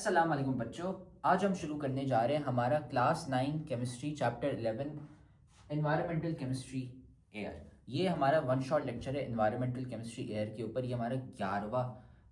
अस्सलाम वालेकुम बच्चों, आज हम शुरू करने जा रहे हैं हमारा class 9 chemistry chapter 11 environmental chemistry air. ये हमारा वन शॉट लेक्चर है एनवायरमेंटल केमिस्ट्री एयर के ऊपर। ये हमारा 11वां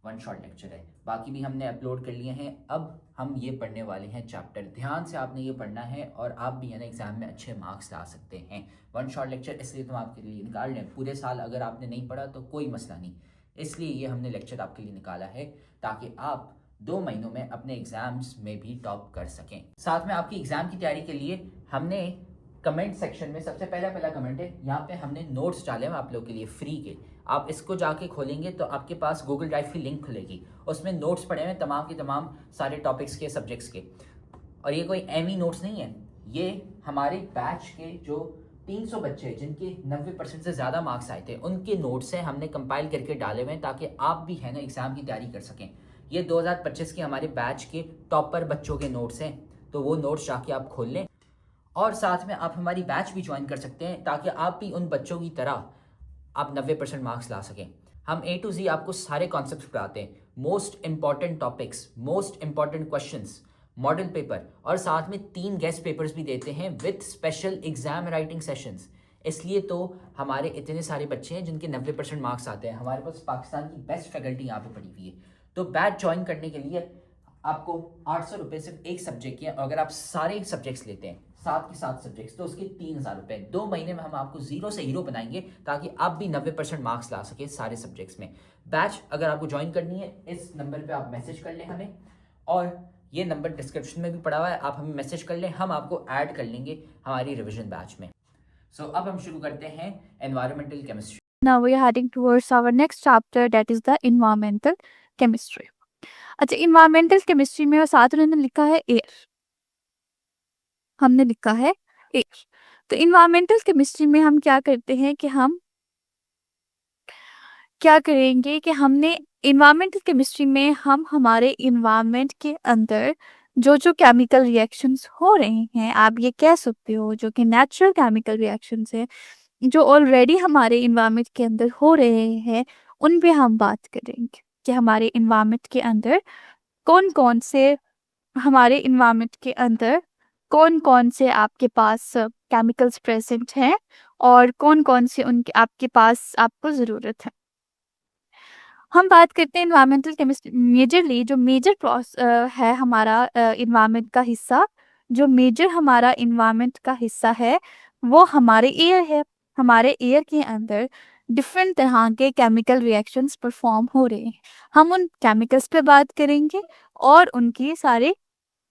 वन शॉट लेक्चर है, बाकी भी हमने अपलोड कर लिए हैं। अब हम ये पढ़ने वाले हैं चैप्टर। ध्यान से आपने ये पढ़ना है और आप भी है ना एग्जाम में अच्छे मार्क्स ला सकते हैं। वन शॉट लेक्चर इसलिए तो आपके लिए निकाल लें, पूरे साल अगर आपने नहीं पढ़ा तो कोई मसला नहीं, इसलिए ये हमने लेक्चर आपके लिए निकाला है ताकि आप 2 महीनों में अपने एग्जाम्स में भी टॉप कर सकें। साथ में आपकी एग्जाम की तैयारी के लिए हमने कमेंट सेक्शन में सबसे पहला कमेंट है, यहाँ पे हमने नोट्स डाले हैं आप लोग के लिए फ्री के। आप इसको जाके खोलेंगे तो आपके पास गूगल ड्राइव की लिंक खुलेगी, उसमें नोट्स पड़े हुए तमाम के तमाम सारे टॉपिक्स के, सब्जेक्ट्स के। और ये कोई एमी नोट्स नहीं है, ये हमारे बैच के जो 300 बच्चे जिनके 90% से ज़्यादा मार्क्स आए थे उनके नोट्स हैं, हमने कंपाइल करके डाले हुए हैं ताकि आप भी है ना एग्ज़ाम की तैयारी कर सकें। ये 2025 के हमारे बैच के टॉपर बच्चों के नोट्स हैं, तो वो नोट्स जाके आप खोल लें। और साथ में आप हमारी बैच भी ज्वाइन कर सकते हैं ताकि आप भी उन बच्चों की तरह आप 90% मार्क्स ला सकें। हम A to Z आपको सारे कॉन्सेप्ट्स पढ़ाते हैं, most important topics, most important questions, model paper, और साथ में 3 गेस्ट पेपर्स भी देते हैं with special exam writing sessions. इसलिए तो हमारे इतने सारे बच्चे हैं जिनके 90% मार्क्स आते हैं। हमारे पास पाकिस्तान की बेस्ट फैकल्टी यहाँ पे पढ़ी हुई है। तो बैच ज्वाइन करने के लिए आपको 800 रुपये सिर्फ एक सब्जेक्ट के, और अगर आप सारे सब्जेक्ट्स लेते हैं 7 के 7 सब्जेक्ट्स तो उसके 3000 रुपये। 2 महीने में हम आपको जीरो से हीरो बनाएंगे ताकि आप भी 90% मार्क्स ला सके सारे सब्जेक्ट्स में। बैच अगर आपको ज्वाइन करनी है इस नंबर पे आप मैसेज कर लें हमें, और ये नंबर डिस्क्रिप्शन में भी पड़ा हुआ है, आप हमें मैसेज कर लें, हम आपको ऐड कर लेंगे हमारी रिविजन बैच में। सो अब हम शुरू करते हैं environmental chemistry. Now we are heading towards our next chapter, that is the environmental chemistry. अच्छा, environmental chemistry में साथ उन्होंने लिखा है एयर, हमने लिखा है एयर। तो environmental chemistry में हम क्या करते हैं कि हम क्या करेंगे कि हमने environmental chemistry में हम हमारे environment के अंदर जो जो केमिकल रिएक्शंस हो रहे हैं, आप ये कह सकते हो जो कि नेचुरल केमिकल रिएक्शंस है जो ऑलरेडी हमारे इन्वायरमेंट के अंदर हो रहे हैं, उन पे हम बात करेंगे कि हमारे इन्वायरमेंट के अंदर कौन कौन से हमारे इन्वायरमेंट के अंदर कौन कौन से आपके पास केमिकल्स प्रेजेंट हैं और कौन कौन से उनके आपके पास आपको ज़रूरत है। हम बात करते हैं इन्वायरमेंटल केमिस्ट्री मेजरली, जो मेजर है हमारा इन्वायरमेंट का हिस्सा, जो मेजर हमारा इन्वायरमेंट का हिस्सा है वो हमारे एयर है। हमारे एयर के अंदर डिफरेंट तरह के केमिकल रिएक्शंस परफॉर्म हो रहे हैं। हम उन केमिकल्स पे बात करेंगे और उनकी सारे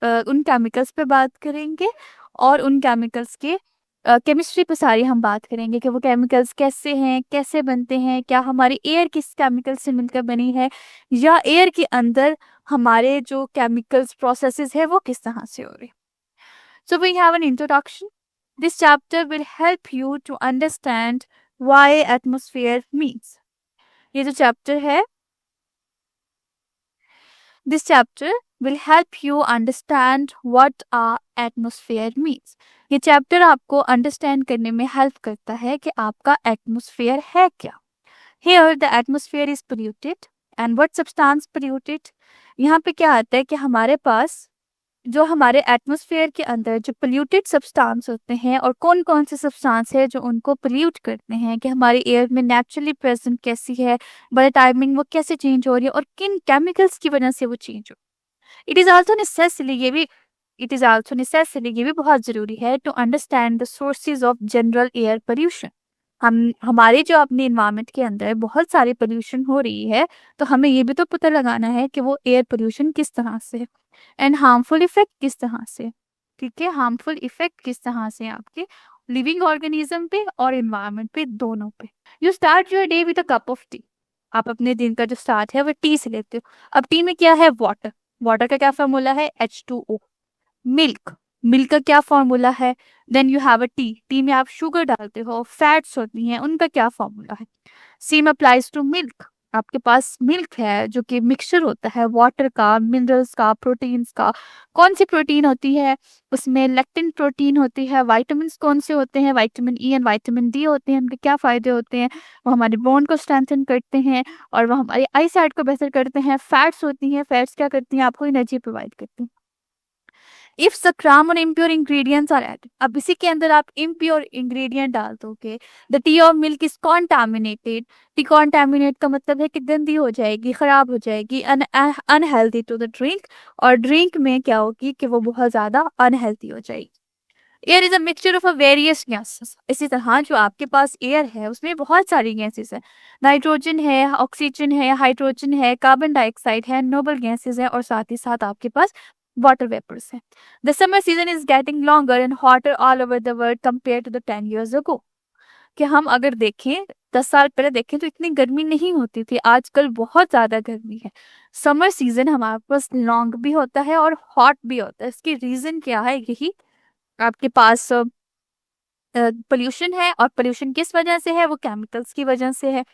उन केमिकल्स पे बात करेंगे और उन केमिकल्स के केमिस्ट्री पे सारी हम बात करेंगे कि वो केमिकल्स कैसे हैं, कैसे बनते हैं, क्या हमारी एयर किस केमिकल से मिलकर बनी है, या एयर के अंदर हमारे जो केमिकल्स प्रोसेसेस है वो किस तरह से हो रही। So we have an introduction. This chapter will help you to understand why atmosphere means. ये जो चैप्टर है, this chapter will help you understand what our atmosphere means. ये चैप्टर आपको अंडरस्टैंड करने में हेल्प करता है कि आपका एटमॉस्फेयर है क्या। Here the atmosphere is polluted and what substance polluted? यहाँ पे क्या आता है कि हमारे पास जो हमारे एटमॉस्फेयर के अंदर जो पोल्यूटेड सब्सटेंस होते हैं और कौन कौन से सब्सटेंस है जो उनको पोल्यूट करते हैं, कि हमारी एयर में नेचुरली प्रेजेंट कैसी है, बाय टाइमिंग वो कैसे चेंज हो रही है और किन केमिकल्स की वजह से वो चेंज हो। इट इज़ आल्सो नेसेसरी, ये भी बहुत ज़रूरी है to understand the sources of general air pollution. हमारे जो अपने इन्वायरमेंट के अंदर बहुत सारे पोल्यूशन हो रही है, तो हमें ये भी तो पता लगाना है कि वो एयर पोल्यूशन किस तरह से है एंड हार्मफुल इफेक्ट किस तरह से। ठीक है, हार्मफुल इफेक्ट किस तरह से आपके लिविंग ऑर्गेनिज्म पे और इन्वायरमेंट पे, दोनों पे। You start your day with a cup of T. आप अपने दिन का जो स्टार्ट है वो टी से लेते हो। अब टी में क्या है? वाटर। वाटर का क्या फॉर्मूला है? H2O। मिल्क, मिल्क का क्या फॉर्मूला है? Then you have a tea. Tea में आप शुगर डालते हो, फैट्स होती हैं, उनका क्या फॉर्मूला है? Same applies to milk. आपके पास मिल्क है जो कि मिक्सचर होता है वाटर का, मिनरल्स का, प्रोटीन्स का। कौन सी प्रोटीन होती है? उसमें लेक्टिन प्रोटीन होती है। विटामिन्स कौन से होते हैं? Vitamin E and vitamin D होते हैं। उनके क्या फायदे होते हैं? वो हमारे बोन को स्ट्रेंथन करते हैं और वो हमारी आई साइट को बेहतर करते हैं। फैट्स होती हैं, फैट्स क्या करती हैं? आपको एनर्जी प्रोवाइड करती हैं। इफ सक्राम और इम्प्योर इंग्रेडिएंट्स आर एड, अब इसी के अंदर आप इम्प्योर इंग्रेडिएंट डाल दोगे, the tea of milk is contaminated. Decontaminate का मतलब है कि गंदी हो जाएगी, खराब हो जाएगी, अनहेल्दी टू द ड्रिंक। और ड्रिंक में क्या होगी कि वो बहुत ज्यादा अनहेल्दी हो जाएगी। Air is a mixture of a various gases. इसी तरह जो आपके पास एयर है उसमें बहुत सारी गैसेस है। नाइट्रोजन है, ऑक्सीजन है, हाइड्रोजन है, कार्बन डाइऑक्साइड है, नोबल गैसेस है और साथ ही साथ आपके पास वाटर वेपर्स है। The summer season is getting longer and hotter all over the world compare to the 10 years ago। कि हम अगर देखें 10 साल पहले देखें तो इतनी गर्मी नहीं होती थी, आजकल बहुत ज्यादा गर्मी है। समर सीजन हमारे पास लॉन्ग भी होता है और हॉट भी होता है। इसकी रीजन क्या है? यही आपके पास पोल्यूशन है। और पोल्यूशन किस वजह से है? वो केमिकल्स की वजह से है।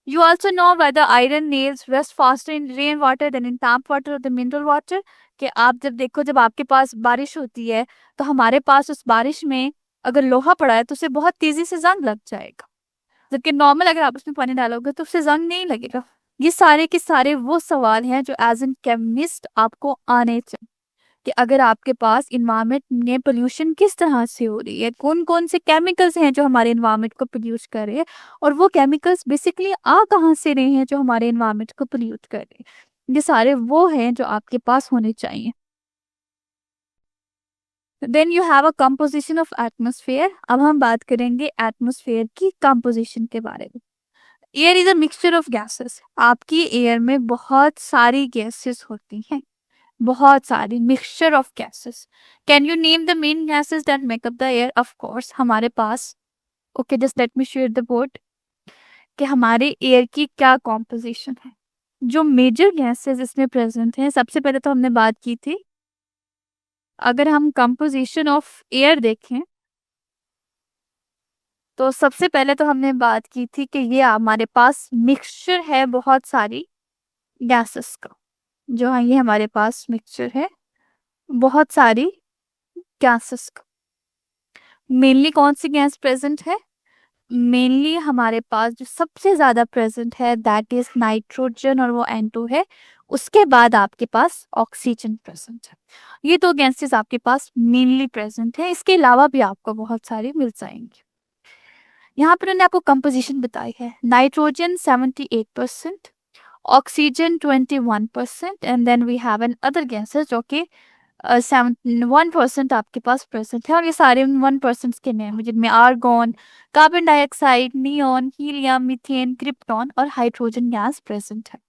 You also know whether iron nails rust faster in rain water than in tap water or the mineral water। कि आप जब देखो, जब आपके पास बारिश होती है तो हमारे पास उस बारिश में अगर लोहा पड़ा है तो उसे बहुत तेजी से जंग लग जाएगा, जबकि नॉर्मल अगर आप उसमें पानी डालोगे तो उससे जंग नहीं लगेगा। ये सारे के सारे वो सवाल हैं जो एज एन केमिस्ट आपको आने चाहिए कि अगर आपके पास इन्वायरमेंट में पोल्यूशन किस तरह से हो रही है, कौन कौन से केमिकल्स हैं जो हमारे इन्वायरमेंट को पोल्यूट कर रहे हैं, और वो केमिकल्स बेसिकली आ कहाँ से रहे हैं जो हमारे इन्वायरमेंट को पोल्यूट कर रहे हैं। ये सारे वो हैं जो आपके पास होने चाहिए। Then you have a composition of atmosphere. अब हम बात करेंगे एटमोसफेयर की कंपोजिशन के बारे में। Air is a mixture of gases. आपकी एयर में बहुत सारी गैसेस होती हैं, बहुत सारी mixture of gases. Can you name the main gases that make up the air? Of course हमारे पास, okay just let me share the board कि हमारे एयर की क्या कॉम्पोजिशन है। जो मेजर गैसेस इसमें प्रेजेंट हैं, सबसे पहले तो हमने बात की थी, अगर हम कंपोजिशन ऑफ एयर देखें तो सबसे पहले तो हमने बात की थी कि ये हमारे पास मिक्सचर है बहुत सारी गैसेस का। जो है ये हमारे पास मिक्सचर है बहुत सारी गैसेस का। मेनली कौन सी गैस प्रेजेंट है? मेनली हमारे पास जो सबसे ज्यादा प्रेजेंट है दैट इज नाइट्रोजन और वो N2 है। उसके बाद आपके पास ऑक्सीजन प्रेजेंट है। ये दो गैसेस आपके पास मेनली प्रेजेंट है, इसके अलावा भी आपको बहुत सारी मिल जाएंगी। यहाँ पर उन्होंने आपको कंपोजिशन बताई है। Nitrogen 78%, oxygen 21% and then we have another gases जो कि 1% आपके पास प्रेजेंट है। और ये सारे 1% के नेम है जिनमें argon, carbon dioxide, neon, helium, methane, krypton और हाइड्रोजन गैस प्रेजेंट है।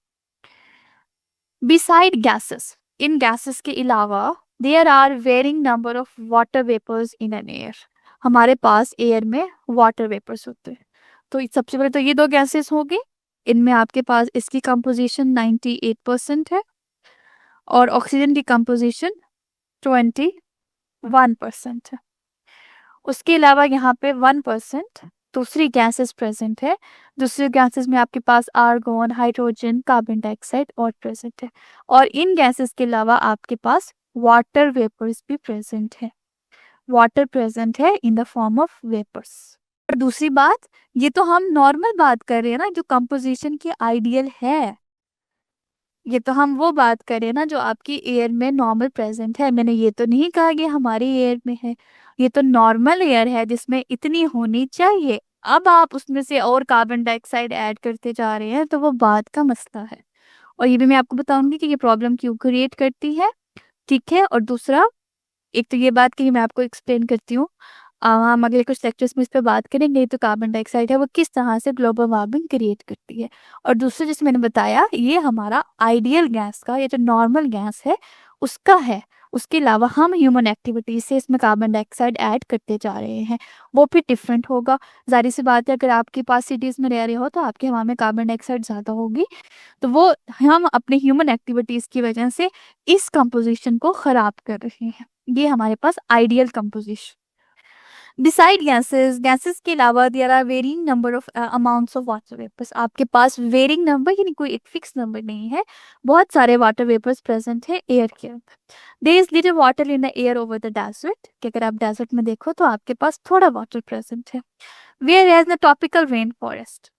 बिसाइड गैसेस, इन गैसेस के अलावा there are varying number of water vapours in an air. हमारे पास एयर में वाटर वेपर्स होते हैं। तो सबसे पहले तो ये दो गैसेस होगी, इनमें आपके पास इसकी कंपोजिशन 98% है और ऑक्सीजन की कंपोजिशन 21% है। उसके अलावा यहाँ पे 1% दूसरी गैसेस प्रेजेंट है। दूसरी गैसेस में आपके पास आर्गोन, हाइड्रोजन, कार्बन डाइऑक्साइड और प्रेजेंट है। और इन गैसेस के अलावा आपके पास वाटर वेपर्स भी प्रेजेंट है। वाटर प्रेजेंट है in the form of vapours. और दूसरी बात, ये तो हम नॉर्मल बात कर रहे हैं ना, जो कंपोजिशन की आइडियल है। ये तो हम वो बात करें ना जो आपकी एयर में नॉर्मल प्रेजेंट है। मैंने ये तो नहीं कहा कि हमारी एयर में है, ये तो नॉर्मल एयर है जिसमें इतनी होनी चाहिए। अब आप उसमें से और कार्बन डाइऑक्साइड ऐड करते जा रहे हैं तो वो बात का मसला है। और ये भी मैं आपको बताऊंगी कि ये प्रॉब्लम क्यों क्रिएट करती है, ठीक है। और दूसरा, एक तो ये बात कि मैं आपको एक्सप्लेन करती हूँ, हम अगले कुछ लेक्चर्स में इस पर बात करेंगे। तो कार्बन डाइऑक्साइड है वो किस तरह से ग्लोबल वार्मिंग क्रिएट करती है। और दूसरा जैसे मैंने बताया, ये हमारा आइडियल गैस का, ये जो नॉर्मल गैस है उसका है। उसके अलावा हम ह्यूमन एक्टिविटीज से इसमें कार्बन डाइऑक्साइड ऐड करते जा रहे हैं, वो भी डिफरेंट होगा। जाहिर सी बात है, अगर आपके पास सिटीज में रह रहे हो तो आपके हवा में कार्बन डाइऑक्साइड ज्यादा होगी, तो वो हम अपने ह्यूमन एक्टिविटीज की वजह से इस कंपोजिशन को खराब कर रहे हैं। ये हमारे पास आइडियल कंपोजिशन। बिसाइड गैसेस के अलावा there are varying number of amounts of water vapours. आपके पास वेरिंग नंबर यानी कोई एक फिक्स नंबर नहीं है, बहुत सारे वाटर वेपर्स प्रेजेंट है एयर के अंदर। There is little water in the air over the desert, कि अगर आप डेजर्ट में देखो तो आपके पास थोड़ा वाटर प्रेजेंट है। Whereas the tropical rain forest,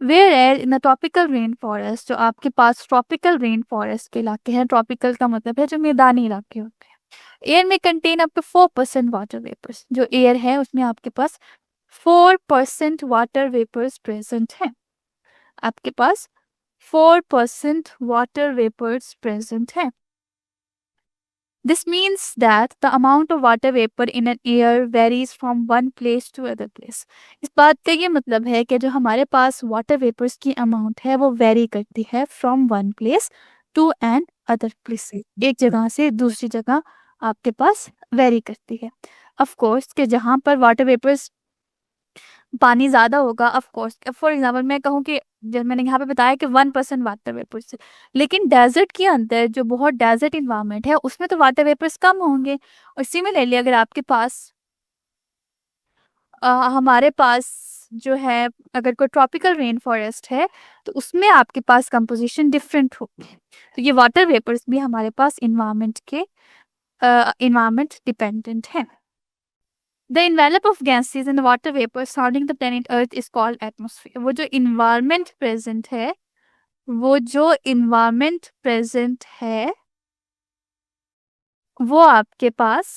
whereas in the tropical rain forest, जो आपके पास ट्रॉपिकल रेन फॉरेस्ट के इलाके हैं, ट्रॉपिकल का मतलब है जो मैदानी इलाके होते हैं, एयर में contain up to 4% water vapours. जो एयर है उसमें आपके पास 4% वाटर वेपर्स प्रेजेंट हैं। आपके पास 4% वाटर वेपर्स प्रेजेंट हैं। This means that the amount of water vapor in an air varies from one place to other place. इस बात का ये मतलब है कि जो हमारे पास वाटर वेपर्स की अमाउंट है वो वेरी करती है from one place to another place, एक जगह से दूसरी जगह आपके पास वेरी करती है। ऑफ कोर्स कि जहाँ पर वाटर वेपर्स पानी ज़्यादा होगा, ऑफ कोर्स फॉर एग्जांपल मैं कहूँ कि जब मैंने यहाँ पे बताया कि 1% वाटर वेपर्स, लेकिन डेजर्ट के अंदर जो बहुत डेजर्ट इन्वायरमेंट है उसमें तो वाटर वेपर्स कम होंगे। और सिमिलरली अगर आपके पास हमारे पास जो है अगर कोई ट्रॉपिकल रेन फॉरेस्ट है तो उसमें आपके पास कंपोजिशन डिफरेंट होगी। तो ये वाटर वेपर्स भी हमारे पास इन्वायरमेंट डिपेंडेंट है। The envelope of gases and water vapor surrounding the planet Earth is called atmosphere. वो जो environment present है, वो जो environment present है, वो आपके पास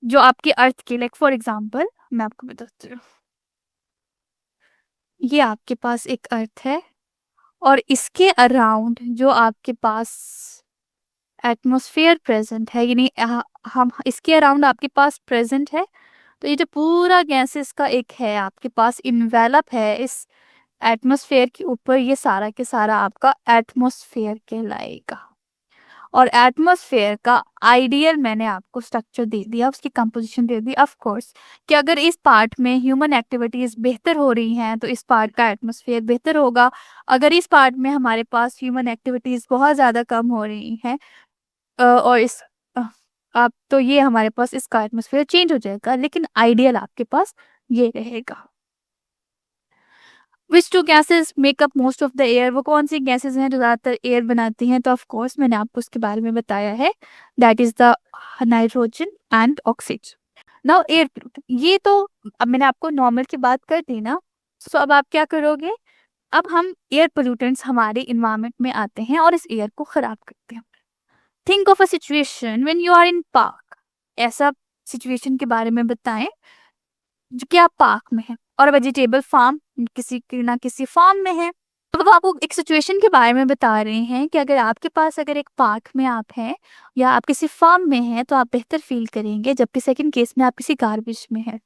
जो आपके अर्थ के लाइक फॉर एग्जाम्पल मैं आपको बताती हूँ, ये आपके पास एक अर्थ है और इसके अराउंड जो आपके पास एटमॉस्फेयर प्रेजेंट है, यानी हम इसके अराउंड आपके पास प्रेजेंट है। तो ये जो पूरा गैसेस का एक है आपके पास इन्वेलप है इस एटमॉस्फेयर के ऊपर, ये सारा के सारा आपका एटमॉस्फेयर कहलाएगा। और एटमॉस्फेयर का आइडियल मैंने आपको स्ट्रक्चर दे दिया, उसकी composition they the. Of course कि अगर इस पार्ट में ह्यूमन एक्टिविटीज बेहतर हो रही हैं तो इस पार्ट का एटमॉस्फेयर बेहतर होगा। अगर इस पार्ट में हमारे पास ह्यूमन एक्टिविटीज बहुत ज़्यादा कम हो रही हैं और इस आप तो ये हमारे पास इसका एटमॉस्फेयर चेंज हो जाएगा, लेकिन आइडियल आपके पास ये रहेगा। Which two gases make up most of the air, वो कौन सी गैसेस हैं जो ज़्यादातर एयर बनाती हैं? तो ऑफ कोर्स मैंने आपको उसके बारे में बताया है, that is the nitrogen and oxygen. Now air pollution, ये तो अब मैंने आपको नॉर्मल की बात कर दी ना, सो अब आप क्या करोगे, अब हम एयर पोल्यूटेंट्स हमारे इन्वायरमेंट में आते हैं और इस एयर को खराब करते हैं। Think of a situation when you are in park, ऐसा सिचुएशन के बारे में बताएं जो कि आप पार्क में हैं और वेजिटेबल फार्म किसी फार्म में है। तो वो आपको एक सिचुएशन के बारे में बता रहे हैं कि अगर आपके पास अगर एक पार्क में आप हैं या आप किसी फार्म में हैं तो आप बेहतर फील करेंगे, जबकि सेकंड केस में आप किसी गार्बेज में हैं।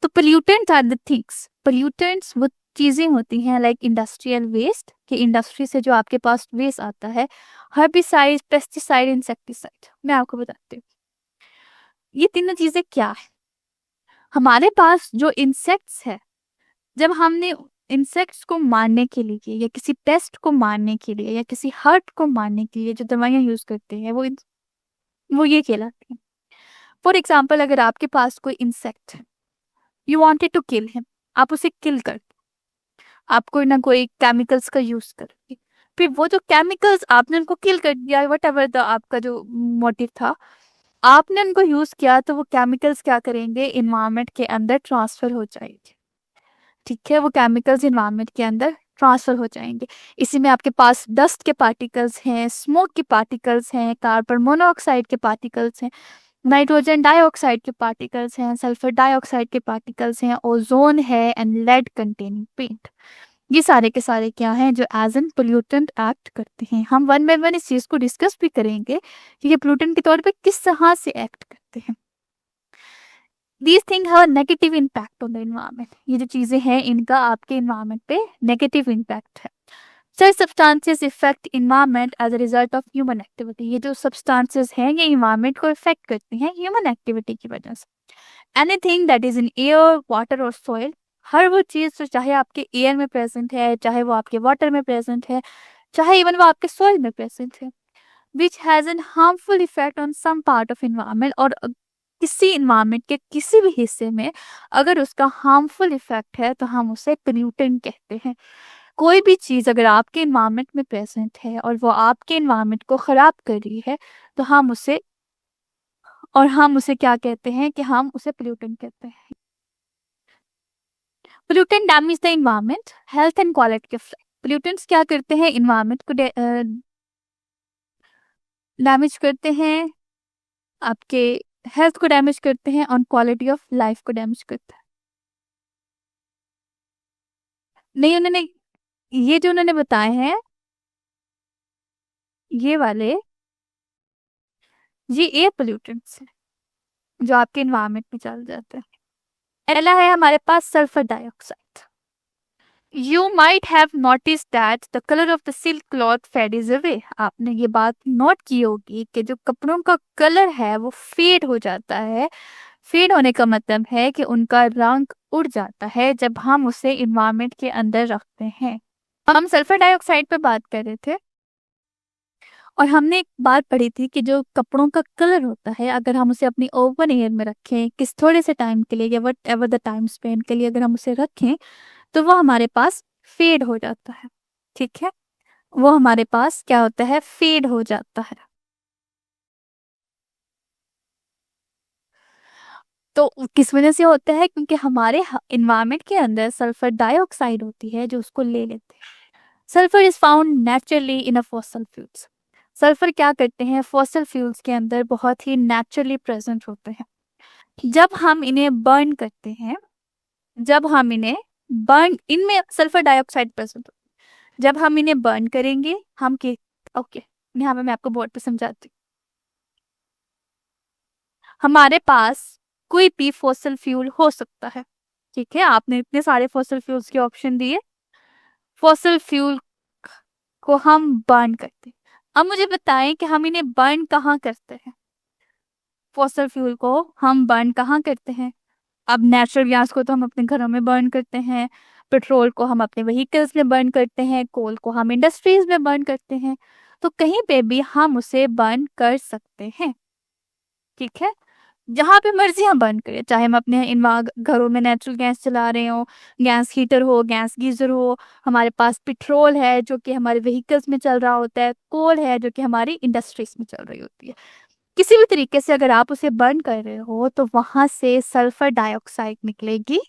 तो pollutant are the things, pollutants वो चीज़ें होती हैं लाइक इंडस्ट्रियल वेस्ट, कि इंडस्ट्री से जो आपके पास वेस्ट आता है, हर्बिसाइड, पेस्टिसाइड, इंसेक्टिसाइड। मैं आपको बताती हूँ ये तीनों चीज़ें क्या है। हमारे पास जो इंसेक्ट्स है, जब हमने इंसेक्ट्स को मारने के लिए या किसी पेस्ट को मारने के लिए या किसी हर्ट को मारने के लिए जो दवाइयाँ यूज करते हैं वो ये कहलाती हैं। फॉर एग्जाम्पल अगर आपके पास कोई इंसेक्ट है, you wanted to kill him, आप उसे किल कर, आप कोई ना कोई केमिकल्स का यूज करके, फिर वो जो केमिकल्स आपने उनको किल कर दिया, वट एवर द आपका जो मोटिव था, आपने उनको यूज किया, तो वो केमिकल्स क्या करेंगे, इन्वायरमेंट के अंदर ट्रांसफर हो जाएंगे। ठीक है, वो केमिकल्स इन्वायरमेंट के अंदर ट्रांसफर हो जाएंगे। इसी में आपके पास डस्ट के पार्टिकल्स हैं, स्मोक के पार्टिकल्स हैं, कार्बन मोनोऑक्साइड के पार्टिकल्स हैं, नाइट्रोजन डाइऑक्साइड के पार्टिकल्स हैं, सल्फर डाइऑक्साइड के पार्टिकल्स हैं, ओजोन है एंड लेड कंटेनिंग पेंट। ये सारे के सारे क्या हैं जो एज एन पोल्यूटेंट एक्ट करते हैं। हम वन बाय वन इस चीज को डिस्कस भी करेंगे कि ये पोल्यूटेंट के तौर पे किस तरह से एक्ट करते हैं। These things have a negative impact on the environment. ये जो चीजें हैं इनका आपके इन्वायरमेंट पे नेगेटिव इम्पैक्ट है। Such substances affect environment as a result of human activity. ये जो substances हैं ये environment को affect करती हैं human activity की वजह से। Anything that is in air, water or soil, हर वो चीज़ जो चाहे आपके एयर में प्रेजेंट है, चाहे वो आपके वाटर में प्रेजेंट है, चाहे इवन वो आपके सॉइल में प्रेजेंट है, which has an harmful effect on some part of environment, और किसी इन्वायरमेंट के किसी भी हिस्से में अगर उसका हार्मफुल इफेक्ट है तो हम उसे पोल्यूटेंट कहते हैं। कोई भी चीज़ अगर आपके इन्वायरमेंट में प्रेजेंट है और वो आपके इन्वायरमेंट को खराब कर रही है तो हम उसे क्या कहते हैं कि हम उसे पोल्यूटेंट कहते हैं। Pollutant damage the environment, health and quality of life. Pollutants क्या करते हैं, इन्वायरमेंट को डैमेज करते हैं, आपके हेल्थ को डैमेज करते हैं और क्वालिटी ऑफ लाइफ को डैमेज करते हैं। नहीं, उन्होंने ये जो उन्होंने बताए हैं ये वाले, ये एयर पोल्यूटेंट्स हैं जो आपके इन्वायरमेंट में चल जाते हैं। पहला है हमारे पास sulphur dioxide. You might have notice that the colour of the silk cloth fades away. आपने ये बात नोट की होगी कि जो कपड़ों का कलर है वो फेड हो जाता है। फेड होने का मतलब है कि उनका रंग उड़ जाता है जब हम उसे इन्वायरमेंट के अंदर रखते हैं। हम सल्फर डाइऑक्साइड पे बात कर रहे थे और हमने एक बात पढ़ी थी कि जो कपड़ों का कलर होता है अगर हम उसे अपनी ओपन एयर में रखें किस थोड़े से टाइम के लिए या what ever the time Spain के लिए अगर हम उसे रखें तो वो हमारे पास फेड हो जाता है। ठीक है, वो हमारे पास क्या होता है, फेड हो जाता है। तो किस वजह से होता है, क्योंकि हमारे इन्वायरमेंट के अंदर सल्फर डाइऑक्साइड होती है जो उसको ले लेते हैं। Sulphur is found naturally in a fossil fuels. Sulphur क्या करते हैं, फॉसल फ्यूल्स के अंदर बहुत ही नेचुरली प्रेजेंट होते हैं। जब हम इन्हें बर्न करते हैं, जब हम इन्हें बर्न, इनमें सल्फर डाइऑक्साइड प्रेजेंट होता है। जब हम इन्हें बर्न करेंगे हम के ओके, यहाँ पे मैं आपको बोर्ड पे समझाती हूँ। हमारे पास कोई भी फॉसल फ्यूल हो सकता है। ठीक है, आपने इतने सारे फॉसल फ्यूल्स के ऑप्शन दिए, फॉसल फ्यूल को हम बर्न करते हैं। अब मुझे बताएं कि हम इन्हें बर्न कहाँ करते हैं। फॉसल फ्यूल को हम बर्न कहाँ करते हैं। अब नेचुरल गैस को तो हम अपने घरों में बर्न करते हैं, पेट्रोल को हम अपने व्हीकल्स में बर्न करते हैं, कोल को हम इंडस्ट्रीज में बर्न करते हैं। तो कहीं पे भी हम उसे बर्न कर सकते हैं। ठीक है, जहां पे मर्जी हम बर्न करें, चाहे हम अपने घरों में नेचुरल गैस चला रहे हो, गैस हीटर हो, गैस गीजर हो, हमारे पास पेट्रोल है जो कि हमारे व्हीकल्स में चल रहा होता है, कोल है जो कि हमारी इंडस्ट्रीज में चल रही होती है। किसी भी तरीके से अगर आप उसे बर्न कर रहे हो तो वहां से सल्फर डाइऑक्साइड निकलेगी,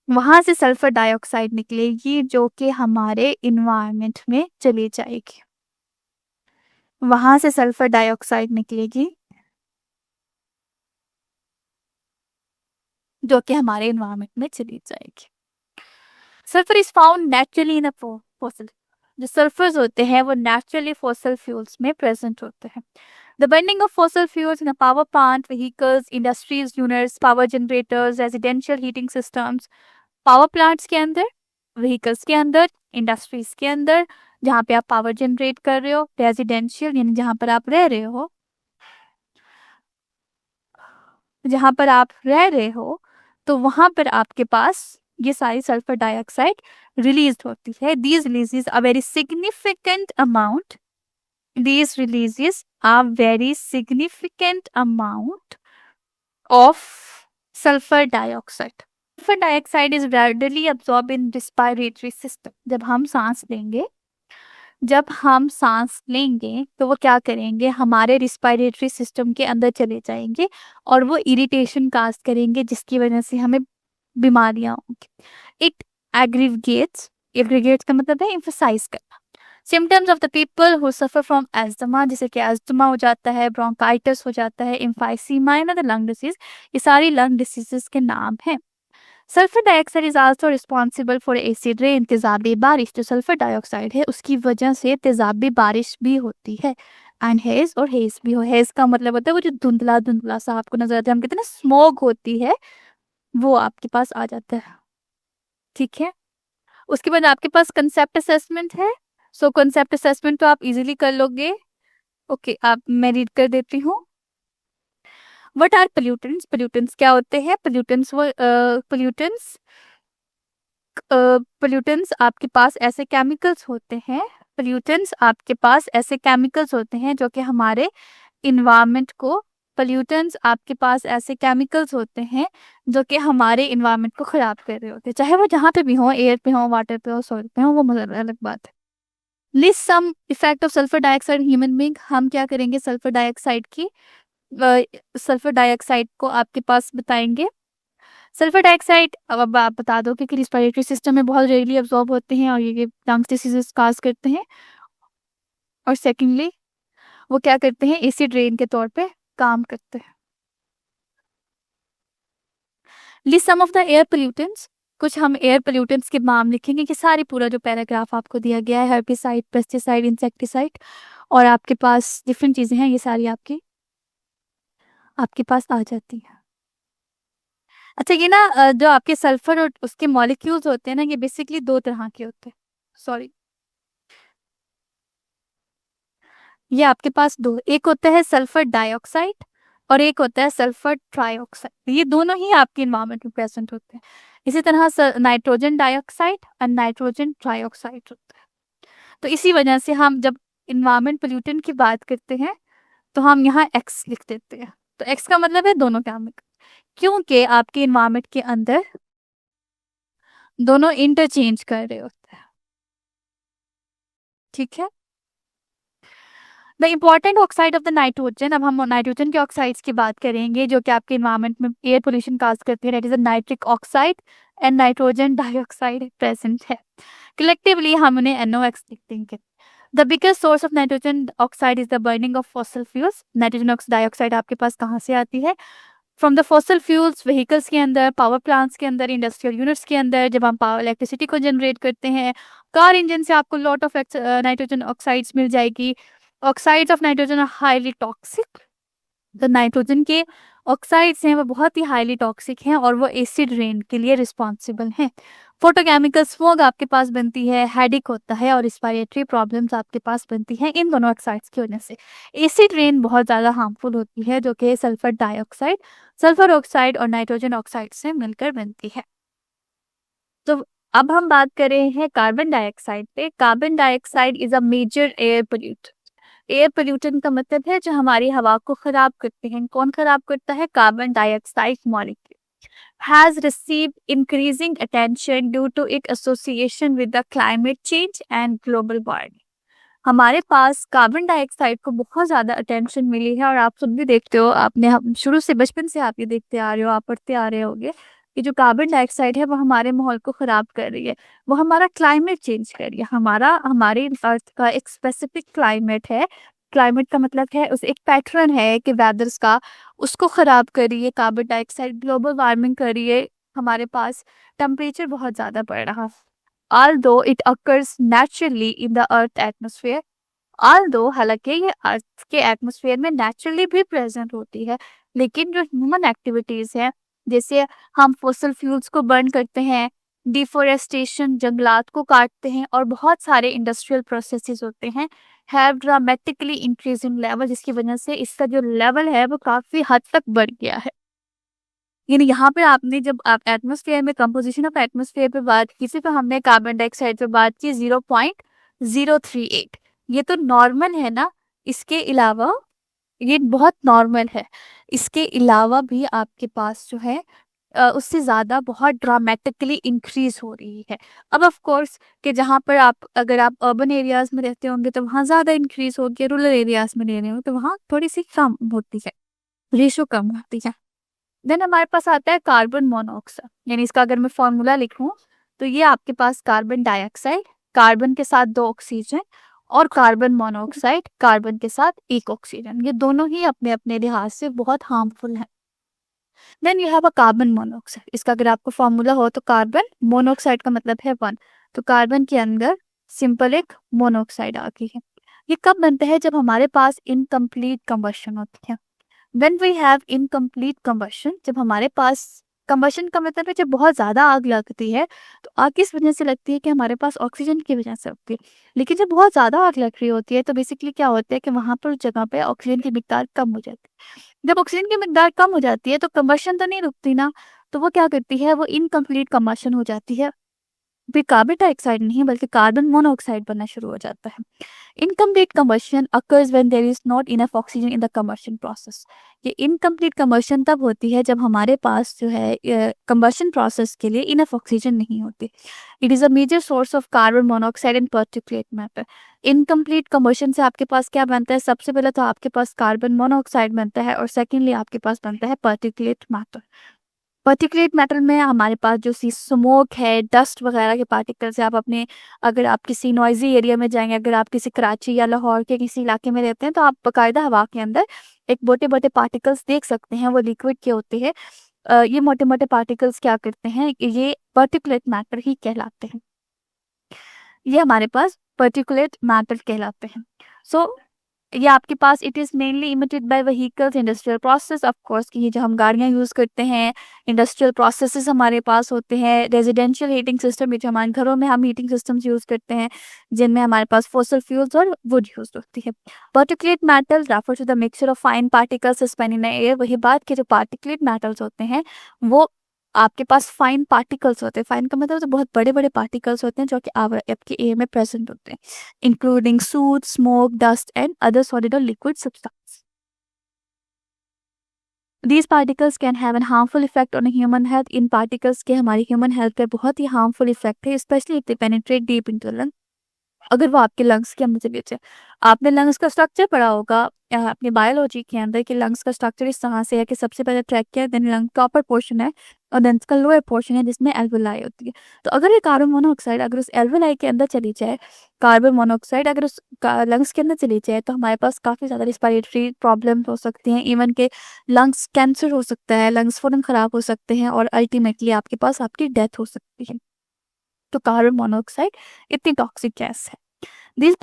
वहां से सल्फर डाइऑक्साइड निकलेगी जो कि हमारे इन्वायरमेंट में चली जाएगी। वहां से सल्फर डाइऑक्साइड निकलेगी जो कि हमारे इन्वायरमेंट में चली जाएगी। Sulphur is found naturally in a fossil. जो सल्फर्स होते हैं वो नेचुरली फॉसल फ्यूल्स में प्रेजेंट होते हैं। The burning of fossil fuels in a power plant, vehicles, industries units, power generators, residential heating systems. Power plants के अंदर, vehicles के अंदर, इंडस्ट्रीज के अंदर, जहाँ पे आप पावर जनरेट कर रहे हो, रेजिडेंशियल यानी जहाँ पर आप रह रहे हो, जहाँ पर आप रह रहे हो तो वहां पर आपके पास ये सारी सल्फर डाइऑक्साइड रिलीज होती है। These releases a very significant amount, these releases a very significant amount of sulfur dioxide. Sulfur dioxide is readily absorbed in respiratory system. जब हम सांस लेंगे तो वो क्या करेंगे, हमारे रिस्पायरेटरी सिस्टम के अंदर चले जाएंगे और वो इरिटेशन काज करेंगे जिसकी वजह से हमें बीमारियां होंगी। इट एग्रीगेट्स, एग्रीगेट्स का मतलब है एम्फसाइज करना। Symptoms of the people who suffer from asthma, जैसे कि एस्थमा हो जाता है, ब्रोंकाइटिस हो जाता है, emphysema and other lung disease, ये सारी लंग डिसीजेस के नाम हैं। Sulphur dioxide is also responsible for acid rain, तेजाबी बारिश। जो सल्फर डाइऑक्साइड है उसकी वजह से तेजाबी बारिश भी होती है। एंड हेज, और हेज भी हो, हेज का मतलब होता है वो जो धुंधला धुंधला सा आपको नजर आता है, हम कहते हैं ना स्मोक होती है, वो आपके पास आ जाता है। ठीक है, उसके बाद आपके पास कंसेप्ट असेसमेंट है। सो कंसेप्ट असेसमेंट तो आप इजीली कर लोगे। ओके, आप मैं रीड कर देती हूँ। व्हाट आर पोल्यूटेंट्स, पोल्यूटेंट्स क्या होते हैं। पोल्यूटेंट्स वो पोल्यूटेंट्स आपके पास ऐसे केमिकल्स होते हैं, पोल्यूटेंट्स आपके पास ऐसे केमिकल्स होते हैं जो कि हमारे इन्वायरमेंट को पोल्यूटेंट्स आपके पास ऐसे केमिकल्स होते हैं जो कि हमारे इन्वायरमेंट को खराब कर रहे होते हैं, चाहे वो जहाँ पे भी हो, एयर पे हो, वाटर पे हो, सॉइल पे हो, वो मतलब अलग बात है। List some effect of sulphur dioxide human being. हम क्या करेंगे, सल्फर डाइऑक्साइड को आपके पास बताएंगे। सल्फर डाइऑक्साइड अब आप बता दो कि रिस्पिरेटरी सिस्टम में बहुत रेयरली अब्जॉर्ब होते हैं और ये लंग्स डिसीजेस काज करते हैं। और सेकेंडली वो क्या करते हैं, एसिड रेन के तौर पे काम करते हैं। List some of the air pollutants. कुछ हम एयर पोल्यूटेंट्स के नाम लिखेंगे कि सारी पूरा जो पैराग्राफ आपको दिया गया है, हेर्बिसाइड, पेस्टिसाइड, इंसेक्टिसाइड और आपके पास डिफरेंट चीजें हैं, ये सारी आपके पास आ जाती हैं। अच्छा, ये ना जो आपके सल्फर और उसके मॉलिक्यूल्स होते हैं ना, ये बेसिकली दो तरह के होते हैं। सॉरी, ये आपके पास दो, एक होता है सल्फर डाइऑक्साइड और एक होता है सल्फर ट्राइऑक्साइड। ये दोनों ही आपके इन्वायरमेंट में प्रेजेंट होते हैं। इसी तरह नाइट्रोजन डाइऑक्साइड और नाइट्रोजन ट्राइऑक्साइड होता है। तो इसी वजह से हम जब इन्वायरमेंट पोल्यूटेंट की बात करते हैं तो हम यहाँ एक्स लिख देते हैं। तो एक्स का मतलब है दोनों केमिकल, क्योंकि आपके इन्वायरमेंट के अंदर दोनों इंटरचेंज कर रहे होते हैं। ठीक है। The important oxide of the nitrogen. अब हम नाइट्रोजन के ऑक्साइड्स की बात करेंगे जो कि आपके इन्वायरमेंट में एयर पोल्यूशन काज करते हैं। That is nitric oxide and nitrogen dioxide present है। कलेक्टिवली हम उन्हें NOx लिख देंगे। The biggest source of nitrogen oxide is the burning of fossil fuels. Nitrogen dioxide आपके पास कहाँ से आती है? From the fossil fuels, vehicles के अंदर, पावर प्लांट्स के अंदर, इंडस्ट्रियल यूनिट्स के अंदर, जब हम पावर इलेक्ट्रिसिटी को जनरेट करते हैं, कार इंजन से आपको लॉट ऑफ नाइट्रोजन ऑक्साइड्स मिल जाएगी। Oxides of nitrogen are highly toxic. तो नाइट्रोजन के ऑक्साइड्स हैं वो बहुत ही हाईली टॉक्सिक हैं और वो एसिड रेन के लिए रिस्पॉन्सिबल हैं। फोटोकेमिकल स्मोग आपके पास बनती है, हेडिक होता है और रिस्पायरेटरी प्रॉब्लम्स आपके पास बनती हैं इन दोनों ऑक्साइड्स की वजह से। एसिड रेन बहुत ज़्यादा हार्मफुल होती है जो कि सल्फर डाइऑक्साइड, सल्फर ऑक्साइड और नाइट्रोजन ऑक्साइड से मिलकर बनती है। तो अब हम बात कर रहे हैं कार्बन डाइऑक्साइड पे। Carbon dioxide is a major air pollutant. Air pollutant का मतलब है जो हमारी हवा को खराब करते हैं। कौन खराब करता है? Carbon dioxide molecule. Has received increasing attention due to it association with the climate change and global warming. हमारे पास कार्बन डाइऑक्साइड को बहुत ज्यादा अटेंशन मिली है और आप सब भी देखते हो, आपने शुरू से बचपन से आप ये देखते आ रहे हो, आप पढ़ते आ रहे होगे कि जो कार्बन डाइऑक्साइड है वो हमारे माहौल को खराब कर रही है, वो हमारा क्लाइमेट चेंज कर रही है। हमारे अर्थ का एक स्पेसिफिक क्लाइमेट है। क्लाइमेट का मतलब है उस एक पैटर्न है कि वेदर्स का, उसको खराब कर रही है कार्बन डाइऑक्साइड। ग्लोबल वार्मिंग कर रही है, हमारे पास टेम्परेचर बहुत ज्यादा बढ़ रहा है। although it occurs naturally in the earth atmosphere, हालांकि ये अर्थ के एटमोसफेयर में नेचुरली भी प्रेजेंट होती है, लेकिन जो ह्यूमन एक्टिविटीज है, जैसे हम फॉसिल फ्यूल्स को बर्न करते हैं, डिफोरेस्टेशन, जंगलात को काटते हैं और बहुत सारे इंडस्ट्रियल प्रोसेसेस होते हैं, have dramatically increase in level, जिसकी वजह से इसका जो लेवल है वो काफी हद तक बढ़ गया है। यानी यहाँ पे आपने जब आप एटमोसफेयर में कंपोजिशन ऑफ एटमोसफेयर पे बात की, सिर्फ हमने कार्बन डाइऑक्साइड पे बात की 0.038। ये तो नॉर्मल है ना, इसके अलावा ये बहुत नॉर्मल है। इसके अलावा भी आपके पास जो है उससे ज़्यादा बहुत ड्रामेटिकली इंक्रीज हो रही है। अब ऑफ कोर्स कि जहाँ पर अगर आप अर्बन एरियाज में रहते होंगे तो वहाँ ज़्यादा इंक्रीज होगी, रूरल एरियाज में रह रहे हो तो वहाँ थोड़ी सी कम होती है, रेशो कम होती है। देन हमारे पास आता है कार्बन मोनोऑक्साइड। यानी इसका अगर मैं फॉर्मूला लिखूं तो ये आपके पास कार्बन डाइऑक्साइड, कार्बन के साथ 2 ऑक्सीजन, और कार्बन मोनोऑक्साइड, कार्बन के साथ 1 ऑक्सीजन। ये दोनों ही अपने अपने लिहाज से बहुत हार्मफुल हैं। Then you have a carbon monoxide. इसका अगर आपको फॉर्मूला हो तो कार्बन मोनोऑक्साइड का मतलब है 1, तो कार्बन के अंदर सिंपल एक मोनोऑक्साइड आ गई है। ये कब बनता है? जब हमारे पास इनकम्प्लीट कंबशन होती है। When we have incomplete combustion, जब हमारे पास कंबशन का मतलब है जब बहुत ज़्यादा आग लगती है, तो आग किस वजह से लगती है? कि हमारे पास ऑक्सीजन की वजह से लगती है। लेकिन जब बहुत ज़्यादा आग लग रही होती है तो बेसिकली क्या होता है कि वहाँ पर जगह पे ऑक्सीजन की मिकदार कम हो जाती है। जब ऑक्सीजन की मिकदार कम हो जाती है तो कंबशन तो नहीं रुकती ना, तो वो क्या करती है, वो इनकम्प्लीट कंबशन हो जाती है। फिर कार्बन डाइऑक्साइड नहीं बल्कि कार्बन मोनोऑक्साइड बनना शुरू हो जाता है। Incomplete combustion occurs when there is not enough oxygen in the combustion process. ये इनकम्प्लीट कंबशन तब होती है जब हमारे पास जो है कंबशन प्रोसेस के लिए इनफ ऑक्सीजन नहीं होती। It is a major source of carbon monoxide and particulate matter. Incomplete combustion से आपके पास क्या बनता है? सबसे पहले तो आपके पास कार्बन मोनोऑक्साइड बनता है और सेकेंडली आपके पास बनता है पार्टिकुलेट मैटर। पार्टिकुलेट मैटर में हमारे पास जो सी स्मोक है, डस्ट वगैरह के पार्टिकल्स है, आप अपने अगर आप किसी नॉइज़ी एरिया में जाएँगे, अगर आप किसी कराची या लाहौर के किसी इलाके में रहते हैं, तो आप बाकायदा हवा के अंदर एक मोटे-मोटे पार्टिकल्स देख सकते हैं, वो लिक्विड के होते हैं। ये मोटे-मोटे पार्टिकल्स क्या करते हैं, ये पार्टिकुलेट मैटर ही कहलाते हैं। ये हमारे पास पार्टिकुलेट मैटर कहलाते हैं। सो ये आपके पास it is mainly emitted by vehicles, industrial process of course कि ये जो हम गाड़ियाँ यूज़ करते हैं, इंडस्ट्रियल प्रोसेसेस हमारे पास होते हैं, रेजिडेंशियल हीटिंग सिस्टम, ये जो हमारे घरों में हम हीटिंग सिस्टम्स यूज़ करते हैं, जिनमें हमारे पास फॉसिल फ्यूल्स और वुड यूज़ होती है। Particulate matter refer to the mixture of fine particles suspended in the air. वही बात कि जो पार्टिकुलेट मैटर्स होते हैं, वो आपके पास फाइन पार्टिकल्स होते हैं। फाइन का मतलब तो बहुत बड़े-बड़े पार्टिकल्स होते हैं जो कि आपके एयर में प्रेज़ेंट होते हैं, including soot, smoke, dust and other solid or liquid substance. These particles can have a harmful effect on human health. In particles के हमारी human health पे बहुत ही harmful effect है, especially if they penetrate deep into the lung. अगर वो आपके lungs के अंदर चले जाए। आपने लंग्स का स्ट्रक्चर पढ़ा होगा अपनी बायोलॉजी के अंदर कि लंग्स का स्ट्रक्चर इस तरह से है कि सबसे पहले ट्रैकिया, देन लंग का अपर पोर्शन है और देन इसका लोअर पोर्शन है जिसमें एल्वेलाई होती है। तो अगर ये कार्बन मोनोऑक्साइड अगर उस एल्वेलाई के अंदर चली जाए, कार्बन मोनोऑक्साइड अगर उस लंग्स के अंदर चली जाए, तो हमारे पास काफ़ी ज़्यादा रिस्पायरेटरी प्रॉब्लम हो सकती हैं, इवन के लंग्स कैंसर हो सकता है, लंग्स फ़ौरन ख़राब हो सकते हैं और अल्टीमेटली आपके पास आपकी डेथ हो सकती है। तो कार्बन मोनोऑक्साइड इतनी टॉक्सिक गैस है। These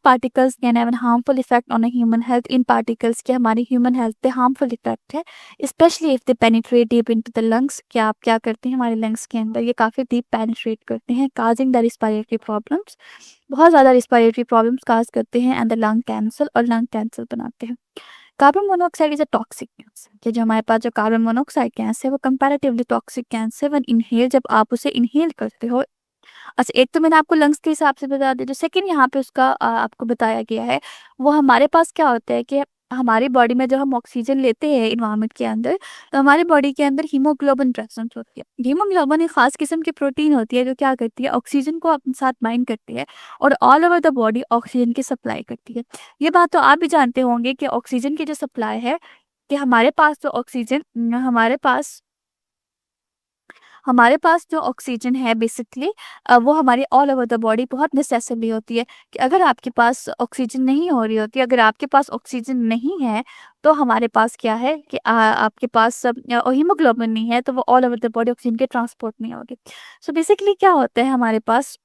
particles can have a harmful effect on a human health. In particles के हमारी human health पे harmful effect है, especially if they penetrate deep into the lungs। क्या आप क्या करते हैं हमारे lungs के अंदर? ये काफ़ी deep penetrate करते हैं, causing the respiratory problems। बहुत ज़्यादा respiratory problems cause करते हैं and the lung cancer और lung cancer बनाते हैं। Carbon monoxide is a toxic gas. ये जो हमारे पास जो कार्बन मोनोऑक्साइड गैस है वो कंपैरेटिवली टॉक्सिक गैस है व्हेन इनहेल, जब आप उसे इनहेल करते हो। अच्छा, एक तो मैंने आपको लंग्स के हिसाब से बता दिया, जो सेकंड यहाँ पे उसका आपको बताया गया है, वो हमारे पास क्या होता है कि हमारी बॉडी में जब हम ऑक्सीजन लेते हैं इन्वायरमेंट के अंदर, तो हमारी बॉडी के अंदर हीमोग्लोबिन प्रेजेंट होती है। हीमोग्लोबिन एक खास किस्म की प्रोटीन होती है जो क्या करती है, ऑक्सीजन को अपने साथ बाइंड करती है और all over the body oxygen की सप्लाई करती है। ये बात तो आप भी जानते होंगे कि ऑक्सीजन की जो सप्लाई है, कि हमारे पास जो ऑक्सीजन हमारे पास जो ऑक्सीजन है बेसिकली वो हमारे ऑल ओवर द बॉडी बहुत नेसेसरी होती है। कि अगर आपके पास ऑक्सीजन नहीं हो रही होती, अगर आपके पास ऑक्सीजन नहीं है, तो हमारे पास क्या है कि आपके पास हीमोग्लोबिन नहीं है, तो वो all over the body oxygen के ट्रांसपोर्ट नहीं होगी। सो बेसिकली क्या होता है हमारे पास,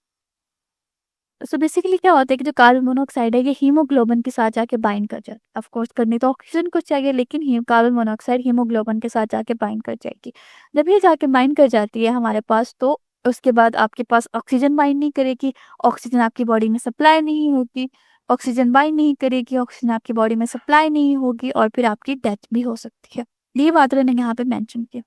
क्या होता है कि जो कार्बन मोनोऑक्साइड है ये हीमोग्लोबिन के साथ जाके बाइंड कर जाता है। ऑफ कोर्स करनी तो ऑक्सीजन को चाहिए, लेकिन कार्बन मोनोऑक्साइड हीमोग्लोबिन के साथ जाके बाइंड कर जाएगी। जब ये जाके बाइंड कर जाती है हमारे पास, तो उसके बाद आपके पास ऑक्सीजन बाइंड नहीं करेगी, ऑक्सीजन आपकी बॉडी में सप्लाई नहीं होगी, ऑक्सीजन बाइंड नहीं करेगी, ऑक्सीजन आपकी बॉडी में सप्लाई नहीं होगी और फिर आपकी डेथ भी हो सकती है। ये बात मैंने यहाँ पे मेंशन की।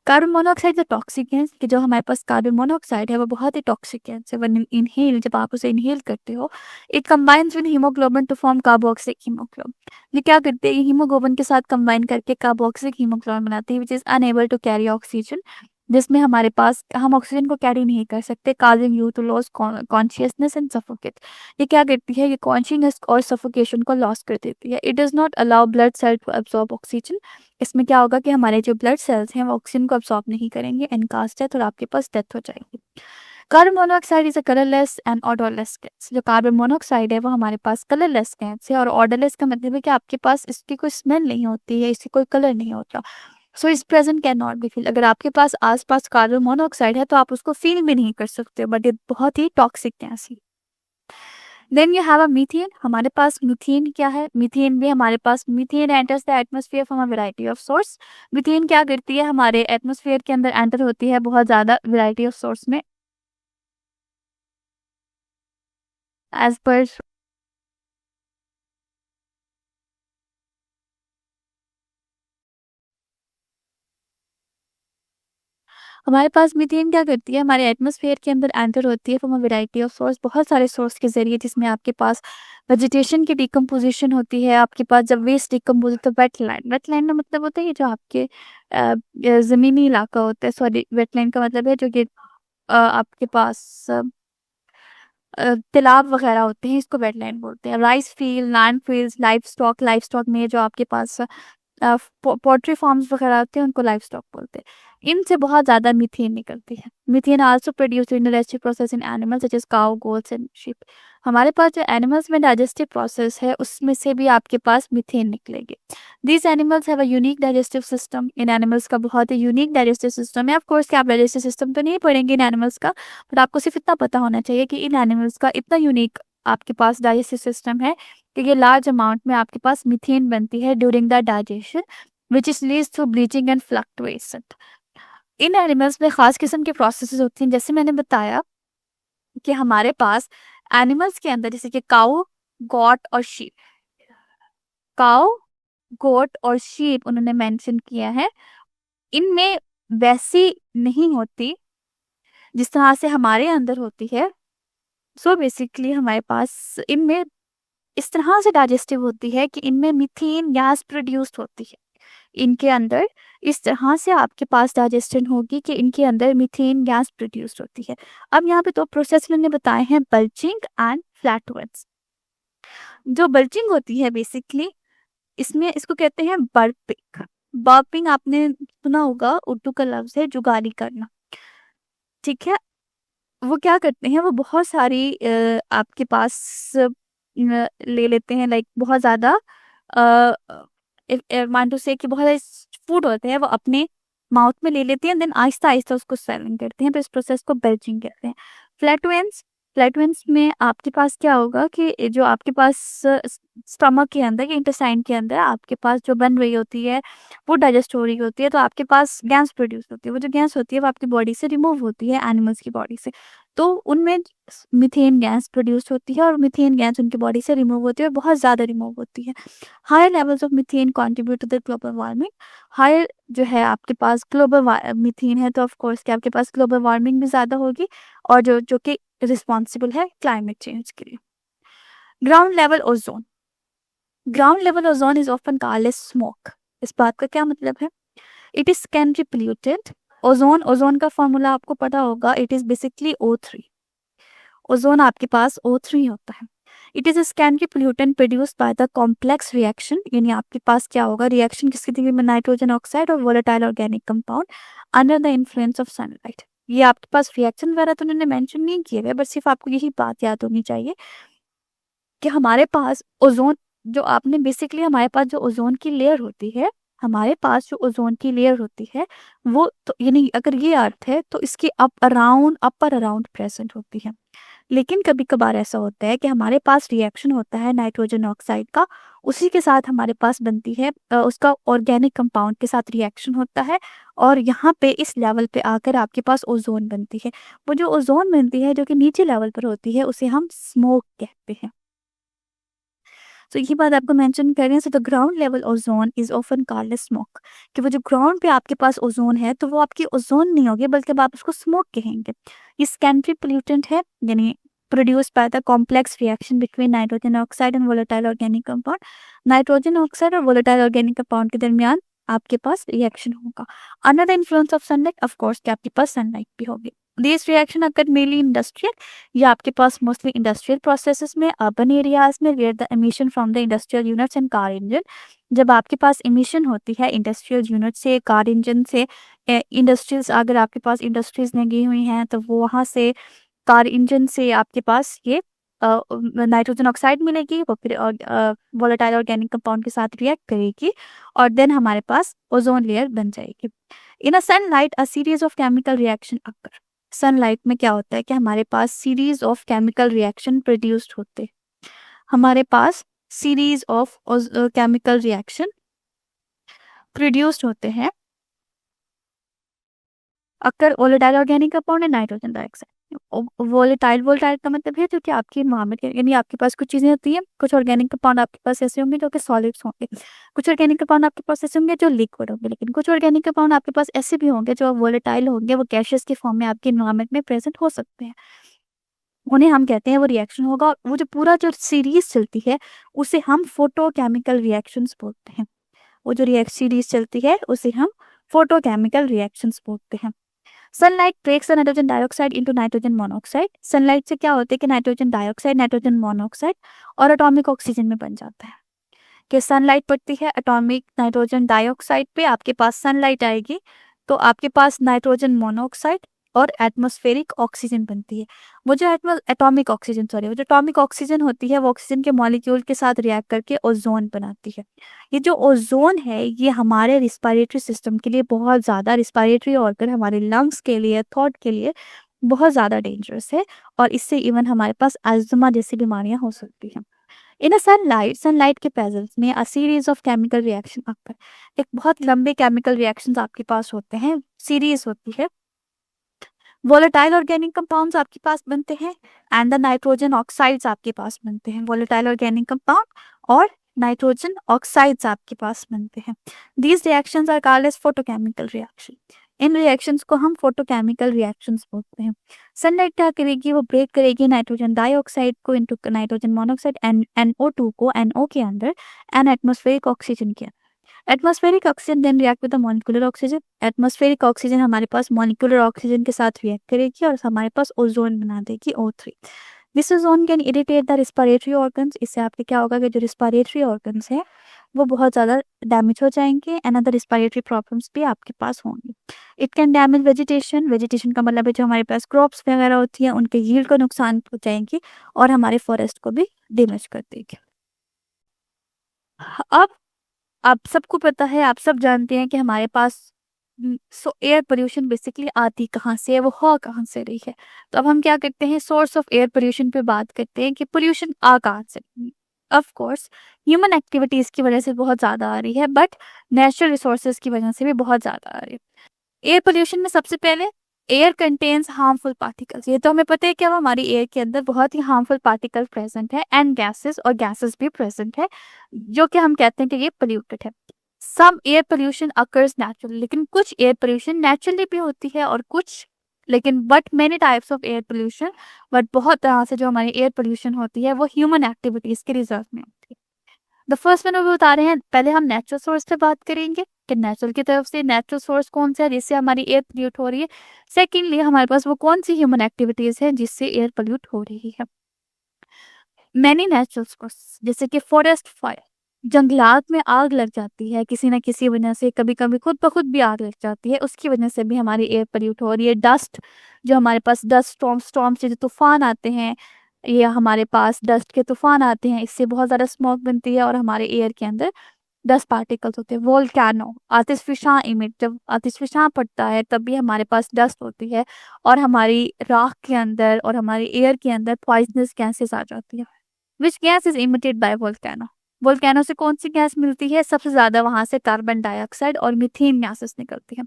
कार्बन मोनोऑक्साइड जो टॉक्सिक है, कि जो हमारे पास कार्बन मोनोऑक्साइड है वो बहुत ही टॉक्सिक है। जब इनहेल, जब आप उसे इनहेल करते हो, it combines with haemoglobin to form carboxylic haemoglobin. ये क्या करते हैं, ये हीमोग्लोबिन के साथ कंबाइन करके कार्बोक्सिलिक हीमोग्लोबिन बनाते हैं which is unable to carry oxygen, जिसमें हमारे पास हम ऑक्सीजन को कैरी नहीं कर सकते, causing you to loss consciousness and suffocate. ये क्या करती है, ये कॉन्शियसनेस और सफोकेशन को लॉस कर देती है। It does not allow blood cell to absorb oxygen. इसमें क्या होगा कि हमारे जो ब्लड सेल्स हैं वो ऑक्सीजन को अब्सॉर्ब नहीं करेंगे एंड कास्ट डेथ, और आपके पास डेथ हो जाएगी। Carbon monoxide is a colourless and odourless gas. जो कार्बन मोनोऑक्साइड है वो हमारे पास कलरलेस गैस है, और ऑडरलेस का मतलब है कि आपके पास इसकी कोई स्मेल नहीं होती है, इसकी कोई कलर नहीं होता। सो इस present can not be feel. अगर आपके पास आसपास कार्बन मोनोऑक्साइड है तो आप उसको फील भी नहीं कर सकते, बट ये बहुत ही टॉक्सिक गैस है। Then you have a methane. हमारे पास मीथेन क्या है, मीथेन भी हमारे पास, methane enters the atmosphere from a variety of source. Methane क्या करती है, हमारे एटमॉस्फेयर के अंदर एंटर होती है बहुत ज़्यादा वैरायटी ऑफ सोर्स में, एज पर हमारे पास मीथेन क्या करती है, हमारे एटमॉस्फेयर के अंदर एंटर होती है from a variety of source, बहुत सारे सोर्स के ज़रिए, जिसमें आपके पास वेजिटेशन की डिकम्पोजिशन होती है। आपके पास जब वेस्ट डिकम्पोज तो वेटलैंड का मतलब होता है ये जो आपके ज़मीनी इलाका होता है, सॉरी वेटलैंड का मतलब है जो कि आपके पास तालाब वगैरह होते हैं, इसको वेटलैंड बोलते हैं। Rice field, land fields, life stock में जो आपके पास पोल्ट्री फार्म्स वगैरह होते हैं, उनको लाइफ स्टॉक बोलते हैं। इनसे बहुत ज़्यादा मीथेन निकलती है। Methane also produce in digestive process in animals such as cow, goats and sheep. हमारे पास जो एनिमल्स में डाइजेस्टिव प्रोसेस है, उसमें से भी आपके पास मीथेन निकलेगी। These animals have a unique digestive system. In animals का बहुत ही यूनिक डाइजेस्टिव सिस्टम है। ऑफ कोर्स कि आप डाइजेस्टिव सिस्टम तो नहीं पढ़ेंगे इन एनिमल्स का, बट आपको सिर्फ इतना पता होना चाहिए कि इन एनिमल्स का इतना यूनिक आपके पास डाइजेस्टिव सिस्टम है कि ये लार्ज अमाउंट में आपके पास मीथेन बनती है during the digestion, which is leads to bleaching and fluctuation। In animals में खास किस्म के प्रोसेसेस होती हैं, जैसे मैंने बताया कि हमारे पास एनिमल्स के अंदर जैसे कि काऊ, गॉट और शीप, काऊ, गोट और शीप उन्होंने मेंशन किया है। इनमें वैसी नहीं होती जिस तरह से हमारे अंदर होती है। सो बेसिकली हमारे पास इनमें इस तरह से डाइजेस्टिव होती है कि इनमें मीथेन गैस प्रोड्यूस्ड होती है। इनके अंदर इस तरह से आपके पास डाइजेशन होगी कि इनके अंदर मीथेन गैस प्रोड्यूस होती है। अब यहाँ पे दो प्रोसेस मैंने बताए हैं, बल्जिंग एंड फ्लैटुलेंस। जो बल्जिंग होती है बेसिकली इसमें इसको कहते हैं बर्पिंग। बर्पिंग आपने सुना होगा, उर्दू का लफ्ज है जुगाली करना, ठीक है। वो क्या करते हैं, वो बहुत सारी आपके पास ले लेते हैं, लाइक बहुत ज़्यादा मान टू से कि बहुत सारे फूड होते हैं वो अपने माउथ में ले लेते हैं, देन आहिस्ता आहिस्ता उसको स्वेलिंग करते हैं, तो इस प्रोसेस को बेल्चिंग कहते हैं। फ्लैटुलेंस, फ्लैटुलेंस में आपके पास क्या होगा कि जो आपके पास स्टमक के अंदर या इंटेस्टाइन के अंदर आपके पास जो बन रही होती है, वो डाइजेस्ट हो रही होती है, तो आपके पास गैस प्रोड्यूस होती है। वो जो गैस होती है वो आपकी बॉडी से रिमूव होती है, एनिमल्स की बॉडी से, तो उनमें मीथेन गैस प्रोड्यूस होती है और मीथेन गैस उनकी बॉडी से रिमूव होती है और बहुत ज़्यादा रिमूव होती है। Higher levels of methane contribute to the global warming. Higher जो है आपके पास ग्लोबल मीथेन है, तो ऑफ कोर्स कि आपके पास ग्लोबल वार्मिंग भी ज़्यादा होगी, और जो जो कि रिस्पॉन्सिबल है क्लाइमेट चेंज के लिए। Ground level ozone, ground level ozone is often called as smoke. इस बात का क्या मतलब है, it is canary polluted. Ozone, ozone का फॉर्मूला आपको पता होगा, it is basically O3। Ozone आपके पास O3 होता है। It is secondary pollutant produced by the complex reaction, यानी आपके पास क्या होगा, रिएक्शन किसकी डिग्री में, नाइट्रोजन ऑक्साइड और volatile organic compound under the influence of sunlight. ये आपके पास रिएक्शन वगैरह तो उन्होंने मेंशन नहीं किए हुए, बट सिर्फ आपको यही बात याद होनी चाहिए कि हमारे पास ओजोन, जो आपने बेसिकली हमारे पास जो ओजोन की लेयर होती है, हमारे पास जो ओजोन की लेयर होती है वो तो, यानी अगर ये अर्थ है तो इसकी अपर अराउंड प्रेजेंट होती है। लेकिन कभी कभार ऐसा होता है कि हमारे पास रिएक्शन होता है नाइट्रोजन ऑक्साइड का, उसी के साथ हमारे पास बनती है उसका ऑर्गेनिक कंपाउंड के साथ रिएक्शन होता है, और यहाँ पे इस लेवल पे आकर आपके पास ओजोन बनती है। वो जो ओजोन बनती है जो कि नीचे लेवल पर होती है, उसे हम स्मोक कहते हैं। तो ये बात आपको मेंशन करें, so the ground level ozone is often called as smoke, कि वो जो ग्राउंड पे आपके पास ओजोन है तो वो आपकी ओजोन नहीं होगी, बल्कि अब आप उसको स्मोक कहेंगे। ये सेकेंडरी पोल्यूटेंट है, यानी produce by the complex reaction between nitrogen oxide and volatile organic compound. Nitrogen oxide और वोलेटाइल ऑर्गेनिक कंपाउंड के दरमियान आपके पास रिएक्शन होगा under the influence of sunlight. Of course कि आपके पास सनलाइट भी होगी। This reaction occur mainly industrial, या आपके पास मोस्टली इंडस्ट्रियल प्रोसेसेस में, अर्बन एरियाज में, where the emission from the industrial units and car engine. जब आपके पास एमिशन होती है इंडस्ट्रियल यूनिट से, कार इंजन से, इंडस्ट्रीज, अगर आपके पास इंडस्ट्रीज लगी हुई हैं तो वो वहाँ से कार इंजन से आपके पास ये नाइट्रोजन ऑक्साइड मिलेगी, वो फिर वोलेटाइल ऑर्गेनिक कंपाउंड के साथ रिएक्ट करेगी और देन हमारे पास ओजोन लेयर बन जाएगी। In a sunlight a series of chemical reaction occur. Sunlight में क्या होता है कि हमारे पास series of chemical reaction produced होते, हमारे पास series of chemical reaction produced होते हैं occur volatile organic compound and nitrogen dioxide. Volatile volatile का मतलब है जो कि आपकी एनवायरनमेंट यानी आपके पास कुछ चीज़ें होती हैं, कुछ ऑर्गेनिक कंपाउंड आपके पास ऐसे होंगे जो कि सॉलिड्स होंगे, कुछ ऑर्गेनिक कंपाउंड आपके पास ऐसे होंगे जो लिक्विड होंगे, लेकिन कुछ ऑर्गेनिक कंपाउंड आपके पास ऐसे भी होंगे जो वोलेटाइल होंगे, वो गैसेस के फॉर्म में आपके एनवायरनमेंट में प्रेजेंट हो सकते हैं। उन्हें हम कहते हैं वो रिएक्शन होगा, और वो जो पूरा जो सीरीज चलती है उसे हम फोटोकेमिकल रिएक्शंस बोलते हैं। वो जो रिएक्ट सीरीज चलती है उसे हम फोटोकेमिकल रिएक्शंस बोलते हैं। Sunlight breaks the nitrogen dioxide into nitrogen monoxide. Sunlight से क्या होता है कि नाइट्रोजन डाइऑक्साइड, नाइट्रोजन मोनोऑक्साइड और एटॉमिक ऑक्सीजन में बन जाता है। कि सनलाइट पड़ती है एटॉमिक नाइट्रोजन डाइऑक्साइड पे, आपके पास सनलाइट आएगी तो आपके पास नाइट्रोजन मोनोऑक्साइड और एटमॉस्फेरिक ऑक्सीजन बनती है। वो जो एटॉमिक ऑक्सीजन सॉरी वो जो एटॉमिक ऑक्सीजन होती है वो ऑक्सीजन के मॉलिक्यूल के साथ रिएक्ट करके ओजोन बनाती है। ये जो ओजोन है ये हमारे रिस्पायरेटरी सिस्टम के लिए बहुत ज़्यादा, रिस्पायरेटरी ऑर्गन हमारे लंग्स के लिए, थॉट के लिए बहुत ज़्यादा डेंजरस है, और इससे इवन हमारे पास अस्थमा जैसी बीमारियां हो सकती हैं। इन अ सनलाइट के प्रेजेंस में अ सीरीज ऑफ केमिकल रिएक्शन अकर। एक बहुत लंबे केमिकल रिएक्शंस आपके पास होते हैं, सीरीज होती है। वोलेटाइल ऑर्गेनिक कंपाउंड्स आपके पास बनते हैं एंड द नाइट्रोजन ऑक्साइड्स आपके पास बनते हैं। वोलेटाइल ऑर्गेनिक कंपाउंड और नाइट्रोजन ऑक्साइड्स आपके पास बनते हैं। These reactions are called as photochemical reaction. इन रिएक्शंस को हम फोटोकेमिकल रिएक्शंस बोलते हैं। सनलाइट क्या करेगी, वो ब्रेक करेगी नाइट्रोजन डाइऑक्साइड को इनटू नाइट्रोजन मोनोऑक्साइड NO2 को NO के अंदर एंड एटमॉस्फेरिक ऑक्सीजन के अंदर। Atmospheric oxygen then react with the molecular oxygen. Atmospheric oxygen हमारे पास मॉलिक्यूलर ऑक्सीजन के साथ रिएक्ट करेगी और हमारे पास ओजोन बना देगी O3। This ozone can irritate the respiratory organs. इससे आपके क्या होगा कि जो रिस्पायरेटरी ऑर्गन्स हैं वो बहुत ज़्यादा डैमेज हो जाएंगे एंड अदर रिस्पायरेटरी प्रॉब्लम्स भी आपके पास होंगी। It can damage vegetation. Vegetation का मतलब है जो हमारे पास क्रॉप्स वगैरह होती हैं उनके यील्ड को नुकसान पहुंचाएंगी और हमारे फॉरेस्ट को भी डैमेज कर देगी। अब आप सबको पता है, आप सब जानते हैं कि हमारे पास एयर पोल्यूशन बेसिकली आती कहाँ से है, वो हो कहाँ से रही है। तो अब हम क्या करते हैं, सोर्स ऑफ एयर पोल्यूशन पे बात करते हैं कि पोल्यूशन आ कहाँ से। ऑफ कोर्स ह्यूमन एक्टिविटीज की वजह से बहुत ज़्यादा आ रही है, बट नेचुरल रिसोर्सेज की वजह से भी बहुत ज़्यादा आ रही है। एयर पोल्यूशन में सबसे पहले एयर कंटेन्स हार्मफुल पार्टिकल्स। ये तो हमें पता है कि अब हमारी एयर के अंदर बहुत ही हार्मफुल पार्टिकल प्रेजेंट है एंड गैसेस, और गैसेस भी प्रेजेंट है जो कि हम कहते हैं कि ये पोल्यूटेड है। Some air pollution occurs naturally, लेकिन कुछ एयर पोल्यूशन नेचुरली भी होती है और कुछ, लेकिन but many types of air pollution, but बहुत तरह से जो हमारी एयर पोल्यूशन होती है वो ह्यूमन एक्टिविटीज के रिजल्ट में होती है। द फर्स्ट वन वो बता रहे हैं, पहले हम नेचुरल सोर्स पे बात करेंगे कि नेचुरल की तरफ से नेचुरल सोर्स कौन सा है जिससे हमारी एयर पोल्यूट हो रही है। सेकेंडली हमारे पास वो कौन सी ह्यूमन एक्टिविटीज है जिससे एयर पोल्यूट हो रही है। मैनी नेचुरल सोर्स जैसे कि फॉरेस्ट फायर, जंगलात में आग लग जाती है किसी ना किसी वजह से, कभी कभी खुद ब खुद भी आग लग जाती है, उसकी वजह से भी हमारी एयर पोल्यूट हो रही है। डस्ट, जो हमारे पास डस्ट स्टॉर्म से जो तूफान आते हैं, ये हमारे पास डस्ट के तूफान आते हैं, इससे बहुत ज़्यादा स्मोक बनती है और हमारे एयर के अंदर डस्ट पार्टिकल्स होते हैं। वोल्केनो, आतिशफिशां इमिट, जब आतिशफिशां पड़ता है तब भी हमारे पास डस्ट होती है और हमारी राख के अंदर और हमारी एयर के अंदर पॉइजनस गैसेस आ जाती है। Which gas is emitted by volcano. Volcano से कौन सी गैस मिलती है, सबसे ज्यादा वहां से कार्बन डाइऑक्साइड और मीथेन गैसेस निकलती हैं।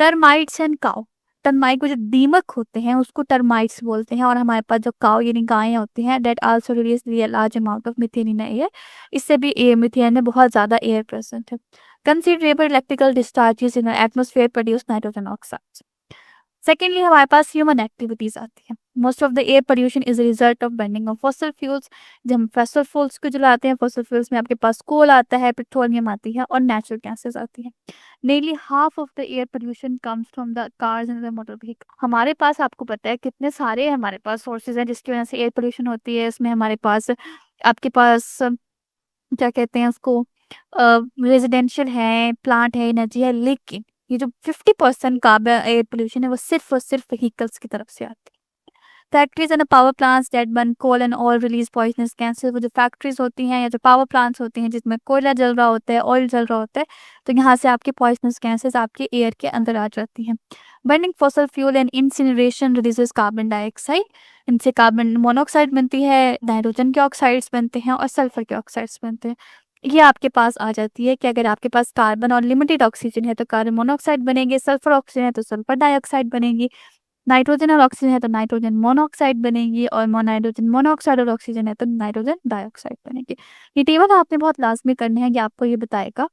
टर्माइट्स एंड काउ, टर्माइट को जो दीमक होते हैं उसको टर्माइट्स बोलते हैं, और हमारे पास जो काउ यानी गायें होती हैं, that also release large amount of methane in air. इससे भी एयर, मीथेन में बहुत ज्यादा एयर प्रेजेंट है। Considerable electrical discharges in atmosphere produce nitrogen oxide. Secondly हमारे पास ह्यूमन एक्टिविटीज आती है। Most of the air pollution is result of burning of fossil fuels. जब हम फॉसल फ्यूल्स को जलाते हैं, फॉसल फ्यूल्स में आपके पास कोल आता है, पेट्रोलियम आती है और नेचुरल गैसेस आती है। Nerli half of the air pollution comes from the cars and the motor vehicle. हमारे पास आपको पता है कितने सारे हमारे पास सोर्सेज हैं जिसकी वजह से एयर पोल्यूशन होती है। इसमें हमारे पास आपके पास क्या कहते हैं उसको, रेजिडेंशियल है, प्लांट है, एनर्जी है, लेकिन ये जो 50% कार्बन एयर पोल्यूशन है वो सिर्फ और सिर्फ व्हीकल्स की तरफ से आती है। Factories and power plants that burn coal and oil release poisonous gases. वो जो फैक्ट्रीज होती हैं या जो पावर प्लांट्स होती हैं जिसमें कोयला जल रहा होता है, ऑयल जल रहा होता है, तो यहाँ से आपकी पॉइजनस गैसेस आपके एयर के अंदर आ जाती हैं। Burning fossil fuel and incineration releases carbon dioxide. इनसे कार्बन मोनोऑक्साइड बनती है, नाइट्रोजन के ऑक्साइड्स बनते हैं और सल्फर के ऑक्साइड्स बनते हैं। ये आपके पास आ जाती है कि अगर आपके पास कार्बन और लिमिटेड ऑक्सीजन है तो कार्बन मोनोऑक्साइड बनेगी, सल्फर ऑक्सीजन है तो सल्फर डाइऑक्साइड बनेगी। नाइट्रोजन और ऑक्सीजन है तो नाइट्रोजन मोनोऑक्साइड बनेगी, और नाइट्रोजन मोनोऑक्साइड और ऑक्सीजन है तो नाइट्रोजन डाइऑक्साइड बनेगी। ये टेबल आपने बहुत लाजमी करने हैं कि आपको ये बताएगा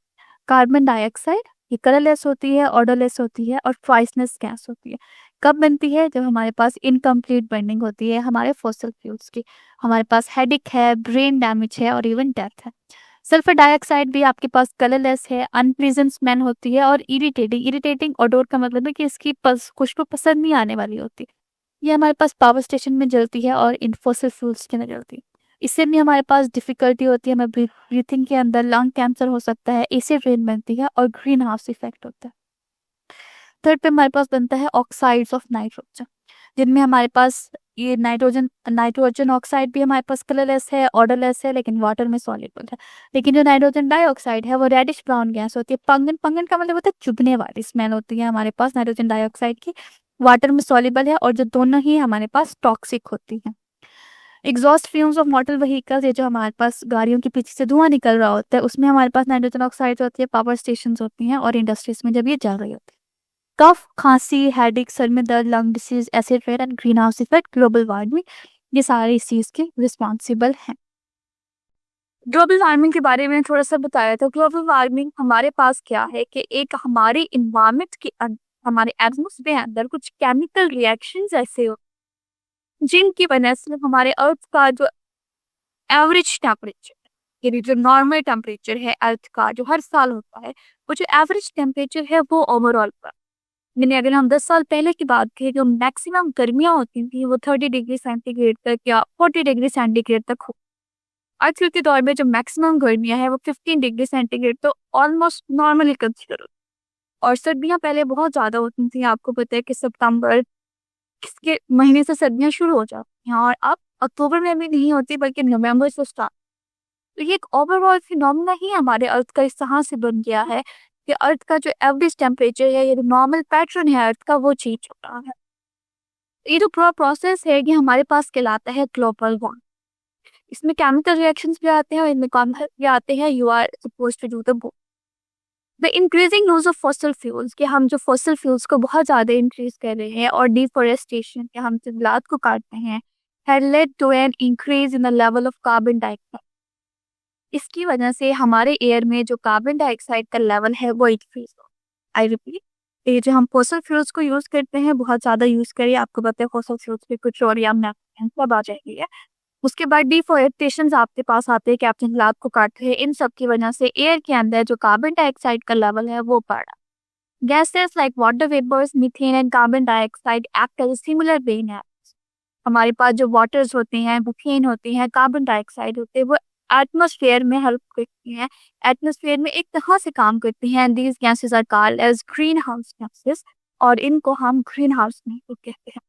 कार्बन डाइऑक्साइड ये कलरलेस होती है, ऑर्डरलेस होती है और पॉइजनस गैस होती है। कब बनती है? जब हमारे पास इनकम्प्लीट बर्निंग होती है हमारे फॉसिल फ्यूल्स की, हमारे पास हेडिक है, ब्रेन डैमेज है और इवन डेथ है। सल्फर डाइऑक्साइड भी आपके पास कलरलेस है, अनप्लीजेंट स्मेल होती है और इरिटेटिंग ओडोर का मतलब है कि इसकी खुशबू पसंद नहीं आने वाली होती। ये हमारे पास पावर स्टेशन में जलती है और इन फॉसिल फ्यूल्स के अंदर जलती है। इससे भी हमारे पास डिफिकल्टी होती है, हमें ब्रीथिंग के अंदर लंग कैंसर हो सकता है, एसिड रेन बनती है और ग्रीन हाउस इफेक्ट होता है। थर्ड पे हमारे पास बनता है ऑक्साइड्स ऑफ नाइट्रोजन, जिनमें हमारे पास ये नाइट्रोजन ऑक्साइड भी हमारे पास कलरलेस है, ऑर्डरलेस है, लेकिन वाटर में सॉल्युबल है। लेकिन जो नाइट्रोजन डाइऑक्साइड है वो रेडिश ब्राउन गैस होती है। पंगन का मतलब होता है चुभने वाली स्मेल होती है हमारे पास नाइट्रोजन डाइऑक्साइड की, वाटर में सॉल्युबल है और जो दोनों ही हमारे पास टॉक्सिक होती हैं। Exhaust fumes of motor vehicles, ये जो हमारे पास गाड़ियों के पीछे से धुआं निकल रहा होता है उसमें हमारे पास नाइट्रोजन ऑक्साइड होती है, पावर स्टेशन होती हैं और इंडस्ट्रीज में जब ये जल रही होती है। कफ, खांसी, हेडेक, सर में दर्द, lung disease, acid rain and green house effect, global warming, ये सारे इस चीज के रिस्पॉन्सिबल हैं। ग्लोबल वार्मिंग के बारे में थोड़ा सा बताया था। ग्लोबल वार्मिंग हमारे पास क्या है कि एक हमारे इन्वायरमेंट के अंदर, हमारे एटमॉस्फेयर के अंदर कुछ केमिकल रिएक्शंस ऐसे हो जिनकी वजह से हमारे अर्थ का जो एवरेज टेम्परेचर, यानी जो नॉर्मल टेम्परेचर है अर्थ का जो हर साल होता है, वो जो एवरेज टेम्परेचर है वो ओवरऑल पर, यानी अगर हम 10 साल पहले की बात करें जो मैक्सिमम गर्मियां होती थी वो 30 डिग्री सेंटीग्रेड तक या 40 डिग्री सेंटीग्रेड तक हो। आजकल के दौर में जो मैक्सिमम गर्मियां है वो 15 डिग्री सेंटीग्रेड तो ऑलमोस्ट नॉर्मली कंसिडर होती। और सर्दियां पहले बहुत ज्यादा होती थी, आपको पता है कि सितंबर इसके महीने से सर्दियां शुरू हो जाती हैं और अब अक्टूबर में भी नहीं होती बल्कि नवंबर से स्टार्ट। तो ये एक ओवरऑल फिनोमेना ही हमारे अर्थ का इस तरह से बन गया है कि अर्थ का जो एवरेज टेम्परेचर है, ये नॉर्मल पैटर्न है अर्थ का, वो चेंज हो रहा है। ये जो पूरा प्रोसेस है ये हमारे पास कहलाता है ग्लोबल वार्मिंग। इसमें केमिकल रिएक्शंस भी आते हैं और इनमें कॉम्पोनेंट भी आते हैं। You are supposed to do the increasing use of fossil fuels, कि हम जो फॉसिल फ्यूल्स को बहुत ज़्यादा इंक्रीज कर रहे हैं, और डिफोरेस्टेशन के हम जंगलात को काटते हैं, had led to an increase in the level of carbon dioxide. इसकी वजह से हमारे एयर में जो कार्बन डाइऑक्साइड का लेवल है वो इंक्रीज हो। आई रिपीट, ये जो हम फॉसिल फ्यूल्स को यूज करते हैं बहुत ज्यादा यूज करिए, आपको पता है फॉसिल फ्यूल्स पे कुछ और या सब आ जाएगी है। उसके बाद डिफोरेस्टेशन आपके पास आते हैं कि आप जंगलात को काटते हैं, इन सब की वजह से एयर के अंदर जो कार्बन डाइऑक्साइड का लेवल है वो बढ़ रहा। Gases like water vapours, methane and carbon dioxide act as similar vane है। हमारे पास जो वाटर्स होते हैं, मीथेन होते हैं, कार्बन डाइऑक्साइड होते हैं, वो एटमॉस्फेयर में हेल्प करती हैं, एटमॉस्फेयर में एक तरह से काम करती हैं। These gases are called as green house gases और इनको हम ग्रीन हाउस में कहते हैं।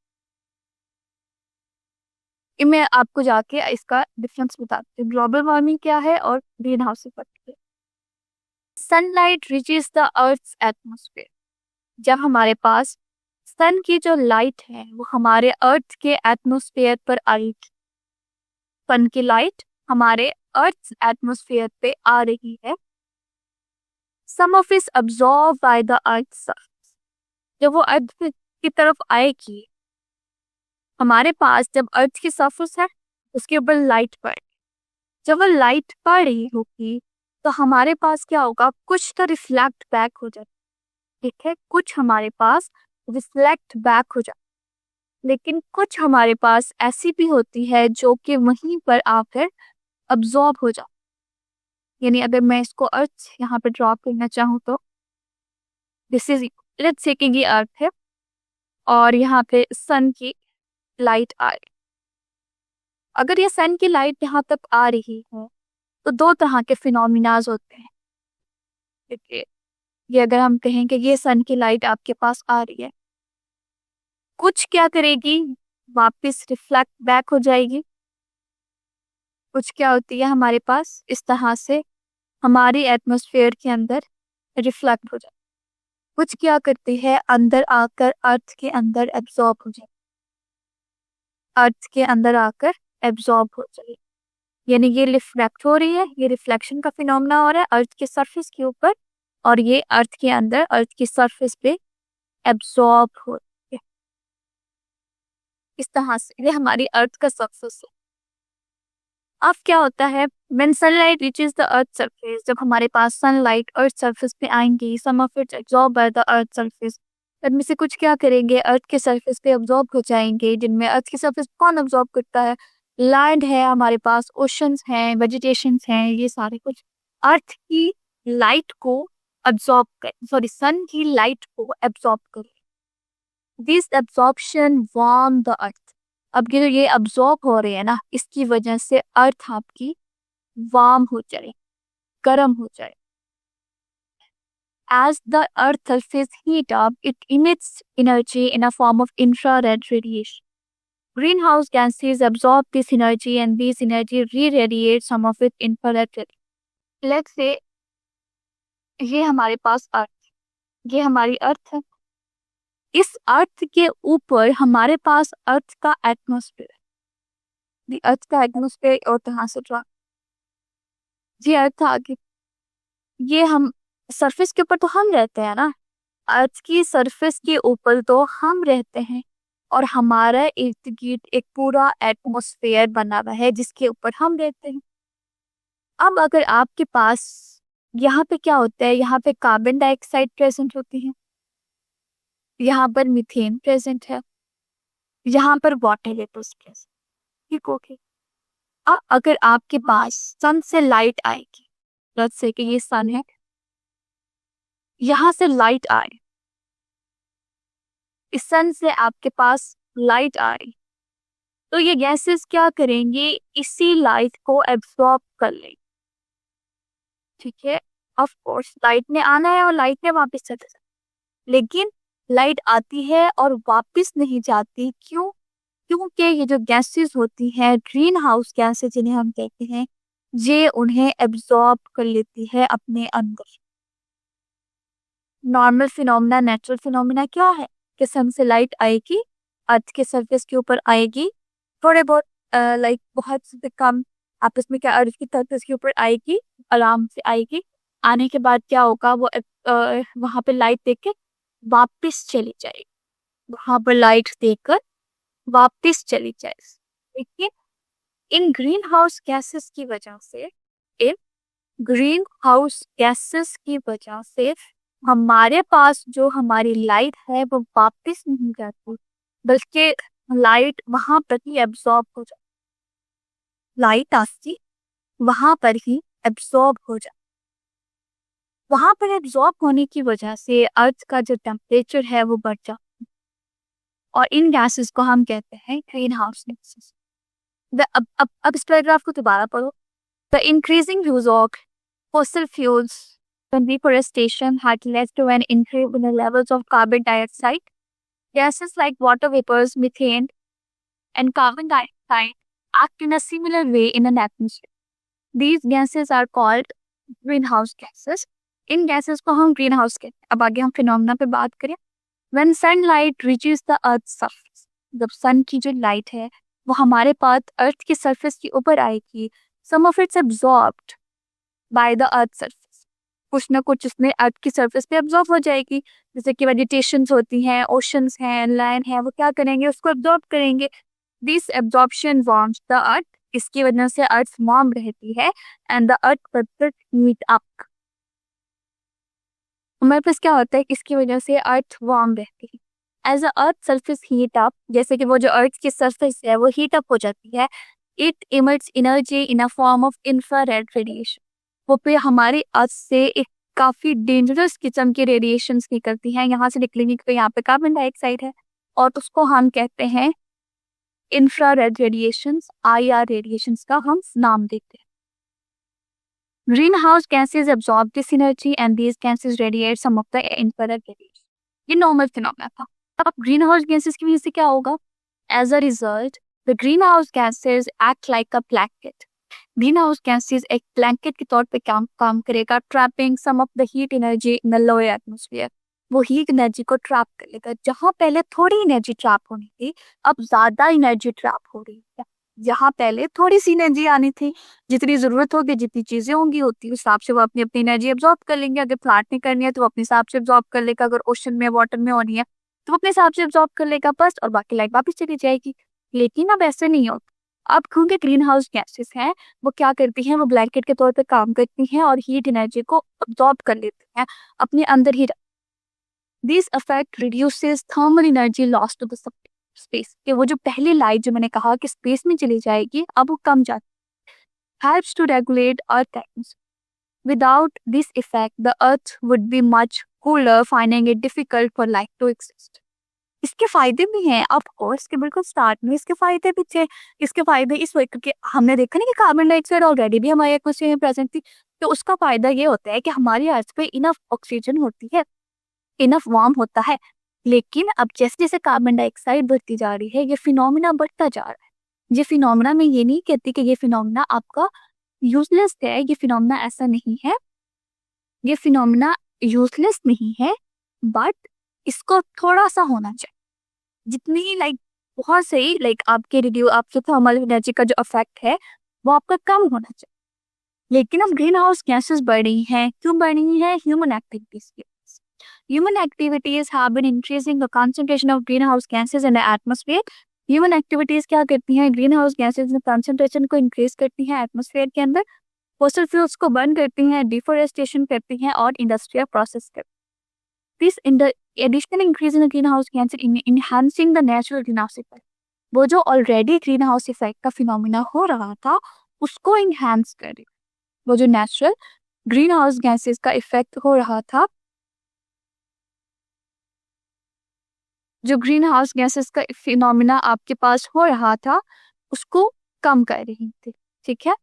मैं आपको जाके इसका डिफरेंस बताती हूँ, ग्लोबल वार्मिंग क्या है और ग्रीन हाउस इफेक्ट क्या है। Sunlight reaches the earth's atmosphere, जब हमारे पास सन की जो लाइट है वो हमारे अर्थ के एटमॉस्फेयर पर आई, सन की लाइट हमारे अर्थ एटमॉस्फेयर पे आ रही है, some of is absorb by the earth surface, जब वो अर्थ की तरफ आएगी, हमारे पास जब अर्थ की सरफेस है उसके ऊपर लाइट पड़े, जब वो लाइट पड़ रही होगी तो हमारे पास क्या होगा, कुछ तो रिफ्लेक्ट बैक हो जाए, ठीक है, कुछ हमारे पास रिफ्लेक्ट बैक हो जाए, लेकिन कुछ हमारे पास ऐसी भी होती है जो कि वहीं पर आकर अब्सॉर्ब हो जाए। यानी अगर मैं इसको अर्थ यहाँ पे ड्रॉप करना चाहूँ तो दिस इज, लेट्स से कि ये अर्थ है और यहाँ पे सन की लाइट आ रही। अगर ये सन की लाइट यहाँ तक आ रही है तो दो तरह के फिनोमिनाज होते हैं। देखिए, ये अगर हम कहें कि ये सन की लाइट आपके पास आ रही है, कुछ क्या करेगी, वापस रिफ्लेक्ट बैक हो जाएगी, कुछ क्या होती है हमारे पास इस तरह से हमारी एटमॉस्फेयर के अंदर रिफ्लेक्ट हो जाए, कुछ क्या करती है अंदर आकर अर्थ के अंदर एब्जॉर्ब हो जाए, अर्थ के अंदर आकर एब्जॉर्ब हो जाए। यानी ये रिफ्लेक्ट हो रही है, ये रिफ्लेक्शन का फिनोमेना हो रहा है अर्थ के सरफेस के ऊपर, और ये अर्थ के अंदर अर्थ की सरफेस पे एब्जॉर्ब हो रही है। इस तरह से ये हमारी अर्थ का सरफेस है। अब क्या होता है, when sunlight reaches the earth surface, जब हमारे पास सनलाइट अर्थ सरफेस पे आएंगी, some of its absorb by the earth surface, इनमें से कुछ क्या करेंगे, अर्थ के सरफेस पे अब्जॉर्ब हो जाएंगे। जिनमें अर्थ के सरफेस कौन अब्जॉर्ब करता है, लैंड है हमारे पास, ओशंस हैं, वेजिटेशंस हैं, ये सारे कुछ अर्थ की लाइट को अब्जॉर्ब कर, सॉरी सन की लाइट को एब्जॉर्ब कर, this absorption warm the earth. अब ये अब्जॉर्ब हो रहे हैं ना, इसकी वजह से अर्थ आपकी वार्म हो जाए, गर्म हो जाए। As the earth surface heat up, it emits energy in a form of infrared radiation. Greenhouse gases absorb this energy and this energy re-radiates some of it infrared radiation. Let's say ये हमारे पास अर्थ, ये हमारी अर्थ है। इस अर्थ के ऊपर हमारे पास अर्थ का एटमॉस्फेयर है। अर्थ का एटमॉस्फेयर और तरह से ट्रा जी अर्थ आगे, ये हम सरफेस के ऊपर तो हम रहते हैं ना, अर्थ की सरफेस के ऊपर तो हम रहते हैं और हमारा इर्द गिर्द एक पूरा एटमॉस्फेयर बना हुआ है जिसके ऊपर हम रहते हैं। अब अगर आपके पास यहाँ पे क्या होता है, यहाँ पे कार्बन डाइऑक्साइड प्रेजेंट होती है, यहाँ पर मीथेन प्रेजेंट है, यहाँ पर वाटर वेपर्स प्रेजेंट, ठीक ओके। अब अगर आपके पास सन से लाइट आएगी, लेट्स से कि ये सन है, यहाँ से लाइट आए, इस सन से आपके पास लाइट आए, तो ये गैसेस क्या करेंगे, इसी लाइट को एब्सॉर्ब कर लेंगे, ठीक है। ऑफ कोर्स लाइट ने आना है और लाइट ने वापस चले जाना, लेकिन लाइट आती है और वापस नहीं जाती, क्यों? क्योंकि ये जो गैसेस होती हैं, ग्रीन हाउस गैसेस जिन्हें हम कहते हैं, ये उन्हें एब्सॉर्ब कर लेती है अपने अंदर। नॉर्मल फिनोमिना, नेचुरल फिनोमिना क्या है कि सन से लाइट आएगी, अर्थ के सरफेस के ऊपर आएगी, थोड़े बहुत लाइक बहुत से कम आपस में क्या अर्थ की सरफेस के ऊपर आएगी, आराम से आएगी, आने के बाद क्या होगा, वो वहां पे लाइट देख के वापिस चली जाएगी, वहां पर लाइट देखकर वापिस चली जाए। देखिए इन ग्रीन हाउस गैसेस की वजह से, इन ग्रीन हाउस गैसेस की वजह से हमारे पास जो हमारी लाइट है वो वापस नहीं जाती, बल्कि लाइट वहां पर ही एब्सॉर्ब हो जाती, लाइट आती वहां पर ही एब्सॉर्ब हो जाती। वहां पर एब्सॉर्ब होने की वजह से अर्थ का जो टेम्परेचर है वो बढ़ जाता है और इन गैसेस को हम कहते हैं ग्रीन हाउस गैसेस। अब इस पैराग्राफ को दोबारा पढ़ो। The increasing use of fossil fuels and deforestation had led to an increase in the levels of carbon dioxide. Gases like water vapors, methane, and carbon dioxide act in a similar way in an atmosphere. These gases are called greenhouse gases. In gases को हम greenhouse कहते हैं। अब आगे हम phenomena पे बात करें। When sunlight reaches the earth's surface, जब sun की जो light है वो हमारे पास अर्थ की सरफेस के ऊपर आएगी, some of it's absorbed by the earth surface. कुछ ना कुछ उसमें अर्थ की सरफेस पे एब्जॉर्ब हो जाएगी, जैसे कि वेजिटेशंस होती हैं, ओशंस हैं, लैंड है, वो क्या करेंगे, उसको एब्जॉर्ब करेंगे। This absorption warms the earth, इसकी वजह से अर्थ वार्म रहती है and the earth perfect heat up. हमारे पास क्या होता है, इसकी वजह से अर्थ वार्म रहती है। As a earth surface heat up, जैसे कि वो जो अर्थ की सरफेस है वो हीट अप हो जाती है, it emits energy in a form of infrared radiation. वो पे हमारे अर्थ से एक काफी डेंजरस किस्म के रेडिएशंस निकलती हैं, यहाँ से निकलेंगी क्योंकि यहाँ पे कार्बन डाइऑक्साइड है और उसको हम कहते हैं इंफ्रारेड रेडिएशंस, IR रेडिएशंस का हम नाम देते हैं। Greenhouse gases absorb this energy and these gases radiate some of the infrared radiation. ये नॉर्मल फिनोमेना था। अब ग्रीन हाउस गैसेस की वजह से क्या होगा, as a result the green house gases act like a blanket. Green house gases एक blanket के तौर पे काम करेगा, trapping some of the heat energy in the lower atmosphere. वो हीट एनर्जी को ट्रैप कर लेगा, जहां पहले थोड़ी एनर्जी ट्रैप होनी थी अब ज्यादा एनर्जी ट्रैप हो रही है। जहाँ पहले थोड़ी सी एनर्जी आनी थी, जितनी जरूरत होगी, जितनी चीजें होंगी उस हिसाब से वो अपनी अपनी एनर्जी एब्जॉर्ब कर लेंगे। अगर प्लांट में करनी है तो वो अपने हिसाब से एब्जॉर्ब कर लेगा, अगर ओशन में वाटर में होनी है तो वो अपने हिसाब से एब्जॉर्ब कर लेगा बस, और बाकी लाइट वापस चली जाएगी। लेकिन अब ऐसे नहीं होता। अब क्योंकि ग्रीन हाउस गैसेस हैं, वो क्या करती हैं, वो ब्लैंकेट के तौर पे काम करती हैं और हीट एनर्जी को अब्जॉर्ब कर लेती हैं अपने अंदर ही। This affect reduces thermal energy loss to the space, कि वो जो पहली लाइट जो मैंने कहा कि स्पेस में चली जाएगी, अब वो कम जाती है। Helps to regulate earth times. Without this effect the earth would be much cooler, finding it difficult for life to exist. इसके फायदे भी हैं, ऑफ कोर्स, के बिल्कुल स्टार्ट में इसके फायदे भी थे। इसके फायदे इस वक्त के हमने देखा नहीं कि कार्बन डाइऑक्साइड ऑलरेडी भी हमारे एटमॉस्फेयर में प्रेजेंट थी, तो उसका फायदा ये होता है कि हमारी अर्थ पे इनफ ऑक्सीजन होती है, इनफ वार्म होता है। लेकिन अब जैसे जैसे कार्बन डाइऑक्साइड बढ़ती जा रही है, ये फिनोमिना बढ़ता जा रहा है। ये फिनोमिना मैं ये नहीं कहती कि ये फिनोमिना आपका यूजलेस है, ये फिनोमिना ऐसा नहीं है, ये फिनोमिना यूजलेस नहीं है, बट इसको थोड़ा सा होना चाहिए। जितनी लाइक बहुत सही, लाइक आपके रिड्यू आपके थर्मल एनर्जी का जो इफेक्ट है वो आपका कम होना चाहिए। लेकिन अब ग्रीन हाउस गैसेस बढ़ रही हैं, क्यों बढ़ रही हैं? ह्यूमन एक्टिविटीज की वजह से। Human activities have been increasing the concentration of green house gases in the atmosphere. Human activities क्या करती हैं? ग्रीन हाउस गैसेस में कंसंट्रेशन को इंक्रीज करती हैं एटमॉस्फेयर के अंदर, फॉसिल फ्यूल्स को बर्न करती हैं, डिफोरेस्टेशन करती हैं और इंडस्ट्रियल प्रोसेस करती हैं। This in the additional increase in the greenhouse gas in enhancing the natural greenhouse effect। वो जो ऑलरेडी ग्रीन हाउस इफेक्ट का फिनोमिना हो रहा था उसको इनहेंस करे। वो जो नेचुरल ग्रीन हाउस गैसेस का इफेक्ट हो रहा था, जो ग्रीन हाउस गैसेस का फिनोमिना आपके पास हो रहा था, उसको कम कर रही थी। ठीक है,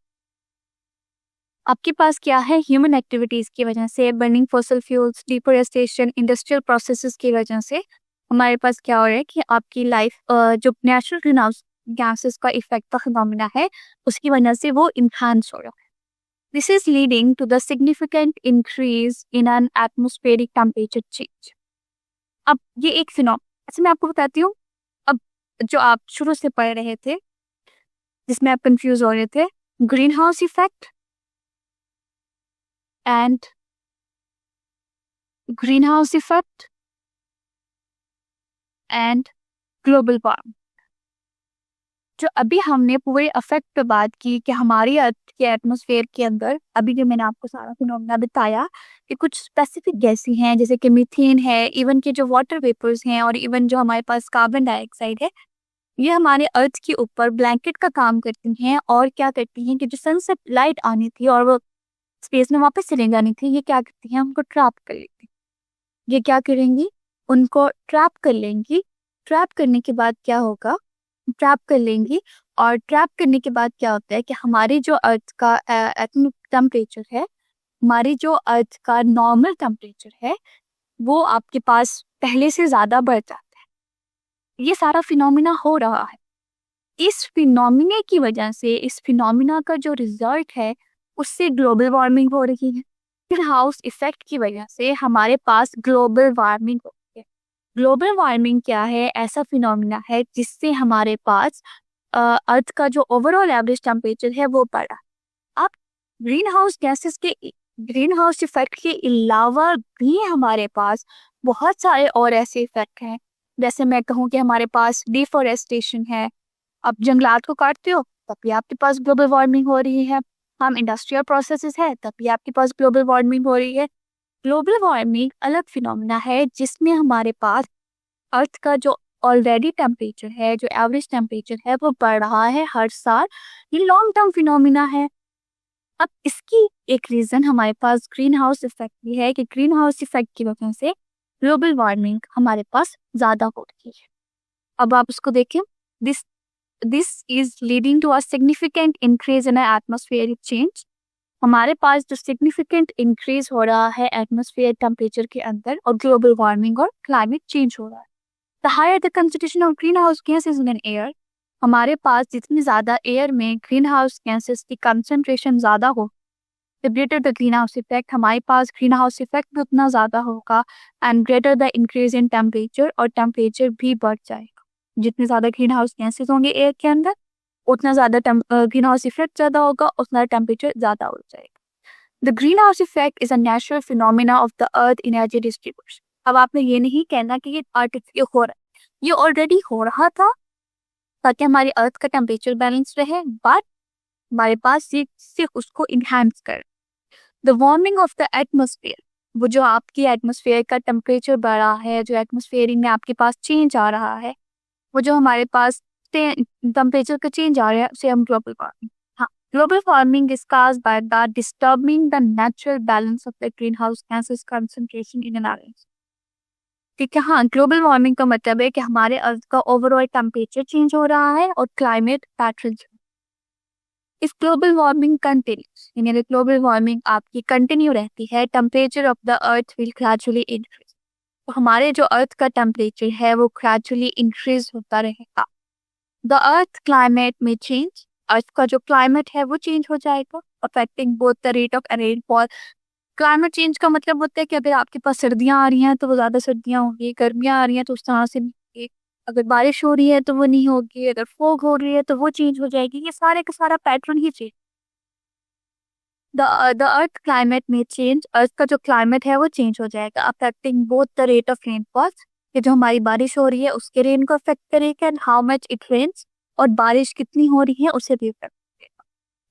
आपके पास क्या है? ह्यूमन एक्टिविटीज की वजह से, burning fossil fuels, deforestation, industrial processes की वजह से हमारे पास क्या हो रहा है कि आपकी लाइफ जो नेचुरल ग्रीन हाउस गैसेस का इफेक्ट का फिनोमिना है, उसकी वजह से वो इनहांस हो रहा है। This is leading to the significant increase in an atmospheric temperature change. अब ये एक फिनोमिना, अच्छा मैं आपको बताती हूँ। अब जो आप शुरू से पढ़ रहे थे, जिसमें आप कंफ्यूज हो रहे थे, green house effect and greenhouse effect and global warming। जो अभी हमने पूरे इफेक्ट पे बात की कि हमारी अर्थ के एटमॉस्फेयर के अंदर, अभी जो मैंने आपको सारा फिनोमेना बताया कि कुछ स्पेसिफिक गैसें हैं जैसे कि मीथेन है, इवन के जो वाटर वेपर्स हैं, और इवन जो हमारे पास कार्बन डाइऑक्साइड है, ये हमारे अर्थ के ऊपर ब्लैंकेट का काम करती हैं और क्या करती हैं कि जो सन से लाइट आनी थी और वो स्पेस में वापस चले जानी थी, ये क्या करती हैं? उनको ट्रैप कर लेती। ये क्या करेंगी? उनको ट्रैप कर लेंगी। ट्रैप करने के बाद क्या होगा? ट्रैप कर लेंगी, और ट्रैप करने के बाद क्या होता है कि हमारी जो अर्थ का टेम्परेचर है, हमारी जो अर्थ का नॉर्मल टेम्परेचर है, वो आपके पास पहले से ज्यादा बढ़ जाता है। ये सारा फिनोमिना हो रहा है। इस फिनोमिने की वजह से, इस फिनोमिना का जो रिजल्ट है, उससे ग्लोबल वार्मिंग हो रही है। ग्रीन हाउस इफेक्ट की वजह से हमारे पास ग्लोबल वार्मिंग हो रही है। ग्लोबल वार्मिंग क्या है? ऐसा फिनोमिना है जिससे हमारे पास अर्थ का जो ओवरऑल एवरेज टेम्परेचर है वो बढ़ा। अब ग्रीन हाउस गैसेस के, ग्रीन हाउस इफेक्ट के अलावा भी हमारे पास बहुत सारे और ऐसे इफेक्ट हैं। जैसे मैं कहूँ कि हमारे पास डिफोरेस्टेशन है। अब जंगलात को काटते हो तब भी आपके पास ग्लोबल वार्मिंग हो रही है। हम इंडस्ट्रियल प्रोसेसेस है तब भी आपके पास ग्लोबल वार्मिंग हो रही है। ग्लोबल वार्मिंग अलग फिनोमिना है जिसमें हमारे पास अर्थ का जो ऑलरेडी टेम्परेचर है, जो एवरेज टेम्परेचर है, वो बढ़ रहा है हर साल। ये लॉन्ग टर्म फिनोमिना है। अब इसकी एक रीजन हमारे पास ग्रीन हाउस इफेक्ट भी है कि ग्रीन हाउस इफेक्ट की वजह से ग्लोबल वार्मिंग हमारे पास ज्यादा हो रही है। अब आप उसको देखें, this is leading to a significant increase in atmospheric change. हमारे पास जो सिग्निफिकेंट इंक्रीज हो रहा है एटमॉस्फेयर टेम्परेचर के अंदर, और ग्लोबल वार्मिंग और क्लाइमेट चेंज हो रहा है। The higher the concentration of green house gases in air, हमारे पास जितनी ज्यादा एयर में ग्रीन हाउस गैसेस की कंसंट्रेशन ज्यादा हो, the greater the green house effect, हमारे पास ग्रीन हाउस इफेक्ट भी उतना ज्यादा होगा, and greater the increase in temperature, और टेम्परेचर भी बढ़ जाएगा। जितने ज्यादा ग्रीन हाउस गैसेस होंगे एयर के अंदर, उतना ज्यादा ग्रीन हाउस इफेक्ट ज्यादा होगा, उतना टेम्परेचर ज्यादा हो जाएगा। The green house effect is a natural phenomena of the earth energy distribution. अब आपने ये नहीं कहना कि ये आर्टिफिशियल हो रहा है, ये ऑलरेडी हो रहा था, ताकि हमारी अर्थ का टेम्परेचर बैलेंस रहे, बट हमारे पास ये सिर्फ उसको इन्हांस कर। The warming of the atmosphere, वो जो आपकी एटमोसफेयर का टेम्परेचर बढ़ा है, जो एटमोसफेयर में आपके पास चेंज आ रहा है, वो जो हमारे पास टेम्परेचर का चेंज आ रहा है, उसे हम ग्लोबल वार्मिंग। हाँ, global warming is caused by the disturbing the natural balance of the green house gases concentration in an area. ठीक है, हाँ, ग्लोबल वार्मिंग का मतलब है कि हमारे अर्थ का ओवरऑल टेम्परेचर चेंज हो रहा है और क्लाइमेट पैटर्न। इस ग्लोबल वार्मिंग कंटिन्यूस, यानी ग्लोबल वार्मिंग आपकी कंटिन्यू रहती है, temperature of the earth will gradually increase. तो हमारे जो अर्थ का टेम्परेचर है वो ग्रेजुअली इंक्रीज होता रहेगा। द अर्थ क्लाइमेट में चेंज, अर्थ का जो क्लाइमेट है वो चेंज हो जाएगा, affecting both the rate of rainfall. Climate change का मतलब होता है कि अगर आपके पास सर्दियां आ रही हैं तो वो ज्यादा सर्दियां होंगी, गर्मियां आ रही हैं तो उस तरह से नहीं होगी, अगर बारिश हो रही है तो वो नहीं होगी, अगर फॉग हो रही है तो वो चेंज हो जाएगी। ये सारे का सारा pattern he change. The earth climate में चेंज, अर्थ का जो क्लाइमेट है वो चेंज हो जाएगा, affecting both the rate of rainfall, कि जो हमारी बारिश हो रही है उसके रेन को अफेक्ट करेगा, and how much it rains, और बारिश कितनी हो रही है उसे भी अफेक्ट करेगा।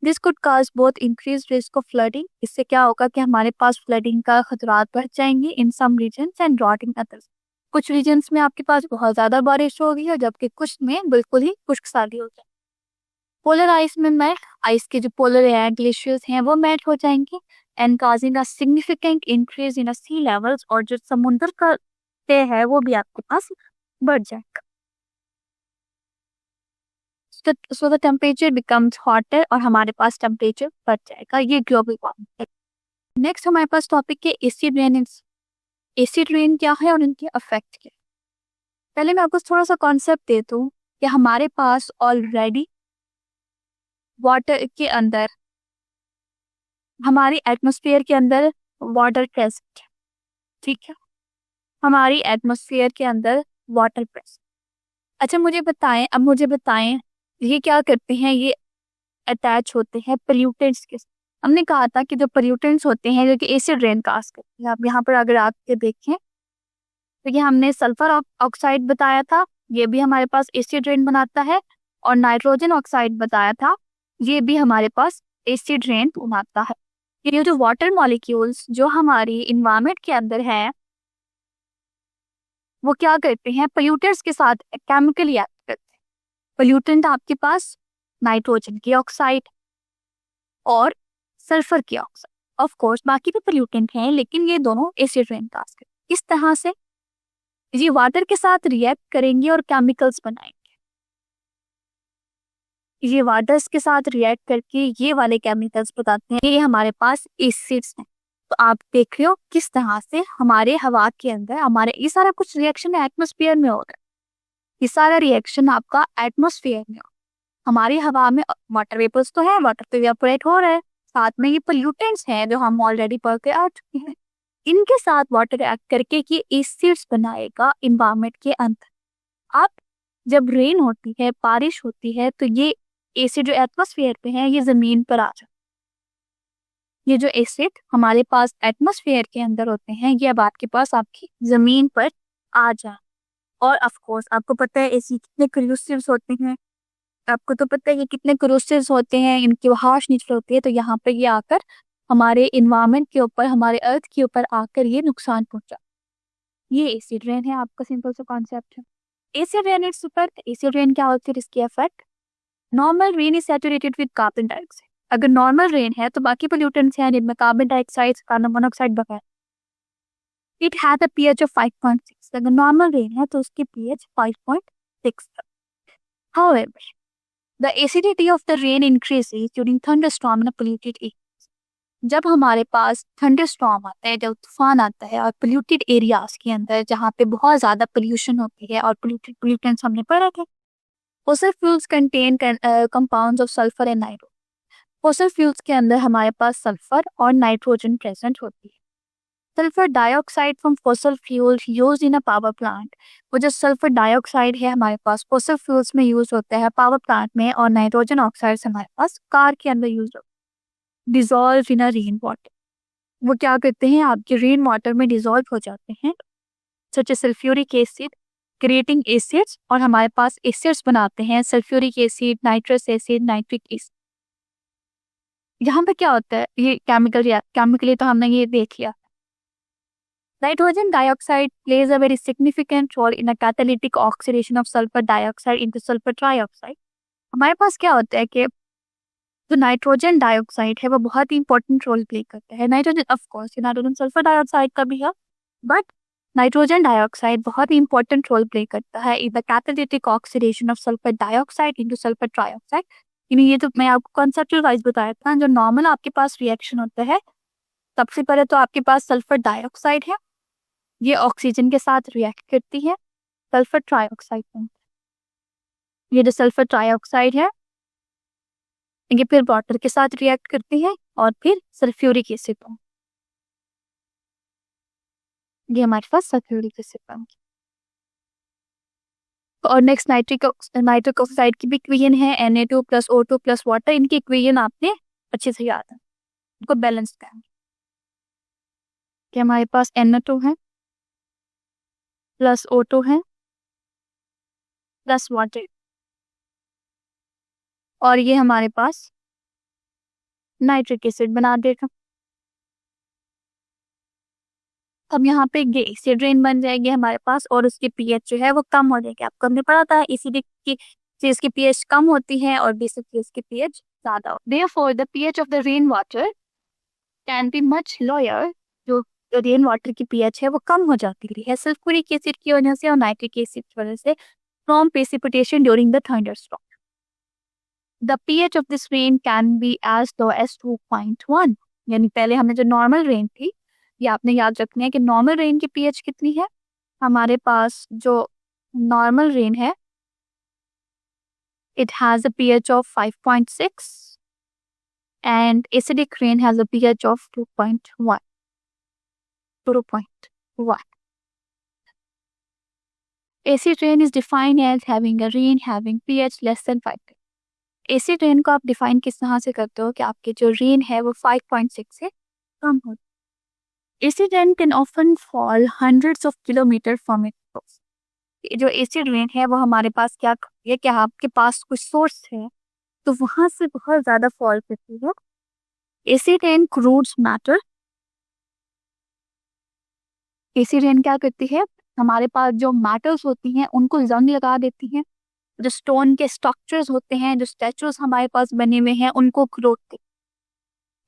This could cause both increase risk of flooding, इससे क्या होगा कि हमारे पास फ्लडिंग का खतरात बढ़ जाएंगे in some regions and drought in others. कुछ रीजन्स में आपके पास बहुत ज्यादा बारिश होगी और जबकि कुछ में बिल्कुल ही खुश्कसाली हो जाएगी। पोलर आइस में मेल्ट, आइस के जो पोलर है ग्लेशियर्स हैं वो मेल्ट हो जाएंगे, and causing a significant increase in sea levels, और जो समुद्र का तय है वो भी आपके पास बढ़ जाएगा। So the temperature becomes hotter, और हमारे पास टेम्परेचर बढ़ जाएगा। ये ग्लोबल वार्मिंग है। नेक्स्ट हमारे पास टॉपिक है एसिड रेन। एसिड रेन क्या है और इनके इफेक्ट क्या है। पहले मैं आपको थोड़ा सा कॉन्सेप्ट देता हूँ कि हमारे पास ऑलरेडी वाटर के अंदर, हमारी एटमॉस्फेयर के अंदर वाटर प्रेजेंट है। ठीक है, हमारी एटमॉस्फेयर के अंदर वाटर प्रेजेंट। अच्छा मुझे बताएं ये क्या करते हैं, ये अटैच होते हैं पोल्यूटेंट्स के साथ। हमने कहा था कि जो पोल्यूटेंट्स होते हैं जो कि एसिड रेन काज करते हैं, आप यहाँ पर अगर आपके देखें तो ये हमने सल्फर ऑक्साइड बताया था, ये भी हमारे पास एसिड रेन बनाता है, और नाइट्रोजन ऑक्साइड बताया था, ये भी हमारे पास एसिड रेन बनाता है। ये जो वाटर मॉलिक्यूल्स जो हमारी इन्वायरमेंट के अंदर है वो क्या करते हैं, पोल्यूटेंट्स के साथ केमिकली एक्ट करते हैं। पोल्यूटेंट आपके पास नाइट्रोजन की ऑक्साइड और सल्फर की ऑक्साइड, ऑफ कोर्स बाकी भी पोल्यूटेंट हैं लेकिन ये दोनों एसिड रेन काज करते हैं। इस तरह से ये वाटर के साथ रिएक्ट करेंगे और केमिकल्स बनाएंगे। ये वाटर्स के साथ रिएक्ट करके ये वाले केमिकल्स बताते हैं, ये हमारे पास एसिड्स हैं। तो आप देख रहे हो किस तरह से हमारे हवा के अंदर हमारे ये सारा कुछ रिएक्शन एटमॉस्फेयर में हो रहा है। ये सारा रिएक्शन आपका एटमॉस्फेयर में हो, हमारी हवा में वाटर वेपर्स तो है, वाटर तो इवेपोरेट हो रहा है, साथ में ये पोल्यूटेंट्स हैं जो हम ऑलरेडी पढ़ के आ चुके हैं। इनके साथ वाटर रिएक्ट करके ये एसिड्स बनाएगा इन्वायरमेंट के अंदर। अब जब रेन होती है, बारिश होती है, तो ये एसिड जो एटमॉस्फेयर पे है ये जमीन पर आ जाए। ये जो एसिड हमारे पास एटमॉस्फेयर के अंदर होते हैं ये अब आपके पास आपकी जमीन पर आ जाए। और ऑफ कोर्स आपको पता है एसिड कितने करूसिव्स होते हैं, आपको तो पता है ये कितने करूसिव्स होते हैं, इनकी हार्श नेचर होती है, तो यहाँ पे ये आकर हमारे इन्वायरमेंट के ऊपर, हमारे अर्थ के ऊपर आकर ये नुकसान पहुंचा। ये एसिड रेन है, आपका सिंपल सा कॉन्सेप्ट है। Acid rain its effect, acid rain क्या होती है इसकी effect. Normal rain is saturated with carbon dioxide. अगर नॉर्मल रेन है तो बाकी पोल्यूटेंट्स हैं जिनमें कार्बन डाइऑक्साइड, कार्बन मोनोऑक्साइड वगैरह। It has a pH of 5.6। अगर नॉर्मल रेन है तो उसकी pH 5.6। However the acidity of the rain increases during thunderstorm in polluted area. जब हमारे पास थंडरस्टॉर्म आता है, जब तूफान आता है और पोल्यूटेड एरियाज के अंदर जहाँ पे बहुत ज्यादा पोल्यूशन होती है और पोल्यूटेंट्स हमने पढ़े थे, fossil fuels contain compounds of sulphur and nitrogen. Fossil fuels के अंदर हमारे पास सल्फर और नाइट्रोजन प्रेजेंट होती है। Sulphur dioxide from fossil fuel used in a power plant. वो जो सल्फर डाइऑक्साइड है हमारे पास फॉसिल फ्यूल्स में यूज होता है पावर प्लांट में, और नाइट्रोजन ऑक्साइड हमारे पास कार के अंदर यूज होता है। Dissolve in a rain water, वो क्या करते हैं आपके रेन वाटर में डिजॉल्व हो जाते हैं, सच ए सल्फ्यूरिक एसिड, क्रिएटिंग एसिड्स और हमारे पास एसिड्स बनाते हैं, sulphuric acid, nitrous acid, nitric acid. यहाँ पे क्या होता है, ये केमिकली तो हमने ये देख लिया। Nitrogen dioxide plays a very significant role in a catalytic oxidation of sulfur dioxide into sulfur trioxide। हमारे पास क्या होता है कि जो नाइट्रोजन डाइऑक्साइड है वो बहुत ही इंपॉर्टेंट रोल प्ले करता है। Nitrogen of course nitrogen sulphur dioxide का भी है, बट नाइट्रोजन डाइऑक्साइड बहुत ही इंपॉर्टेंट रोल प्ले करता है in the catalytic oxidation of sulphur dioxide into sulphur trioxide. यानी ये तो मैं आपको कॉन्सेप्चुअल वाइज बताया था, जो नॉर्मल आपके पास रिएक्शन होता है, सबसे पहले तो आपके पास सल्फर डाइऑक्साइड है, ये ऑक्सीजन के साथ रिएक्ट करती है सल्फर ट्राइऑक्साइड में। ये जो सल्फर ट्राइऑक्साइड है ये फिर वाटर के साथ रिएक्ट करती है और फिर सल्फ्यूरिक एसिड में। ये हमारे पास सल्फ्यूरिक एसिड बन गया। और नेक्स्ट नाइट्रिक ऑक्साइड की भी इक्वेशन है Na2 + O2 + वाटर। इनकी इक्वेशन आपने अच्छे से याद है, इनको बैलेंस करेंगे कि हमारे पास Na2 है प्लस O2 है प्लस वाटर, और ये हमारे पास नाइट्रिक एसिड बना देगा। अब यहाँ पे ये एसिड रेन बन जाएगी हमारे पास, और उसकी पीएच जो है वो कम हो जाएगी। आपको हमने पढ़ा था एसिडिक की चीज की पीएच कम होती है और बेसिक चीज की पीएच ज्यादा होती है। Therefore, the pH of the rainwater can be much lower। जो रेन वाटर की पीएच है वो कम हो जाती है सल्फ्यूरिक एसिड की वजह से और नाइट्रिक एसिड की वजह से from precipitation during the thunderstorm। The pH of this rain can be as low as 2.1। यानी पहले हमने जो नॉर्मल रेन थी, ये आपने याद रखना है कि नॉर्मल रेन की पीएच कितनी है। हमारे पास जो नॉर्मल रेन है it has a pH of 5.6 and acidic rain has a pH of 2.1। Acid rain is defined as having a rain having pH less than 5। Acid rain को आप define किस तरह से करते हो कि आपके जो रेन है वो 5.6 से कम हो। Acid rain can often fall hundreds of kilometre from it source. जो एसिड रेन है वो हमारे पास क्या करती है कि आपके पास कुछ सोर्स है तो वहां से बहुत ज्यादा फॉल करती है। Acid rain corrodes matter. Acid rain क्या करती है, हमारे पास जो मैटर्स होती हैं उनको जंग लगा देती हैं। जो स्टोन के स्ट्रक्चर्स होते हैं, जो स्टैचूज हमारे पास बने हुए हैं, उनको खरोदते।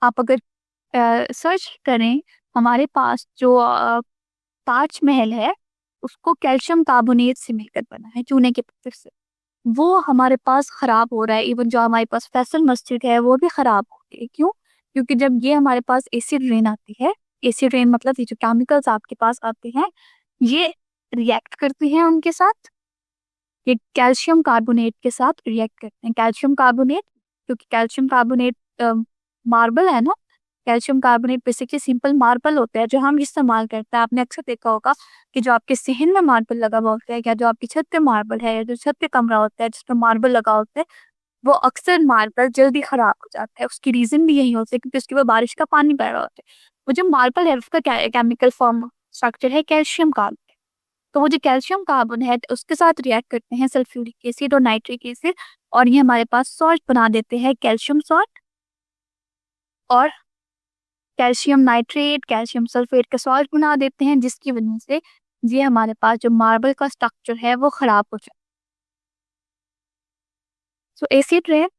आप अगर सर्च करें, हमारे पास जो ताजमहल है उसको कैल्शियम कार्बोनेट से मिलकर बना है, चूने के पत्थर से। वो हमारे पास खराब हो रहा है। इवन जो हमारे पास फैसल मस्जिद है वो भी खराब हो गई। क्यों? क्योंकि जब ये हमारे पास एसिड रेन आती है, एसिड रेन मतलब ये जो केमिकल्स आपके पास आते हैं ये रिएक्ट करते हैं उनके साथ, ये कैल्शियम कार्बोनेट के साथ रिएक्ट करते हैं। कैल्शियम कार्बोनेट, क्योंकि कैल्शियम कार्बोनेट मार्बल है ना, calcium carbonate basically simple marble होता है जो हम इस्तेमाल करते हैं। आपने अक्सर देखा होगा कि जो आपके सहन में मार्बल लगा हुआ होता है या जो आपकी छत पे मार्बल है या जो छत पे कमरा होता है जिसमें मार्बल लगा होता है, वो अक्सर मार्बल जल्दी खराब हो जाता है। उसकी रीजन भी यही होता है क्योंकि उसके ऊपर बारिश का पानी पड़ रहा होता है। वो जो मार्बल है उसका केमिकल फॉर्म स्ट्रक्चर है कैल्शियम कार्बोनेट। तो वो जो कैल्शियम कार्बन है उसके साथ रिएक्ट करते हैं सल्फ्यूरिक एसिड और नाइट्रिक एसिड, और ये हमारे पास सॉल्ट बना देते हैं, कैल्शियम सॉल्ट और कैल्शियम नाइट्रेट, कैल्शियम सल्फेट का सॉल्ट बना देते हैं, जिसकी वजह से ये हमारे पास जो मार्बल का स्ट्रक्चर है वो खराब हो जाए। So acid rain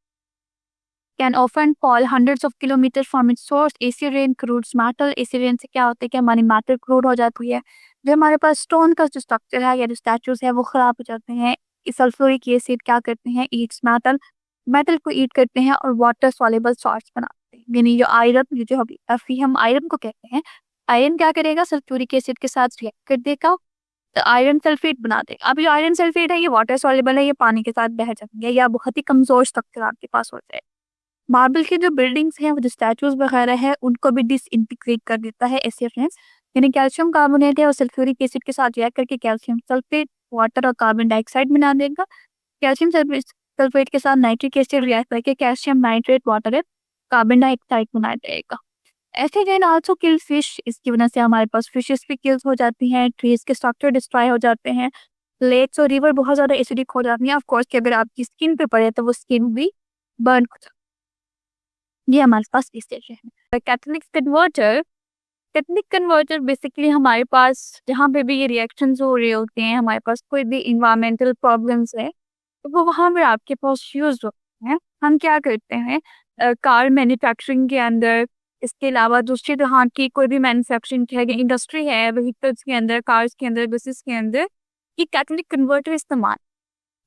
can often fall hundreds of kilometre from its source. Acid rain corrodes metal. Acid rain से क्या होता है कि हमारी मेटल क्रूड हो जाती है। जो हमारे पास स्टोन का जो स्ट्रक्चर है या जो स्टैचूज है वो खराब हो जाते हैं। सल्फ्यूरिक एसिड क्या करते हैं, ईट्स मेटल, मेटल को ईट करते हैं और वाटर सॉल्युबल सॉल्ट्स बनाते हैं। यानी जो आयरन, जो हम आयरन को कहते हैं, आयरन क्या करेगा, सल्फ्यूरिक एसिड के साथ रिएक्ट कर देगा तो आयरन सल्फेट बना देगा। अब जो आयरन सल्फेट है ये वाटर सॉल्युबल है, ये पानी के साथ बह जाएंगे या बहुत ही कमजोर स्ट्रक्चर आपके पास हो जाए। मार्बल की जो बिल्डिंग्स हैं, जो स्टैचूज वगैरह है, उनको भी डिसइंटीग्रेट कर देता है एसिड रेन। यानी कैल्शियम कार्बोनेट है और सल्फ्यूरिक एसिड के साथ रिएक्ट करके कैल्शियम सल्फेट, वाटर और कार्बन डाइऑक्साइड बना देगा। कैल्शियम सल्फेट के साथ नाइट्रिक एसिड रिएक्ट करके कैल्शियम नाइट्रेट, वाटर और कार्बन डाइऑक्साइड बना देगा। एसिड रेन आल्सो किल फिश। इसकी वजह से हमारे पास फिशेस भी किल्स हो जाती हैं, ट्रीज के स्ट्रक्चर डिस्ट्रॉय हो जाते हैं। लेक्स और रिवर बहुत ज़्यादा एसिडिक हो जाती हैं, ऑफ कोर्स कि अगर आपकी स्किन पे पड़े तो वो स्किन भी बर्न हो जाती है। ये हमारे पास स्टेज है। कैटलिक कन्वर्टर बेसिकली हमारे पास जहाँ पे भी ये रिएक्शंस हो रहे होते हैं, हमारे पास कोई भी इन्वायरमेंटल प्रॉब्लम्स है तो वो वहाँ पर आपके पास यूज होते हैं। हम क्या करते हैं, कार मैन्युफैक्चरिंग के अंदर, इसके अलावा दूसरी तरह की कोई भी मैन्युफैक्चरिंग है, इंडस्ट्री है, व्हीकल्स के अंदर, कार्स के अंदर, बसेस के अंदर, ये कैटलिक कन्वर्टर इस्तेमाल।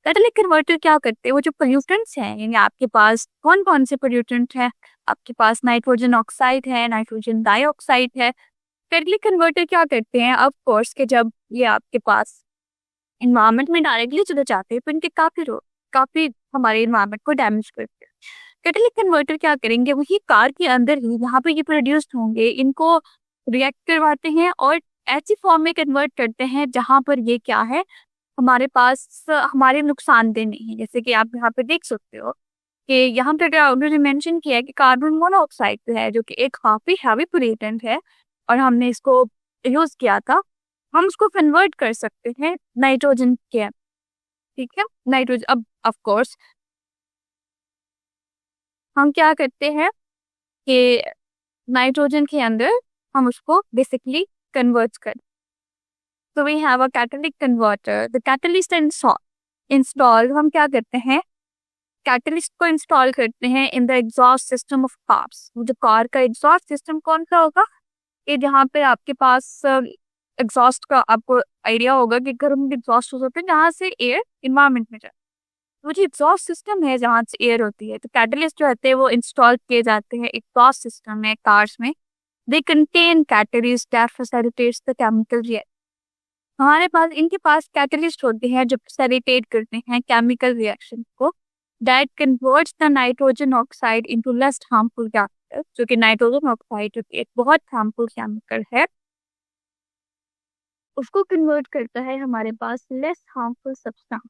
कैटलिक कन्वर्टर क्या करते हैं, वो जो पोल्यूटेंट्स हैं, यानी आपके पास कौन कौन से पोल्यूटेंट हैं, आपके पास नाइट्रोजन ऑक्साइड है, नाइट्रोजन डाइऑक्साइड है। कैटलिक कन्वर्टर क्या करते हैं, ऑफ कोर्स कि जब ये आपके पास इन्वायरमेंट में डायरेक्टली चले जाते हैं तो इनके काफी हमारे इन्वायरमेंट को डैमेज करते हैं। कैटलिक कन्वर्टर क्या करेंगे, वही कार के अंदर ही जहाँ पे ये प्रोड्यूस्ड होंगे इनको रिएक्ट करवाते हैं और ऐसी फॉर्म में कन्वर्ट करते हैं जहाँ पर ये क्या है, हमारे पास हमारे नुकसानदेह नहीं है। जैसे कि आप यहाँ पे देख सकते हो कि यहाँ पे उन्होंने मेंशन किया है कि कार्बन मोनोऑक्साइड है जो कि एक काफी हैवी पोल्यूटेंट है और हमने इसको यूज किया था, हम उसको कन्वर्ट कर सकते हैं नाइट्रोजन के, ठीक है, नाइट्रोजन। अब ऑफ कोर्स हम क्या करते हैं कि नाइट्रोजन के अंदर हम उसको बेसिकली कन्वर्ट कर। So we have a catalytic converter. The catalyst installed हम क्या करते हैं, कैटलिस्ट को इंस्टॉल करते हैं in the exhaust system of cars. जो कार का एग्जॉस्ट सिस्टम कौन सा होगा, ये जहाँ पे आपके पास एग्जॉस्ट का आपको आइडिया होगा कि गर्म एग्जॉस्ट होते हैं जहाँ से एयर इन्वायरमेंट में जाए, वो जो एग्जॉस्ट सिस्टम है जहाँ से एयर होती है, तो कैटलिस्ट जो रहते हैं वो इंस्टॉल किए जाते हैं एग्जॉस्ट सिस्टम में कार्स में। They contain catalyst that facilitates the chemical reaction. हमारे पास इनके पास कैटलिस्ट होते हैं जो फैसिलिटेट करते हैं केमिकल रिएक्शन को, that converts the nitrogen oxide into less harmful chemical. जो कि नाइट्रोजन ऑक्साइड जो कि एक बहुत हार्मफुल केमिकल है, उसको कन्वर्ट करता है हमारे पास less harmful substance.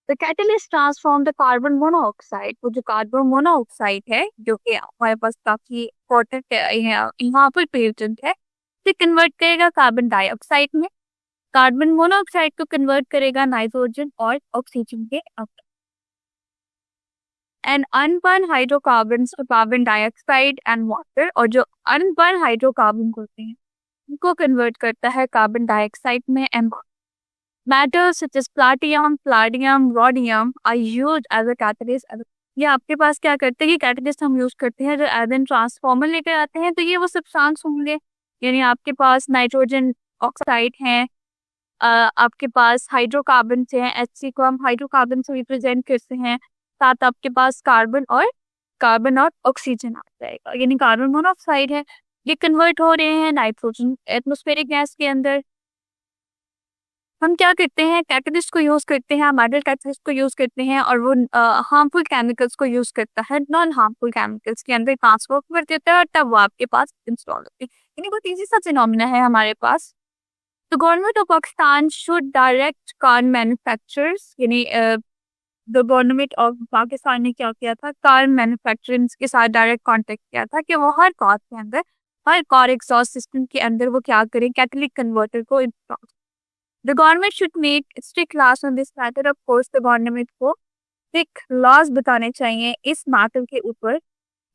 The catalyst transform the carbon monoxide, वो जो कार्बन मोनोऑक्साइड है जो कि हमारे पास काफी इंपॉर्टेंट यहाँ पर पोल्यूटेंट है, से कन्वर्ट करेगा कार्बन डाइऑक्साइड में, कार्बन मोनोऑक्साइड को कन्वर्ट करेगा नाइट्रोजन और ऑक्सीजन के अंदर। And unburn hydrocarbons, carbon dioxide and water, और जो अनबर्न हाइड्रोकार्बन होते हैं उनको कन्वर्ट करता है कार्बन डाइऑक्साइड में and metals such as platinum, palladium, rhodium are used as a catalyst। ये आपके पास क्या करते हैं कि कैटलिस्ट हम यूज करते हैं जो एज ट्रांसफॉर्मर लेकर आते हैं, तो ये वो सब्सटेंस होंगे, यानी आपके पास नाइट्रोजन ऑक्साइड है, आपके पास हाइड्रोकार्बन हैं, HC को हम हाइड्रोकार्बन से रिप्रेजेंट करते हैं, साथ आपके पास कार्बन और ऑक्सीजन आ जाएगा, यानी कार्बन मोनोऑक्साइड है, ये कन्वर्ट हो रहे हैं नाइट्रोजन एटमॉस्फेरिक गैस के अंदर। हम क्या करते हैं, कैटलिस्ट को यूज करते हैं, मेटल कैटलिस्ट को यूज करते हैं और वो हार्मफुल केमिकल्स को यूज करता है नॉन हार्मफुल केमिकल्स के अंदर ट्रांसफर कर देता है और तब वो आपके पास इंस्टॉल होती है। यानी बहुत ईजी सा फिनोमेना है हमारे पास। तो government of Pakistan should direct car manufacturers, यानी द गवर्नमेंट ऑफ पाकिस्तान ने क्या किया था, कार मैन्युफैक्चरर्स के साथ डायरेक्ट कॉन्टेक्ट किया था कि वो हर कार के अंदर, हर कार एग्जॉस्ट सिस्टम के अंदर वो क्या करें, कैटलिक कन्वर्टर को install. The government should make strict laws on this matter। Of course, the government को strict laws बताने चाहिए इस मैटर के ऊपर।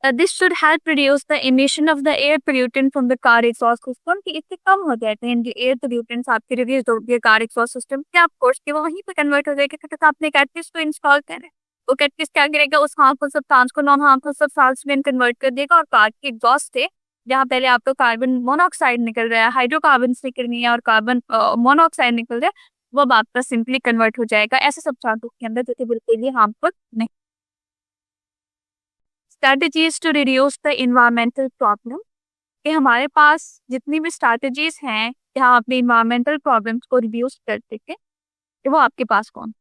This should help reduce the emission of the air pollutant from the car exhaust system, कि इससे कम हो जाते हैं जो एयर पोल्यूटेंट्स आपके रिलीज होती है कार एग्जॉस्ट सिस्टम के, ऑफ कोर्स कि वो वहीं पे कन्वर्ट हो जाएगा क्योंकि आपने कैटलिस्ट को इंस्टॉल करें, वो कैटलिस्ट क्या करेगा, उस हार्मफुल सब्सटेंस को नॉन हार्मफुल सब्सटेंस में कन्वर्ट कर देगा और कार की एग्जॉस्ट से जहाँ पहले आपका कार्बन मोनोऑक्साइड निकल रहा है, हाइड्रोकार्बन निकल रही है और कार्बन मोनोऑक्साइड निकल रहा है, वो आपका सिंपली कन्वर्ट हो जाएगा ऐसे सब्सटेंसों के अंदर जो कि बिल्कुल ही हार्मफुल नहीं। Strategies to reduce the environmental problem, कि हमारे पास जितनी भी स्ट्रेटजीज हैं जहाँ अपने इन्वायरमेंटल प्रॉब्लम्स को रिड्यूस कर सके, वो आपके पास कौन।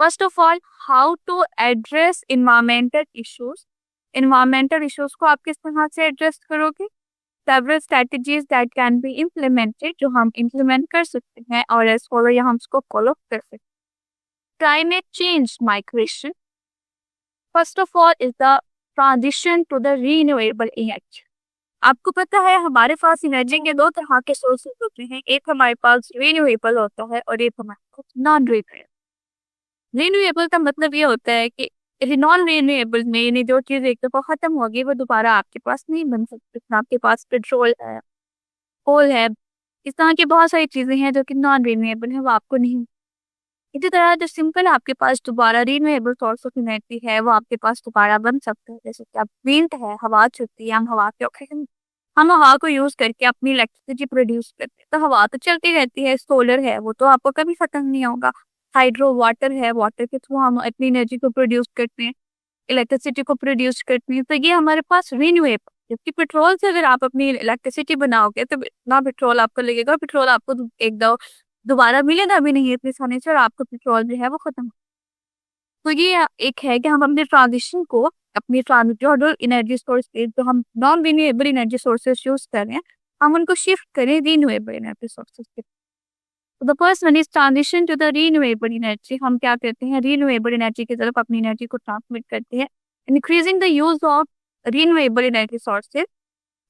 First of all, how to address environmental issues. Environmental issues को आप किस तरह से एड्रेस करोगे, several strategies that can be implemented, जो हम इम्प्लीमेंट कर सकते हैं और एज फॉलो हम उसको फॉलो कर सकते हैं। Climate change migration, first of all is the transition to the renewable energy. आपको पता है हमारे पास एनर्जी के दो तरह के सोर्सेस होते हैं, एक हमारे पास रिन्यूएबल होता है और एक हमारे पास नॉन रिन्यूएबल। रिन्यूएबल का मतलब ये होता है कि नॉन रिन्यूएबल में यानी जो चीज एक दफा खत्म होगी वो दोबारा आपके पास नहीं बन सकती। आपके पास पेट्रोल है, कोल है, इस तरह की बहुत सारी चीजें हैं जो कि नॉन रिन्यूएबल है, वो आपको नहीं। इसी तरह जो सिंपल आपके पास दोबारा रिन्यूएबल सोर्स ऑफ एनर्जी है वो आपके पास दोबारा बन सकता है। जैसे कि आप विंड है, हवा चलती है, हम हवा के ऑक्सीजन, हम हवा को यूज करके अपनी इलेक्ट्रिसिटी प्रोड्यूस करते हैं, तो हवा तो चलती रहती है। सोलर है, वो तो आपको कभी खत्म नहीं होगा। हाइड्रो वाटर है, वाटर के थ्रू हम अपनी एनर्जी को प्रोड्यूस करते हैं, इलेक्ट्रिसिटी को प्रोड्यूस करते हैं, तो ये हमारे पास रिन्यूएबल। जबकि पेट्रोल से अगर आप अपनी इलेक्ट्रिसिटी बनाओगे तो इतना पेट्रोल आपको लगेगा, पेट्रोल आपको एक दो दोबारा मिलेगा भी नहीं इतने सोने से, और आपका पेट्रोल जो है वो खत्म। तो ये एक है कि हम अपने ट्रांजिशन को, अपनी ट्रांजिशन एनर्जी सोर्स जो हम non renewable energy sources use कर रहे हैं, हम उनको शिफ्ट करें रिन्यूएबल एनर्जी सोर्सेस के। The first one is transition to the renewable energy. हम क्या करते हैं, रिन्यूएबल एनर्जी की तरफ अपनी एनर्जी को ट्रांसमिट करते हैं, increasing the use of renewable energy sources.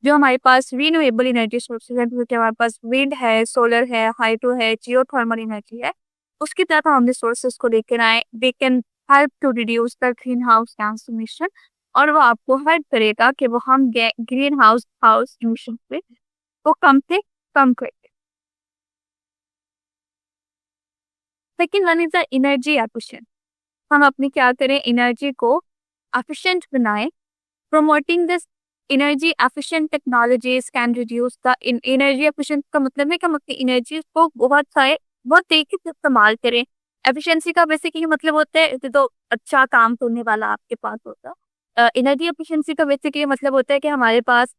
जो हमारे पास रिन्यूएबल एनर्जी सोर्सेज है, जैसे कि हमारे पास विंड है, सोलर है, हाइड्रो है, जियोथर्मल एनर्जी है, उसकी तरफ हम रिसोर्सेज को लेकर आए। They can help to reduce the green house gas emission, और वो आपको हेल्प करेगा कि वो हम ग्रीन हाउस इमिशन पे वो कम से कम करें। Second one is the energy efficient. हम अपनी क्या करें, एनर्जी को एफिशिएंट बनाएं। Promoting this energy efficient technologies can reduce the energy efficient का मतलब है कि हम अपनी एनर्जी को बहुत तरीके से इस्तेमाल करें। एफिशिएंसी का बेसिकली मतलब होता है तो अच्छा काम करने वाला आपके पास होता। एनर्जी एफिशिएंसी का बेसिकली मतलब होता है कि हमारे पास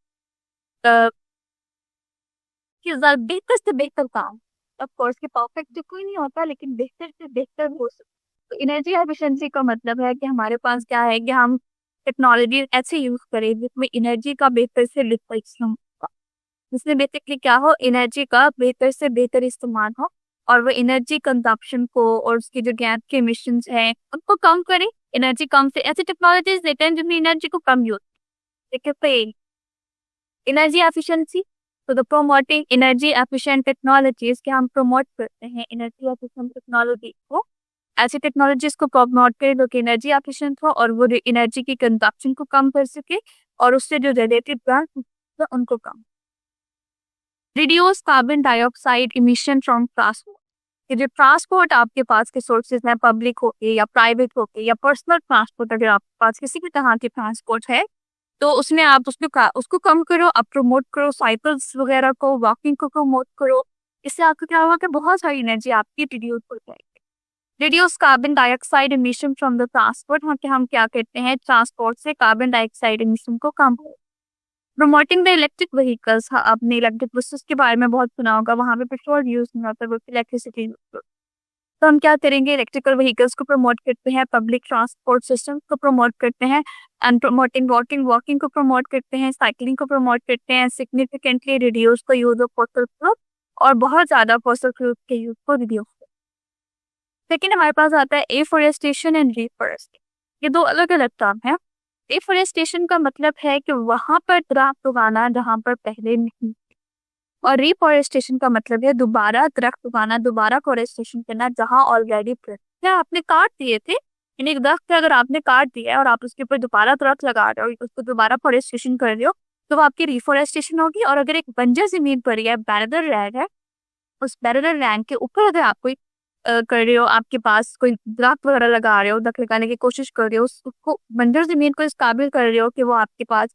बेहतर से बेहतर काम, ऑफ कोर्स कि परफेक्ट तो कोई नहीं होता, लेकिन बेहतर से बेहतर हो सकता। तो एनर्जी एफिशिएंसी का मतलब है कि हमारे पास क्या है कि हम टेक्नोलॉजी ऐसे यूज करें जिसमें एनर्जी का बेहतर से बेहतर इस्तेमाल हो, जिसमें बेसिकली क्या हो, एनर्जी का बेहतर से बेहतर इस्तेमाल हो, और वो एनर्जी कंजप्शन को और उसकी जो गैस के इमिशंस हैं उनको कम करें। एनर्जी कम से ऐसी टेक्नोलॉजीज देते हैं जिनमें एनर्जी को कम यूज, देखिए एनर्जी एफिशिएंसी। तो the promoting energy efficient technologies के हम प्रमोट करते हैं एनर्जी एफिशिएंट टेक्नोलॉजी को, ऐसी टेक्नोलॉजीज को प्रमोट करें जो कि एनर्जी एफिशिएंट हो और वो एनर्जी की कंजप्शन को कम कर सके और उससे जो रिलेटेड तो उनको कम। Reduce carbon dioxide emission from transport. कि जो ट्रांसपोर्ट आपके पास के सोर्सेज हैं, पब्लिक हो के या प्राइवेट हो के या पर्सनल ट्रांसपोर्ट, अगर आपके पास किसी भी तरह के ट्रांसपोर्ट है तो उसमें आप उसको कम करो, आप प्रमोट करो साइकिल्स वगैरह को, वॉकिंग को प्रमोट करो। इससे आपको क्या होगा कि बहुत सारी एनर्जी आपकी रिड्यूस हो जाएगी। Reduce carbon dioxide emission from the transport, हम क्या करते हैं, ट्रांसपोर्ट से कार्बन डाइऑक्साइड इमिशन को कम करो। प्रमोटिंग द इलेक्ट्रिक व्हीकल्स, आपने इलेक्ट्रिक बसेस के बारे में बहुत सुना होगा, वहां पे पेट्रोल यूज नहीं होता, वो इलेक्ट्रिसिटी यूज होती है। तो हम क्या करेंगे, इलेक्ट्रिकल व्हीकल्स को प्रमोट करते हैं, पब्लिक ट्रांसपोर्ट सिस्टम को प्रमोट करते हैं, एंड प्रमोटिंग वॉकिंग को प्रमोट करते हैं, साइकिलिंग को प्रमोट करते हैं, significantly reduce the use of fossil fuel, और बहुत ज्यादा फॉसिल फ्यूल के यूज को रिड्यूस। लेकिन हमारे पास आता है एफॉरेस्टेशन एंड रीफॉरेस्टेशन। ये दो अलग अलग टर्म है। एफॉरेस्टेशन का मतलब है कि वहां पर दरख्त उगाना जहां पर पहले नहीं, और रिफॉरेस्टेशन का मतलब है दोबारा दरख्त उगाना, दोबारा फॉरेस्टेशन करना जहां ऑलरेडी आपने काट दिए थे। यानी एक दरख्त अगर आपने काट दिया है और आप उसके ऊपर दोबारा दरख्त लगा रहे हो, उसको दोबारा फॉरेस्टेशन कर रहे हो, तो वो आपकी रिफॉरेस्टेशन होगी। और अगर एक बंजर जमीन पर है, बैरल लैंड है, उस बैरल लैंड के ऊपर अगर आप कोई कर रहे हो, आपके पास कोई दरख्त वगैरह लगा रहे हो, दरख्त लगाने की कोशिश कर रहे हो, उसको बंजर जमीन को इस काबिल कर रहे हो कि वो आपके पास,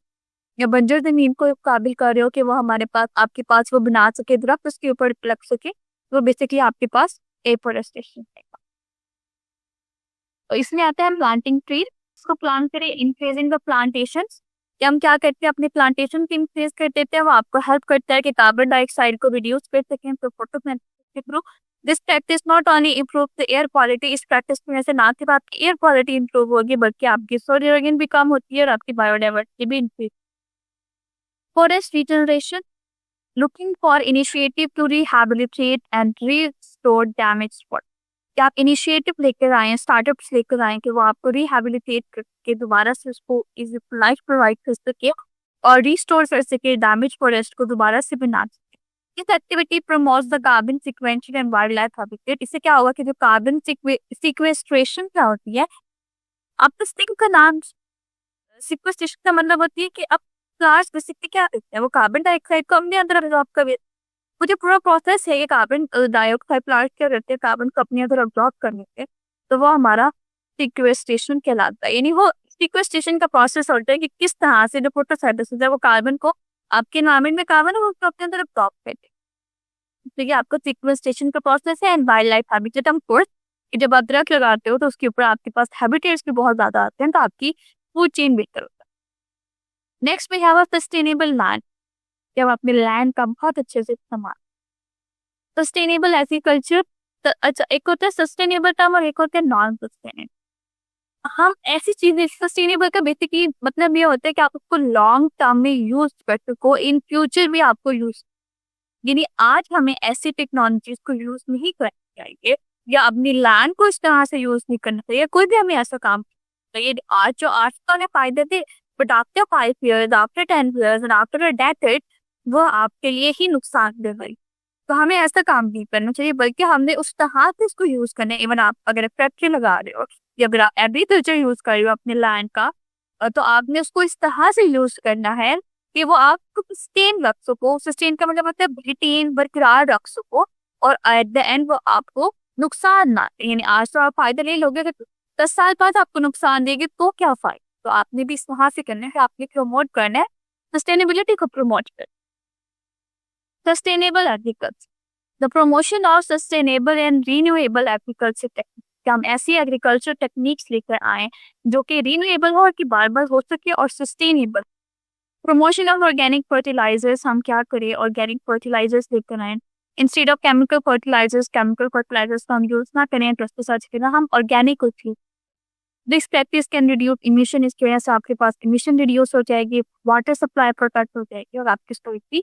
या बंजर जमीन को काबिल कर रहे हो कि वो हमारे पास आपके पास वो बना सके दरख्त, उसके ऊपर लग सके, तो बेसिकली आपके पास एफॉरेस्टेशन है। तो इसमें आता है प्लांटिंग ट्री, इसको प्लांट करें, इंक्रीजिंग द प्लांटेशंस। हम क्या करते हैं, अपने प्लांटेशन को इंक्रीज कर देते हैं, वो आपको हेल्प करता है कि कार्बन डाइऑक्साइड को रिड्यूस कर सकें। तो फोटोसिंथेसिस के through this practice not only improve the air quality, इस प्रैक्टिस में से ना सिर्फ आपकी एयर क्वालिटी इंप्रूव होगी बल्कि आपकी सोल इरोजन भी कम होती है और आपकी बायोडाइवर्सिटी भी increase. Forest regeneration, looking for initiative to rehabilitate and restore damage spot. कि आप इनिशिएटिव लेकर आए, स्टार्टअप्स लेकर आए कि वो आपको रिहैबिलिटेट करके दोबारा से उसको लाइफ प्रोवाइड कर सके और रिस्टोर कर सके डैमेज फॉरेस्ट को दोबारा से बना सके। इस activity promotes the carbon sequential and wild life habitat. इससे क्या होगा कि जो कार्बन सिक्वेस्ट्रेशन क्या होती है, अब इस थिंग का नाम सिक्वेस्ट्रेशन का मतलब होती है कि अब प्लांट्स बेसिकली क्या करते हैं, वो कार्बन डाइऑक्साइड को अपने अंदर अब्जॉर्ब कर, वो जो पूरा प्रोसेस है ये कार्बन डाइऑक्साइड प्लांट क्या करते हैं, कार्बन को अपने अंदर अब्जॉर्ब कर लेते हैं, तो वो हमारा सिक्वेस्ट्रेशन कहलाता है। यानी वो सिक्वेस्ट्रेशन का प्रोसेस होता है कि किस तरह से जो फोटोसिंथेसिस है वो कार्बन को, आपके एनवायरमेंट में कार्बन है वो उसको अपने अंदर अब्जॉर्ब करते हैं। तो ये आपका सिक्वेस्ट्रेशन का प्रोसेस है। And wild life habitat, of course कि जब आप दरख्त लगाते हो तो उसके ऊपर आपके पास हैबिटेट्स भी बहुत ज्यादा आते हैं, तो आपकी फूड चेन बेहतर होता है। Next we have a sustainable land, जब अपने लैंड का बहुत अच्छे से इस्तेमाल। सस्टेनेबल एग्रीकल्चर, अच्छा एक होता है सस्टेनेबल टर्म और एक होता है नॉन सस्टेनेबल। हम ऐसी चीजें, सस्टेनेबल का बेसिकली मतलब ये होता है कि आप उसको लॉन्ग टर्म में यूज कर सको, इन फ्यूचर भी आपको यूज, यानी आज हमें ऐसी टेक्नोलॉजीज को यूज नहीं करना चाहिए या अपनी लैंड को इस तरह से यूज नहीं करना चाहिए, कोई भी हमें ऐसा काम चाहिए। आज जो आज तो हमें फायदे थे, but after 5 years, after 10 years and after a decade वो आपके लिए ही नुकसान दे गई। तो हमें ऐसा काम नहीं करना चाहिए, बल्कि हमने उस तरह से इसको यूज करना है। इवन आप अगर फैक्ट्री लगा रहे हो या अगर आप एग्रीकल्चर यूज कर रहे हो अपने लैंड का, तो आपने उसको इस तरह से यूज करना है कि वो आपको सस्टेन रख सको। सस्टेन का मतलब होता है रिटेन, बरकरार रख सको, और एट द एंड वो आपको नुकसान ना दे। यानी आज तो आप फायदा ले लोगे, अगर 10 साल बाद आपको नुकसान देगी तो क्या फायदा। तो आपने भी इस तरह से करना है, आपने प्रमोट करना है सस्टेनेबिलिटी को, प्रमोट कर sustainable agriculture, the promotion of sustainable and renewable agriculture technique. हम ऐसी एग्रीकल्चर टेक्निक्स लेकर आए जो कि रिन्यूएबल हो और कि बार बार हो सके और sustainable. Promotion of organic fertilizers, हम क्या करें, ऑर्गेनिक फर्टिलाइजर्स लेकर आए instead of chemical fertilizers. Chemical fertilizers का हम यूज ना करें, पेस्टिसाइड्स के ना, हम ऑर्गेनिक को use. This practice can reduce emission, इसकी वजह से आपके पास इमिशन रिड्यूस हो जाएगी, वाटर सप्लाई प्रोटेक्ट हो जाएगी और आपकी स्टोरेज की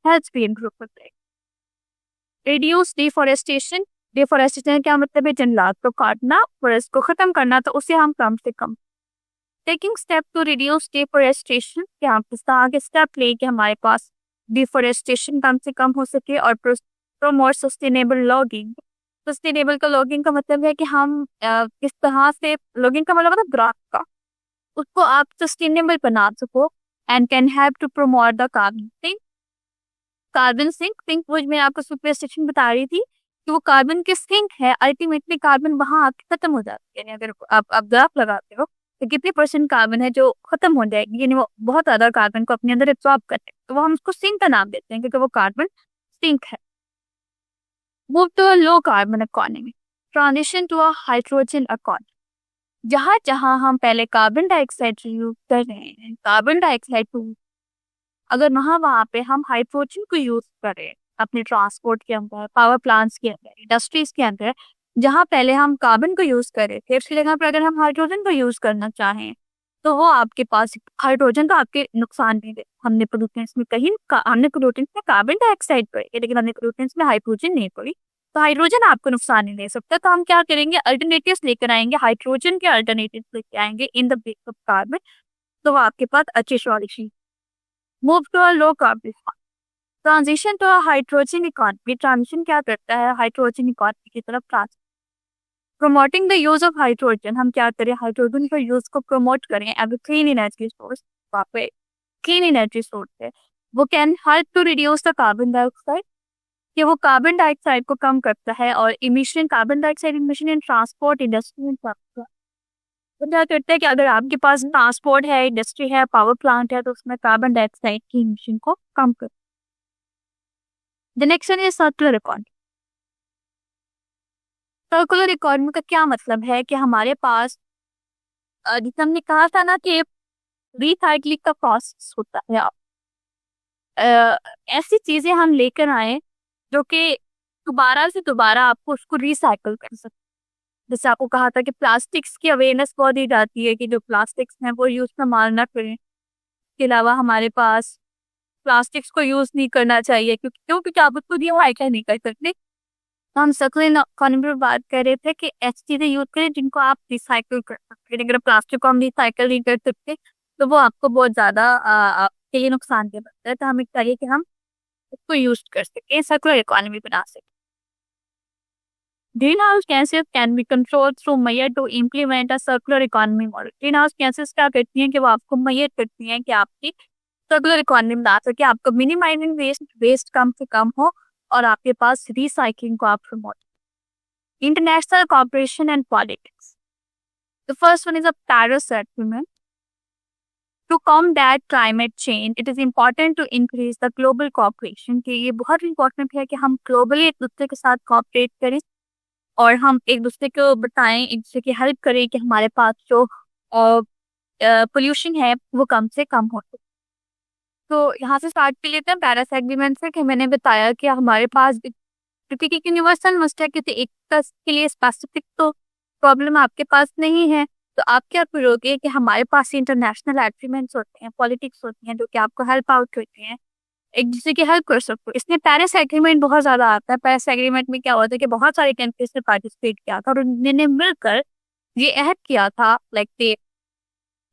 हेल्थ भी इम्प्रूव हो जाएगी। रिड्यूस डिफॉरेस्टेशन, डिफॉरेस्टेशन क्या मतलब है, जंगलात को काटना, फॉरेस्ट को खत्म करना, तो उसे हम कम से कम। Taking step to reduce deforestation, क्या हम किस तरह के स्टेप ले कि हमारे पास डिफॉरेस्टेशन कम से कम हो सके, और प्रमोट सस्टेनेबल लॉगिंग। सस्टेनेबल का लॉगिंग का मतलब है कि हम किस तरह से, लॉगिंग का मतलब ग्राफ का, उसको आप सस्टेनेबल बना सको and can help to promote the carbon sink. Carbon sink वो मैं आपको सिक्वेस्ट्रेशन बता रही थी कि वो कार्बन के सिंक है, अल्टीमेटली कार्बन वहां आके खत्म हो जाती है। यानी अगर आप ग्राफ लगाते हो तो कितने % कार्बन है जो खत्म हो जाएगी, यानी वो बहुत ज्यादा कार्बन को अपने अंदर एब्सॉर्ब करते हैं, तो वो हम उसको सिंक का नाम देते हैं क्योंकि वो कार्बन सिंक है। Move to a low carbon economy, transition to a hydrogen economy. जहां जहां हम पहले कार्बन डाइऑक्साइड यूज कर रहे हैं, कार्बन डाइऑक्साइड को, अगर वहां पे हम हाइड्रोजन को यूज करें अपने ट्रांसपोर्ट के अंदर, पावर प्लांट्स के अंदर, इंडस्ट्रीज के अंदर, जहां पहले हम कार्बन को यूज कर रहे थे, उसकी जगह पर अगर हम हाइड्रोजन को यूज करना चाहें तो वो आपके पास, हाइड्रोजन तो आपके नुकसान नहीं दे। हमने पोल्यूटेंट्स में कहीं हमने पोल्यूटेंट्स में कार्बन डाइऑक्साइड पड़ी, लेकिन हमने पोल्यूटेंट्स में हाइड्रोजन नहीं पड़ी, तो हाइड्रोजन आपको नुकसान नहीं दे सकता। तो हम क्या करेंगे, अल्टरनेटिव्स लेकर आएंगे, हाइड्रोजन के अल्टरनेटिव्स लेके आएंगे in the place of carbon, तो वो आपके पास अच्छी solution. Move to a low carbon, transition to a hydrogen economy. Transition क्या करता है, हाइड्रोजन इकोनॉमी की तरफ trans. Promoting the use of hydrogen, हम क्या करें, हाइड्रोजन का यूज को प्रमोट करें as a clean energy source. वहाँ पे क्लीन एनर्जी सोर्स है, वो can help to reduce the carbon dioxide, कि वो कार्बन डाइऑक्साइड को कम करता है, और इमिशन, कार्बन डाइऑक्साइड इमिशन इन ट्रांसपोर्ट इंडस्ट्री, तो क्या करता है कि अगर आपके पास ट्रांसपोर्ट है, इंडस्ट्री है, पावर प्लांट है, तो उसमें कार्बन डाइऑक्साइड की इमिशन को कम कर। The next one is circular economy. Circular economy का क्या मतलब है कि हमारे पास, जैसे हमने कहा था ना कि रिसाइकलिंग का प्रोसेस होता है, ऐसी चीजें हम लेकर आए जो कि दोबारा से दोबारा आपको उसको रिसाइकल कर सकते। जैसे आपको कहा था कि प्लास्टिक्स की अवेयरनेस बहुत दी जाती है कि जो प्लास्टिक्स हैं वो यूज इस्तेमाल ना करें। इसके अलावा हमारे पास प्लास्टिक्स को यूज नहीं करना चाहिए, क्योंकि आप उसको रिसाइकल नहीं कर सकते। तो हम सर्कुलर इकोनॉमी पर बात कर रहे थे कि ऐसी चीजें यूज करें जिनको आप रिसाइकल कर सकते हैं। अगर प्लास्टिक को हम रिसाइकल नहीं कर सकते तो वो आपको बहुत ज्यादा के लिए नुकसानदेह बनता है, तो हमें चाहिए कि हम उसको यूज कर सकें, सर्कुलर इकोनॉमी बना सकें। Greenhouse gases can be controlled through measure to implement a circular economy model. Greenhouse gases क्या करती हैं कि वो आपको मेजर करती हैं कि आपकी सर्कुलर इकोनॉमी बना सके, आपको मिनिमाइजिंग वेस्ट कम से कम हो और आपके पास रिसाइकलिंग को आप promote. International corporation and politics. The first one is a Paris agreement. To combat climate change, it is important to increase the global cooperation। कि ये बहुत इंपॉर्टेंट है कि हम ग्लोबली एक दूसरे के साथ कॉपरेट करें और हम एक दूसरे को बताएं, एक दूसरे की हेल्प करें कि हमारे पास जो पोल्यूशन है वो कम से कम हो सके। तो यहाँ से स्टार्ट कर लेते हैं पेरिस एग्रीमेंट से कि मैंने बताया कि हमारे पास, क्योंकि एक यूनिवर्सल मस्ट है, किसी एक के लिए स्पेसिफिक तो प्रॉब्लम आपके पास नहीं है, तो आप क्या करोगे कि हमारे पास इंटरनेशनल एग्रीमेंट्स होते हैं, पॉलिटिक्स होती हैं जो कि आपको हेल्प आउट करती हैं, एक दूसरे की हेल्प कर सकते हो। इसमें पेरिस एग्रीमेंट बहुत ज्यादा आता है। पेरिस एग्रीमेंट में क्या होता है कि बहुत सारे कंट्रीज ने पार्टिसिपेट किया था और उन्होंने मिलकर ये अहद किया था, लाइक दे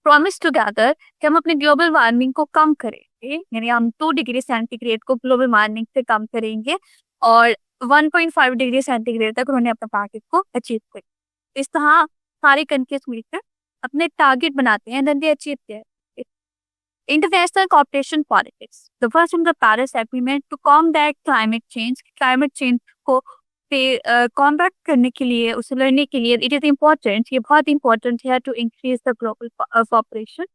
प्रॉमिस टुगेदर, कि हम अपनी ग्लोबल वार्मिंग को कम करेंगे, यानी हम 2 डिग्री सेंटीग्रेड को ग्लोबल वार्मिंग से कम करेंगे और 1.5 डिग्री सेंटीग्रेड तक उन्होंने अपने टारगेट को अचीव कर। इस तरह सारे कंट्रीज मिलकर अपने टारगेट बनाते हैं, then they achieve their. International corporation politics. The first in the Paris agreement to combat climate change. Climate change को कॉम्बैट करने के लिए, उसे लड़ने के लिए, इट इज इम्पोर्टेंट, ये बहुत इंपॉर्टेंट है to increase the global corporation.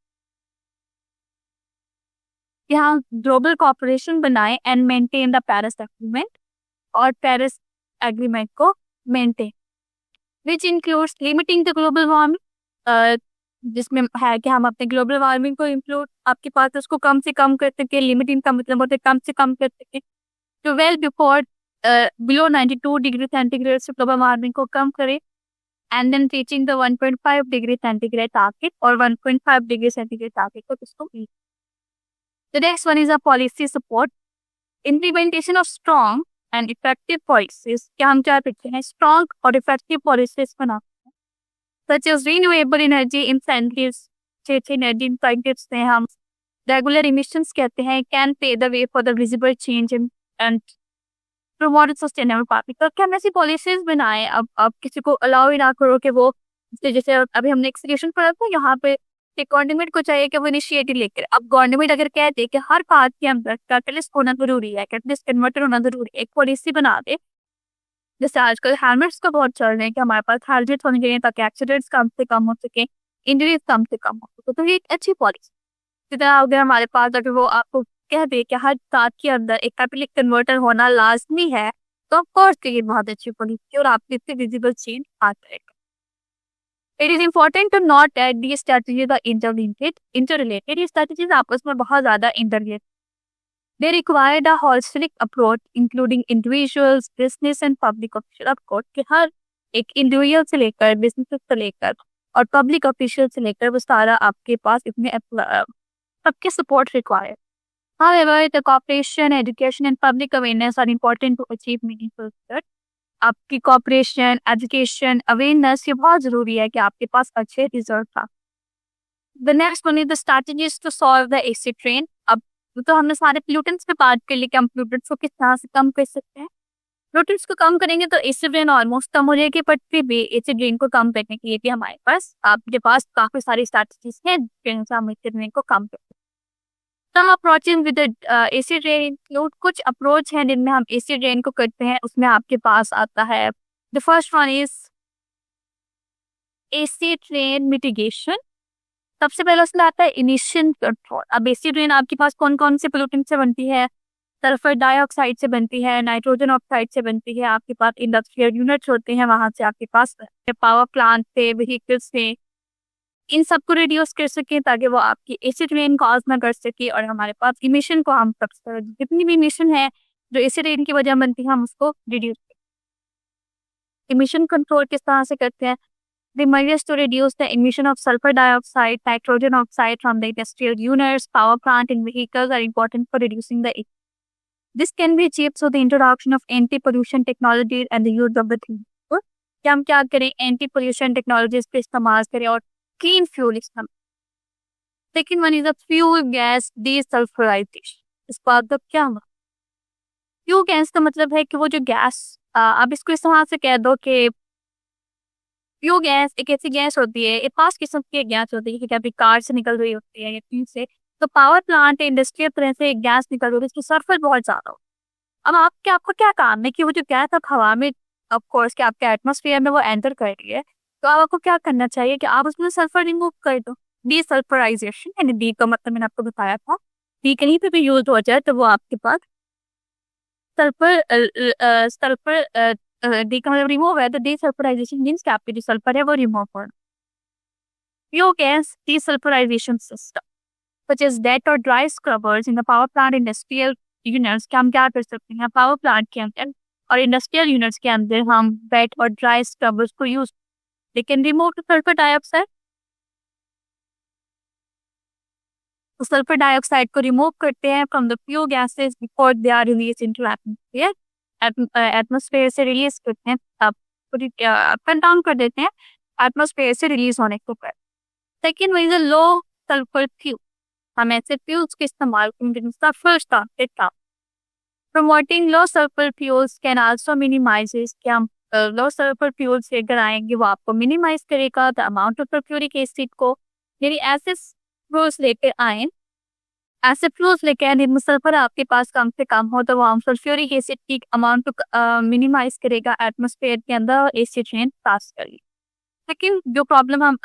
यहाँ ग्लोबल कॉर्पोरेशन बनाए and maintain the Paris agreement, और पेरिस एग्रीमेंट को maintain, which includes limiting the global warming, जिसमें है कि हम अपने ग्लोबल वार्मिंग को इंक्लूड आपके पास उसको कम से कम कर सके। लिमिटिंग का मतलब होता है कम से कम कर सके, तो well before below 92 degree centigrade से ग्लोबल वार्मिंग को कम करे, and then reaching the 1.5 degree centigrade target, और 1.5 डिग्री सेंटीग्रेड टारगेट को इसको meet. The next one is a policy support. Implementation of strong and effective policies. क्या हम क्या करते हैं, स्ट्रॉन्ग और इफेक्टिव पॉलिसीज बनाते हैं, such as renewable energy incentives, अच्छे एनर्जी इंसेंटिव्स हैं हम, रेगुलर इमिशंस कहते हैं, can pay the way for the visible change and promote sustainable party. तो क्या हम ऐसी पॉलिसीज बनाएं, अब आप किसी को अलाउ ही ना करो कि वो, जैसे अभी हमने एक सिचुएशन पढ़ा था, यहाँ पे गवर्नमेंट को चाहिए कि वो इनिशिएटिव लेकर, अब गवर्नमेंट अगर कह दे कि हर बात के अंदर कैटलिस्ट होना जरूरी है, कैटलिस्ट कन्वर्टर होना जरूरी है, एक पॉलिसी बना दे, जैसे आजकल हेलमेट्स का बहुत चल रहे हैं कि हमारे पास हेलमेट होने चाहिए ताकि एक्सीडेंट्स कम से कम हो सके, इंजरीज कम से कम हो सके, तो ये एक अच्छी पॉलिसी। जितना अगर हमारे पास अगर वो आपको कह दे कि हर बात के अंदर एक कैटलिस्ट कन्वर्टर होना लाजमी है, तो ऑफ कोर्स ये बहुत अच्छी पॉलिसी और आपकी इससे विजिबल चेंज आ जाएगा। It is important to note that these strategies are interrelated। ये strategies आपस में बहुत ज़्यादा interrelated। They required a holistic approach, including individuals, business and public official। of course, कि हर एक individual से लेकर businesses से लेकर और public official से लेकर वो सारा आपके पास इसमें सबके support required। However, the cooperation, education and public awareness are important to achieve meaningful results। आपकी कॉपरेशन, एजुकेशन, अवेयरनेस, ये बहुत जरूरी है कि आपके पास अच्छे रिजल्ट था। The next one is the strategies to solve the acid rain. अब तो हमने सारे पोल्यूटेंट्स पे बात कर ली कि हम पोल्यूटेंट्स को किस तरह से कम कर सकते हैं। पोल्यूटेंट्स को कम करेंगे तो एसिड रेन ऑलमोस्ट कम हो जाएगी, बट फिर भी एसिड रेन को कम करने के लिए भी हमारे पास, आपके पास काफी सारी स्ट्रैटेजीज हैं जिनसे हम एसिड रेन को कम कर सकते हैं। Some approaches with the acid rain include, कुछ अप्रोच हैं जिनमें हम एसिड रेन को करते हैं, उसमें आपके पास आता है the first one is acid rain mitigation. सबसे पहले उसमें आता है इमिशन कंट्रोल। अब एसिड रेन आपके पास कौन कौन से पोल्यूटेंट से बनती है, सल्फर डाइऑक्साइड से बनती है, नाइट्रोजन ऑक्साइड से बनती है, आपके पास इंडस्ट्रियल यूनिट्स होते हैं, वहां से आपके पास पावर प्लांट से, व्हीकल्स से, इन सबको रिड्यूस कर सके ताकि वो आपकी एसिड रेन कॉज ना कर सके, और हमारे पास इमिशन को हम जितनी भी इमिशन है जो एसिड रेन की वजह बनती है हम उसको रिड्यूस करें। इमिशन कंट्रोल किस तरह से करते हैं, the measures to reduce the emission of sulfur dioxide, nitrogen oxide from the industrial units, power plant and vehicles are important for reducing the emission. This can be achieved through the introduction of anti-pollution technologies and the use of the clean fuel। क्या हम क्या करें, anti pollution technologies पे इस्तेमाल करें और clean fuel इस्तेमाल। Second one is a fuel gas desulphurisation. इस बात का क्या मतलब? फ्यूल गैस का मतलब है कि वो जो गैस, आप इसको इस तरह से कह दो कि फ्यूल गैस एक ऐसी गैस होती है, एक खास किस्म की गैस होती है कि कभी कार से निकल रही होती है या कहीं से, तो पावर प्लांट इंडस्ट्रियल तरह से एक गैस निकल रही होती है, इसकी सल्फर बहुत ज्यादा हो। अब आपका क्या काम है कि वो जो गैस आप हवा में, ऑफ कोर्स कि आपके एटमॉस्फेयर में वो एंटर कर रही है, तो आपको क्या करना चाहिए कि आप उसमें सल्फर रिमूव कर दो। डीसल्फराइजेशन, यानी डी का मतलब मैंने आपको बताया था, डी कहीं पे भी यूज हो जाए तो वो आपके पास सल्फर सल्फर डी का मतलब रिमूव है, तो डीसल्फराइजेशन मीन्स कि आपकी जो सल्फर है वो रिमूव हो। Fuel gas desulphurisation system such as wet और dry scrubbers in the power plant industrial units के हम क्या कर सकते हैं पावर प्लांट के अंदर और इंडस्ट्रियल यूनिट्स के अंदर हम वेट और ड्राई स्क्रबर्स को यूज, लेकिन रिमूव सल्फर डाइऑक्साइड, तो सल्फर डाइऑक्साइड को रिमूव करते हैं from the fuel gases before they are release into atmosphere. Atmosphere से रिलीज करते हैं, अब कट डाउन कर देते हैं एटमॉस्फेयर से रिलीज होने को पर। Second one is low sulphur fuel. हम ऐसे फ्यूल्स के इस्तेमाल का फर्स्ट था। Promoting low sulfur fuels can also minimizes कि हम low sulfur fuels लेकर आएंगे, वो आपको minimize करेगा the amount of sulfuric acid को। यदि ऐसे fuels लेकर आए, ऐसे फ्यूल्स लेके आए जिनमें सल्फर आपके पास कम से कम हो, तो वो हम सल्फ्यूरिक एसिड की अमाउंट को मिनिमाइज करेगा एटमॉस्फेयर के अंदर और एसिड रेन पास करेगी। लेकिन जो प्रॉब्लम हम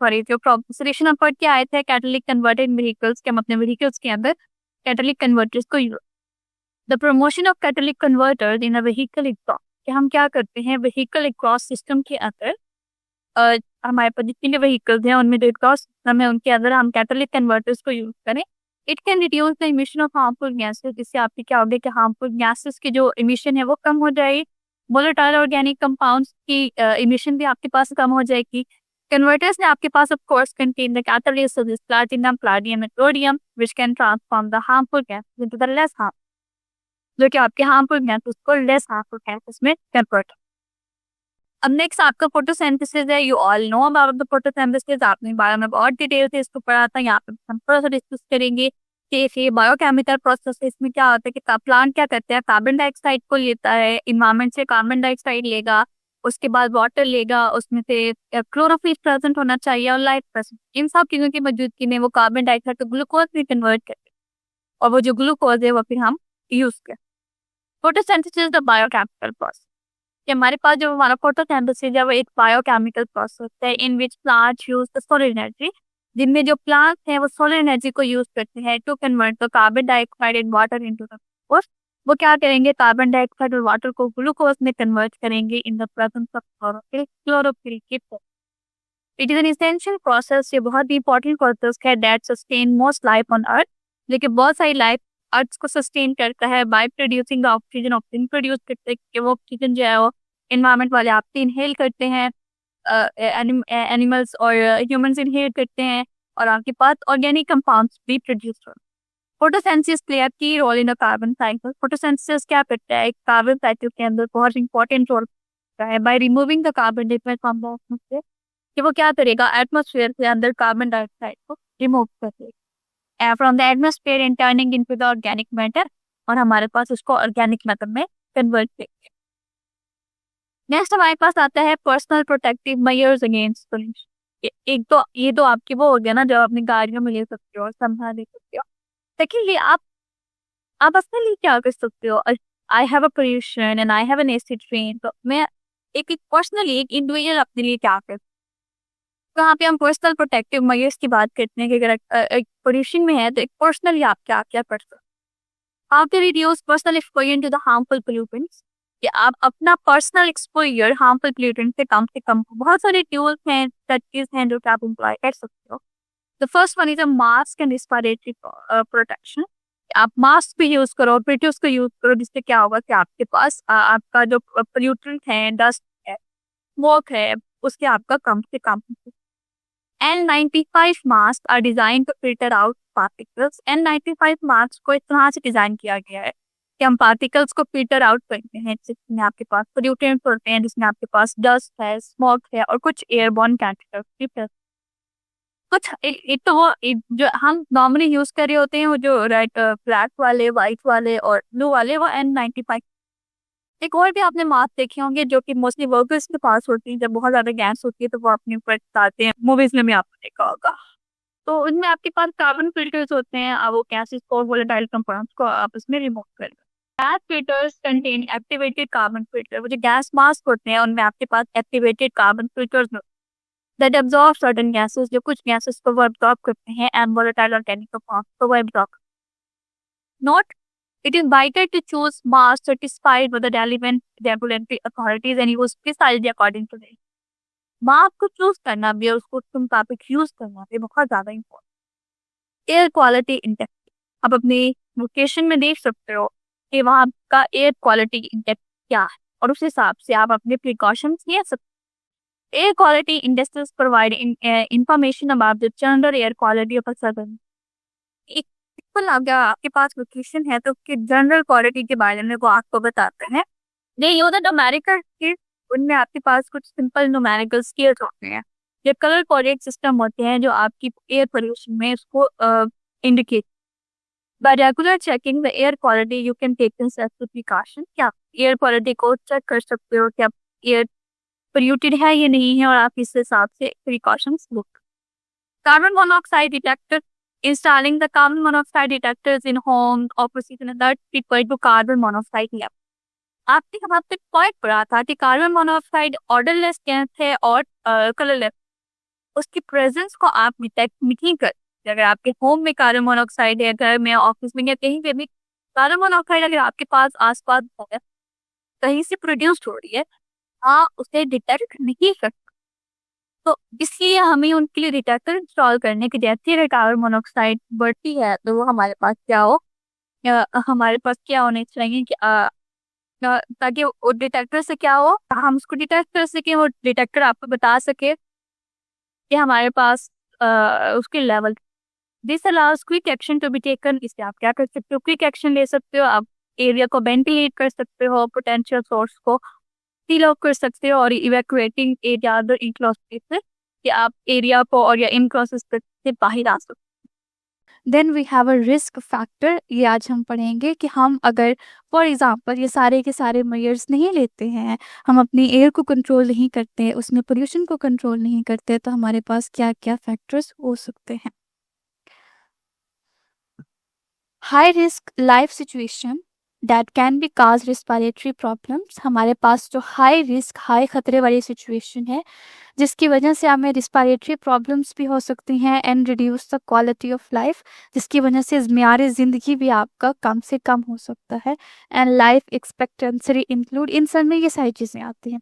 सॉरी जो सोल्यूशन हम पढ़ के आए थे कैटालिटिक कन्वर्टेड व्हीकल्स के, हम अपने व्हीकल्स के अंदर कैटालिटिक कन्वर्टर्स को use, the promotion of catalytic converters in a vehicle exhaust, कि हम क्या करते हैं व्हीकल एग्जॉस्ट सिस्टम के अंदर, हमारे पास जितने व्हीकल्स हैं उनमें जो एग्जॉस्ट सिस्टम है उनके अंदर हम कैटालिटिक कन्वर्टर्स को यूज करें। It can reduce the emission of harmful gases, जिससे आपकी क्या होगी कि हार्मफुल गैसेस की जो इमिशन है वो कम हो जाएगी। वोलेटाइल ऑर्गेनिक कंपाउंड्स की इमिशन भी आपके पास कम हो जाएगी। कन्वर्टर्स ने आपके पास of course contain the catalyst of this platinum, palladium and rhodium which can transform the harmful gases into the less harm, जो कि आपके हार्मफुल गैसेस को लेस हार्मफुल गैसेस में कन्वर्ट। अब नेक्स्ट आपका फोटोसिंथेसिस है। You all know about the photosynthesis, आपने bio में बहुत डिटेल से इसको पढ़ा था, यहाँ पे हम थोड़ा सा डिस्कस करेंगे कि ये बायोकेमिकल प्रोसेस है। इसमें क्या होता है कि प्लांट क्या करते हैं, कार्बन डाइऑक्साइड को लेता है, इन्वायरमेंट से कार्बन डाइऑक्साइड लेगा, उसके बाद वाटर लेगा, उसमें से क्लोरोफिल प्रेजेंट होना चाहिए और लाइट प्रेजेंट, इन सब चीजों की मौजूदगी में वो कार्बन डाइऑक्साइड को ग्लूकोज में कन्वर्ट करते हैं और वो जो ग्लूकोज है वो फिर हम यूज करते हैं। फोटोसिंथेसिस द बायोकेमिकल प्रोसेस, कि हमारे पास जो हमारा फोटोसिंथेसिस है वो एक बायोकेमिकल प्रोसेस है in which plant use the solar energy, जिनमें जो प्लांट हैं वो सोलर एनर्जी को यूज करते हैं to convert the carbon dioxide and water into the glucose. वो क्या करेंगे, कार्बन डाइऑक्साइड और वाटर को ग्लूकोज में कन्वर्ट करेंगे in the presence of chlorophyll की form. It is an essential process, ये बहुत ही इंपॉर्टेंट प्रोसेस है that sustain most life on earth, लेकिन बहुत सारी लाइफ अर्थ को सस्टेन करता है by producing oxygen. Oxygen produce करते हैं कि वो ऑक्सीजन जो है वो इन्वायरमेंट वाले आपसे इनहेल करते हैं, एनिमल्स और ह्यूमंस इनहेल करते हैं, और आपके पास ऑर्गेनिक कंपाउंड्स भी प्रोड्यूस होते हैं। Photosynthesis play a key role in a carbon cycle. Photosynthesis क्या करता है, कार्बन साइकिल के अंदर बहुत इंपॉर्टेंट रोल करता है by removing the carbon dioxide from the atmosphere, कि वो क्या करेगा एटमॉस्फेयर के अंदर कार्बन डाइऑक्साइड को रिमूव कर देगा from the atmosphere and turning into the organic matter, और हमारे पास उसको ऑर्गेनिक मैटर में कन्वर्ट करेगा। नेक्स्ट हमारे पास आता है personal protective measures against pollution. एक तो ये तो आपकी वो हो गया ना, जो अपनी गाड़ियों में ले सकते हो, संभाल ले सकते हो। सेकेंडली आप अपने लिए क्या कर सकते हो, I have a pollution and I have an acid rain, तो मैं एक पर्सनली एक इंडिविजुअल अपने लिए क्या कर, तो यहाँ पे हम पर्सनल प्रोटेक्टिव मेजर्स की बात करते हैं कि अगर पोल्यूशन में है तो एक पर्सनली आप क्या क्या कर सकते हो। How to reduce personal exposure to the harmful pollutants, कि आप अपना पर्सनल एक्सपोजर हार्मफुल पोल्यूटेंट से कम, बहुत सारे टूल्स हैं, टेक्निक्स हैं जो कि आप इम्प्लॉय कर सकते हो। The first one is a mask and respiratory protection. आप मास्क भी यूज करो, प्रोड्यूस को यूज करो, जिससे क्या होगा कि आपके पास आपका जो पोल्यूटेंट है, डस्ट है, स्मोक है, उसके आपका कम से कम। N95 mask are design to filter out particles. N95 mask को इस तरह से डिजाइन किया गया है कि हम पार्टिकल्स को फिल्टर आउट करते हैं, जिसमें आपके पास पोल्यूटेंट्स होते हैं, जिसमें आपके पास डस्ट है, स्मोक है और कुछ एयरबॉर्न कैंटिकल्स भी। एक तो वो जो हम नॉर्मली यूज कर रहे होते हैं वो जो रेड ब्लैक वाले, व्हाइट वाले और ब्लू वाले, वो N95। एक और भी आपने मास्क देखे होंगे जो कि मोस्टली वर्कर्स के पास होती है, जब बहुत ज्यादा गैस होती है तो वो अपने ऊपर डालते हैं, मूवीज में भी आपने देखा होगा। तो उनमें आपके पास कार्बन फिल्टर्स होते हैं, अब वो गैसेस को, वोलेटाइल कंपाउंड्स को आप उसमें रिमूव कर। Gas filters contain activated carbon filter, वो जो गैस मास्क होते हैं उनमें आपके पास activated carbon filters that absorb certain gases, जो कुछ गैसेस को वो एब्जॉर्ब करते हैं, एंड वोलेटाइल ऑर्गेनिक कंपाउंड्स को वो absorb not. It is vital to choose mask certified by the relevant regulatory authorities and use precisely according to them. Mask को choose करना भी और उसको उसके मुताबिक यूज करना भी बहुत ज्यादा इम्पोर्टेंट। एयर क्वालिटी इंडेक्स, आप अपनी लोकेशन में देख सकते हो कि वहाँ का एयर क्वालिटी इंडेक्स क्या है और उस हिसाब से आप अपने प्रिकॉशंस ले सकते हो। Air quality indexes provide information about the general air quality of a certain. एक सिंपल अगर आपके पास लोकेशन है तो उसकी जनरल क्वालिटी के बारे में वो आपको बताते हैं। दे यूज द न्यूमेरिकल स्केल, उनमें आपके पास कुछ सिंपल न्यूमेरिकल स्केल्स होते हैं, जो कलर कोडेड सिस्टम होते हैं जो आपकी एयर पोल्यूशन में उसको indicate. By regular checking the air quality you can take this as precaution, क्या एयर क्वालिटी को चेक कर सकते हो कि आप एयर पोल्यूटेड है या नहीं है और आप इस हिसाब से precautions low. Carbon monoxide detector, installing the carbon monoxide detectors in homes, offices and alert people to carbon monoxide level। आपने हमारे तक पॉइंट पढ़ा था कि कार्बन मोनोऑक्साइड ऑर्डरलेस गैस है और कलरलेस, उसकी प्रेजेंस को आप डिटेक्ट नहीं करते। अगर आपके होम में कार्बन मोनोऑक्साइड है, घर में, ऑफिस में या कहीं पे भी कार्बन मोनोऑक्साइड अगर आपके पास आसपास है, कहीं से प्रोड्यूस हो रही है, आप उसे डिटेक्ट नहीं कर। तो इसलिए हमें उनके लिए डिटेक्टर इंस्टॉल करने की, जैसे अगर कार्बन मोनोऑक्साइड बढ़ती है तो वो हमारे पास क्या हो, हमारे पास क्या होने चाहिए कि ताकि वो डिटेक्टर से क्या हो, हम उसको डिटेक्ट कर सकें, वो डिटेक्टर आपको बता सके कि हमारे पास उसके level. This allows quick action to be taken, इससे आप क्या कर सकते हो, क्विक एक्शन ले सकते हो, आप एरिया को वेंटिलेट कर सकते हो, पोटेंशियल सोर्स को सील ऑफ कर सकते हो और evacuating area other enclose spaces, कि आप एरिया को और या इनक्लोज स्पेस से बाहर आ सकते। Then we have a risk factor, ये आज हम पढ़ेंगे कि हम अगर फॉर एग्जांपल ये सारे के सारे मेजर्स नहीं लेते हैं, हम अपनी एयर को कंट्रोल नहीं करते, उसमें पोल्यूशन को कंट्रोल नहीं करते, तो हमारे पास क्या क्या फैक्टर्स हो सकते हैं। High risk life situation that can B cause respiratory problems, हमारे पास जो हाई रिस्क हाई खतरे वाली सिचुएशन है जिसकी वजह से हमें रिस्पायरेटरी प्रॉब्लम्स भी हो सकती हैं and reduce the quality of life, जिसकी वजह से म्यार ज़िंदगी भी आपका कम से कम हो सकता है। एंड लाइफ एक्सपेक्टेंसी इंक्लूड, इन सब में ये सारी चीज़ें आती हैं।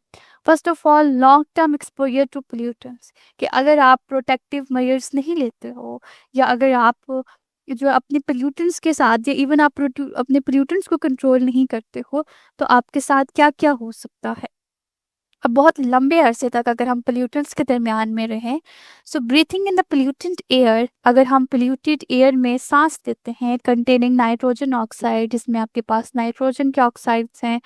First of all long term exposure to pollutants, कि अगर आप प्रोटेक्टिव मेजर्स नहीं लेते हो या अगर आप जो अपने पोल्यूटेंट्स के साथ या इवन आप अपने पोल्यूटेंट्स को कंट्रोल नहीं करते हो, तो आपके साथ क्या क्या हो सकता है। अब बहुत लंबे अरसे तक अगर हम पोल्यूटेंट्स के दरमियान में रहें, so breathing in the pollutant air, अगर हम पोल्यूटेड एयर में सांस लेते हैं कंटेनिंग नाइट्रोजन ऑक्साइड, जिसमें आपके पास नाइट्रोजन के ऑक्साइड्स हैं,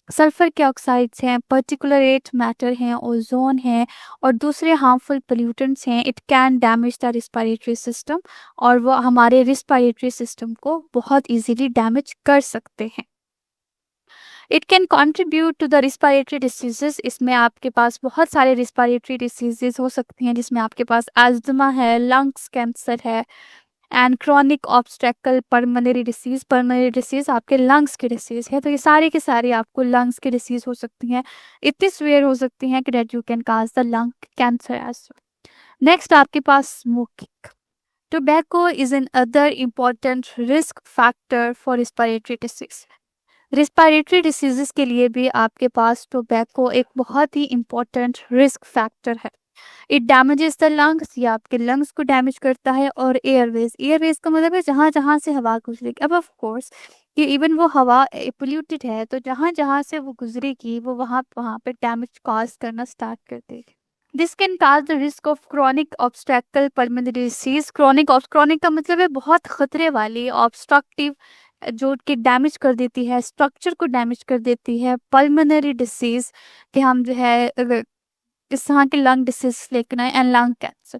सल्फर के ऑक्साइड्स हैं, पर्टिकुलरेट मैटर हैं, ओजोन है और दूसरे हार्मफुल पोल्यूटेंट्स हैं, it can damage the respiratory system, और वो हमारे रिस्पायरेटरी सिस्टम को बहुत इजीली डैमेज कर सकते हैं। It can contribute to the respiratory diseases, इसमें आपके पास बहुत सारे रिस्पायरेटरी डिसीजेस हो सकती हैं, जिसमें आपके पास एस्थमा है, लंग्स कैंसर है and chronic obstructive pulmonary disease, pulmonary disease आपके लंग्स की डिसीज है, तो ये सारे के सारे आपको लंग्स की डिसीज हो सकती हैं, इतनी सीवियर हो सकती हैं कि that you can cause the lung cancer age. Next आपके पास smoking, tobacco is another important risk factor for respiratory disease. Respiratory diseases के लिए भी आपके पास टोबैको एक बहुत ही इम्पोर्टेंट रिस्क फैक्टर है। इट डैमेजेस द लंग्स, ये आपके लंग्स को डैमेज करता है, और एयरवेज, एयरवेज का मतलब है जहाँ जहाँ से हवा गुजरेगी। अब ऑफ कोर्स कि इवन वो हवा पोल्यूटेड है तो जहाँ जहाँ से वो गुजरेगी वो वहाँ वहाँ पे डैमेज कॉज करना स्टार्ट कर देगी। This can cause the risk of chronic obstructive pulmonary disease, chronic का मतलब है बहुत खतरे वाली, ऑब्स्ट्रक्टिव जो कि डैमेज कर देती है, स्ट्रक्चर को डैमेज कर देती है, पल्मोनरी डिसीज कि हम जो है इस तरह के लंग डिसीज लेकर आए, and lung cancer.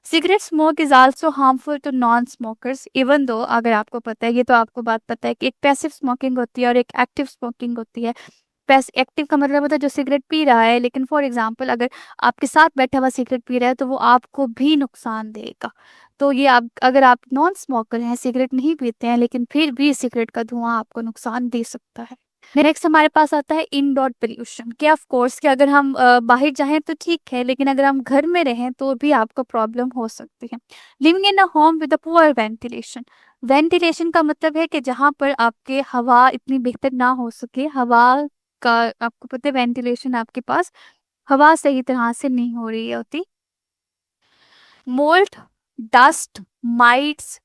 Cigarette smoke is also harmful to non smokers, even though, अगर आपको पता है, ये तो आपको बात पता है कि एक पैसिव स्मोकिंग होती है और एक एक्टिव स्मोकिंग होती है। पैस एक्टिव का मतलब होता है जो सिगरेट पी रहा है, लेकिन फॉर एग्जांपल अगर आपके साथ बैठा हुआ सिगरेट पी रहा है तो वो आपको भी नुकसान देगा। तो ये आप, अगर आप नॉन स्मोकर हैं, सिगरेट नहीं पीते हैं, लेकिन फिर भी सिगरेट का धुआं आपको नुकसान दे सकता है। नेक्स्ट हमारे पास आता है इनडोर पोल्यूशन, कि ऑफ कोर्स कि अगर हम बाहर जाएं तो ठीक है, लेकिन अगर हम घर में रहें तो भी आपको प्रॉब्लम हो सकती है। Living in a home with a poor ventilation, ventilation का मतलब है कि जहाँ पर आपके हवा इतनी बेहतर ना हो सके, हवा का, आपको पता है वेंटिलेशन आपके पास हवा सही तरह से नहीं हो रही होती। मोल्ड, डस्ट, माइट्स,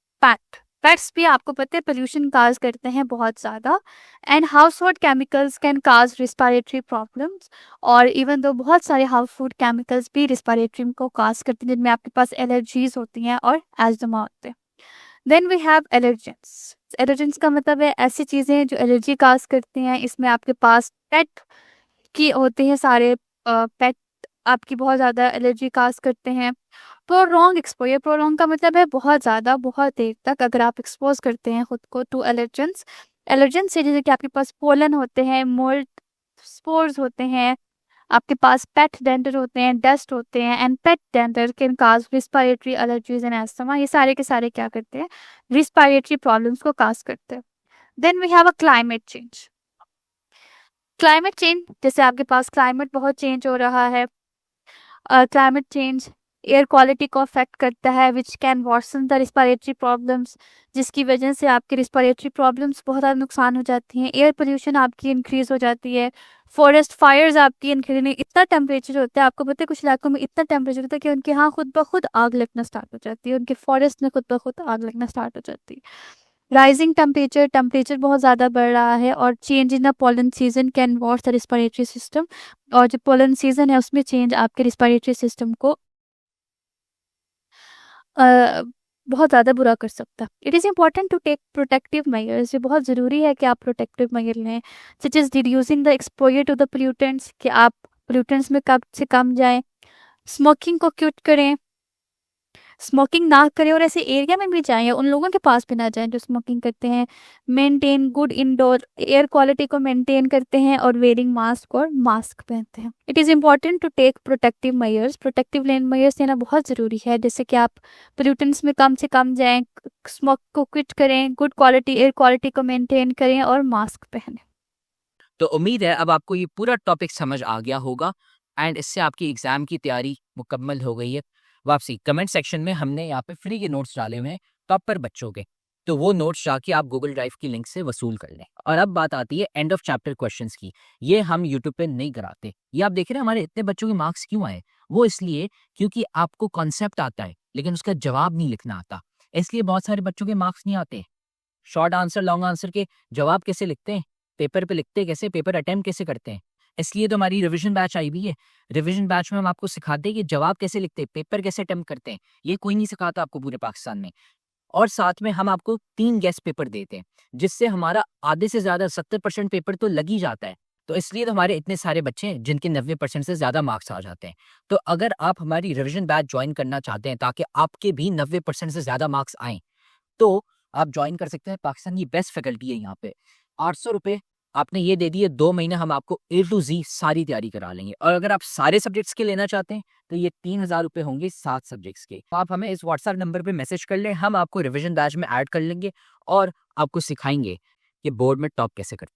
पेट्स भी आपको पता है पोल्यूशन काज करते हैं बहुत ज़्यादा। And house hold chemicals can cause respiratory problems, और इवन दो बहुत सारे हाउस होल्ड केमिकल्स भी रिस्पायरेटरी को काज करते हैं, जिनमें आपके पास एलर्जीज होती हैं और एजमा होते हैं। Then we have allergens, allergens का मतलब है ऐसी चीज़ें जो एलर्जी काज करती हैं। इसमें आपके पास पेट की होते हैं सारे, पेट आपकी बहुत ज़्यादा एलर्जी काज करते हैं। प्रोलॉन्ग एक्सपोजर, प्रोलॉन्ग का मतलब है बहुत ज़्यादा, बहुत देर तक अगर आप एक्सपोज करते हैं खुद को टू एलर्जेंस। एलर्जेंस से जैसे कि आपके पास पोलन होते हैं, मोल्ड स्पोर्स होते हैं, आपके पास पेट डेंटर होते हैं, डस्ट होते हैं, and pet denter can cause respiratory allergies and asthma. ये सारे के सारे क्या करते हैं, रिस्पायरेटरी प्रॉब्लम्स को काज करते हैं। Then we have a climate change, climate change जैसे आपके पास क्लाइमेट बहुत चेंज हो रहा है, क्लाइमेट चेंज एयर क्वालिटी को अफेक्ट करता है, which can worsen the respiratory problems, जिसकी वजह से आपकी रिस्पायरेटरी प्रॉब्लम्स बहुत ज़्यादा नुकसान हो जाती हैं। एयर पोल्यूशन आपकी इंक्रीज हो जाती है। फॉरेस्ट फायर्स आपकी इंक्रीज, इतना टेम्परेचर होता है, आपको पता है कुछ इलाकों में इतना टेम्परेचर होता है कि उनके यहाँ खुद ब खुद आग लगना स्टार्ट हो जाती है, उनके फॉरेस्ट में खुद ब खुद आग लगना स्टार्ट हो जाती है। राइजिंग टेम्परेचर, टेम्परेचर बहुत ज़्यादा बढ़ रहा है, और change in the pollen season can Wars the respiratory system, और जो पोलन सीजन है उसमें चेंज आपके रिस्पायरेटरी सिस्टम को अ, बहुत ज़्यादा बुरा कर सकता है। It is important to take protective measures, ये बहुत ज़रूरी है कि आप प्रोटेक्टिव मेजर लें, such is reducing the exposure to the pollutants, कि आप पोल्यूटेंट्स में कम से कम जाएं, स्मोकिंग को क्विट करें, स्मोकिंग ना करें और ऐसे एरिया में भी जाएं या उन लोगों के पास भी ना जाएं जो स्मोकिंग करते हैं। Maintain good indoor air quality को मेंटेन करते हैं, और वेयरिंग मास्क और मास्क पहनते हैं। It is important to take protective measures, protective measures लेना बहुत ज़रूरी है, जैसे कि आप पोल्यूटेंट्स में कम से कम जाएं, स्मोक को क्विट करें, गुड क्वालिटी एयर क्वालिटी को मेंटेन करें और मास्क पहनें। तो उम्मीद है अब आपको ये पूरा टॉपिक समझ आ गया होगा एंड इससे आपकी एग्जाम की तैयारी मुकम्मल हो गई है। वापसी कमेंट सेक्शन में हमने यहाँ पे फ्री के नोट्स डाले हुए हैं टॉपर बच्चों के, तो वो नोट्स जाके आप गूगल ड्राइव की लिंक से वसूल कर लें। और अब बात आती है एंड ऑफ चैप्टर क्वेश्चंस की। ये हम यूट्यूब पे नहीं कराते। ये आप देख रहे हैं हमारे इतने बच्चों के मार्क्स क्यों आए, वो इसलिए क्योंकि आपको कॉन्सेप्ट आता है लेकिन उसका जवाब नहीं लिखना आता, इसलिए बहुत सारे बच्चों के मार्क्स नहीं आते। शॉर्ट आंसर लॉन्ग आंसर के जवाब कैसे लिखते हैं, पेपर पे लिखते कैसे, पेपर अटेम्प्ट कैसे करते हैं। इसलिए तो हमारी रिवीजन बैच आई हुई है। रिवीजन बैच में हम आपको सिखाते हैं कि जवाब कैसे लिखते हैं, पेपर कैसे अटेम्प्ट करते हैं। ये कोई नहीं सिखाता आपको पूरे पाकिस्तान में। और साथ में हम आपको 3 गेस्ट पेपर देते हैं, जिससे हमारा आधे से ज़्यादा 70% पेपर तो लग ही जाता है। तो इसलिए तो हमारे इतने सारे बच्चे हैं जिनके 90% से ज़्यादा मार्क्स आ जाते हैं। तो अगर आप हमारी रिवीजन बैच ज्वाइन करना चाहते हैं ताकि आपके भी 90% से ज़्यादा मार्क्स आएँ, तो आप ज्वाइन कर सकते हैं। पाकिस्तान की बेस्ट फैकल्टी है यहाँ पे। 800 रुपये आपने ये दे दिए, 2 महीने हम आपको A to Z सारी तैयारी करा लेंगे। और अगर आप सारे सब्जेक्ट्स के लेना चाहते हैं तो ये 3000 रुपये होंगे 7 सब्जेक्ट्स के। तो आप हमें इस व्हाट्सएप नंबर पे मैसेज कर लें, हम आपको रिवीजन बैच में ऐड कर लेंगे और आपको सिखाएंगे कि बोर्ड में टॉप कैसे करते हैं।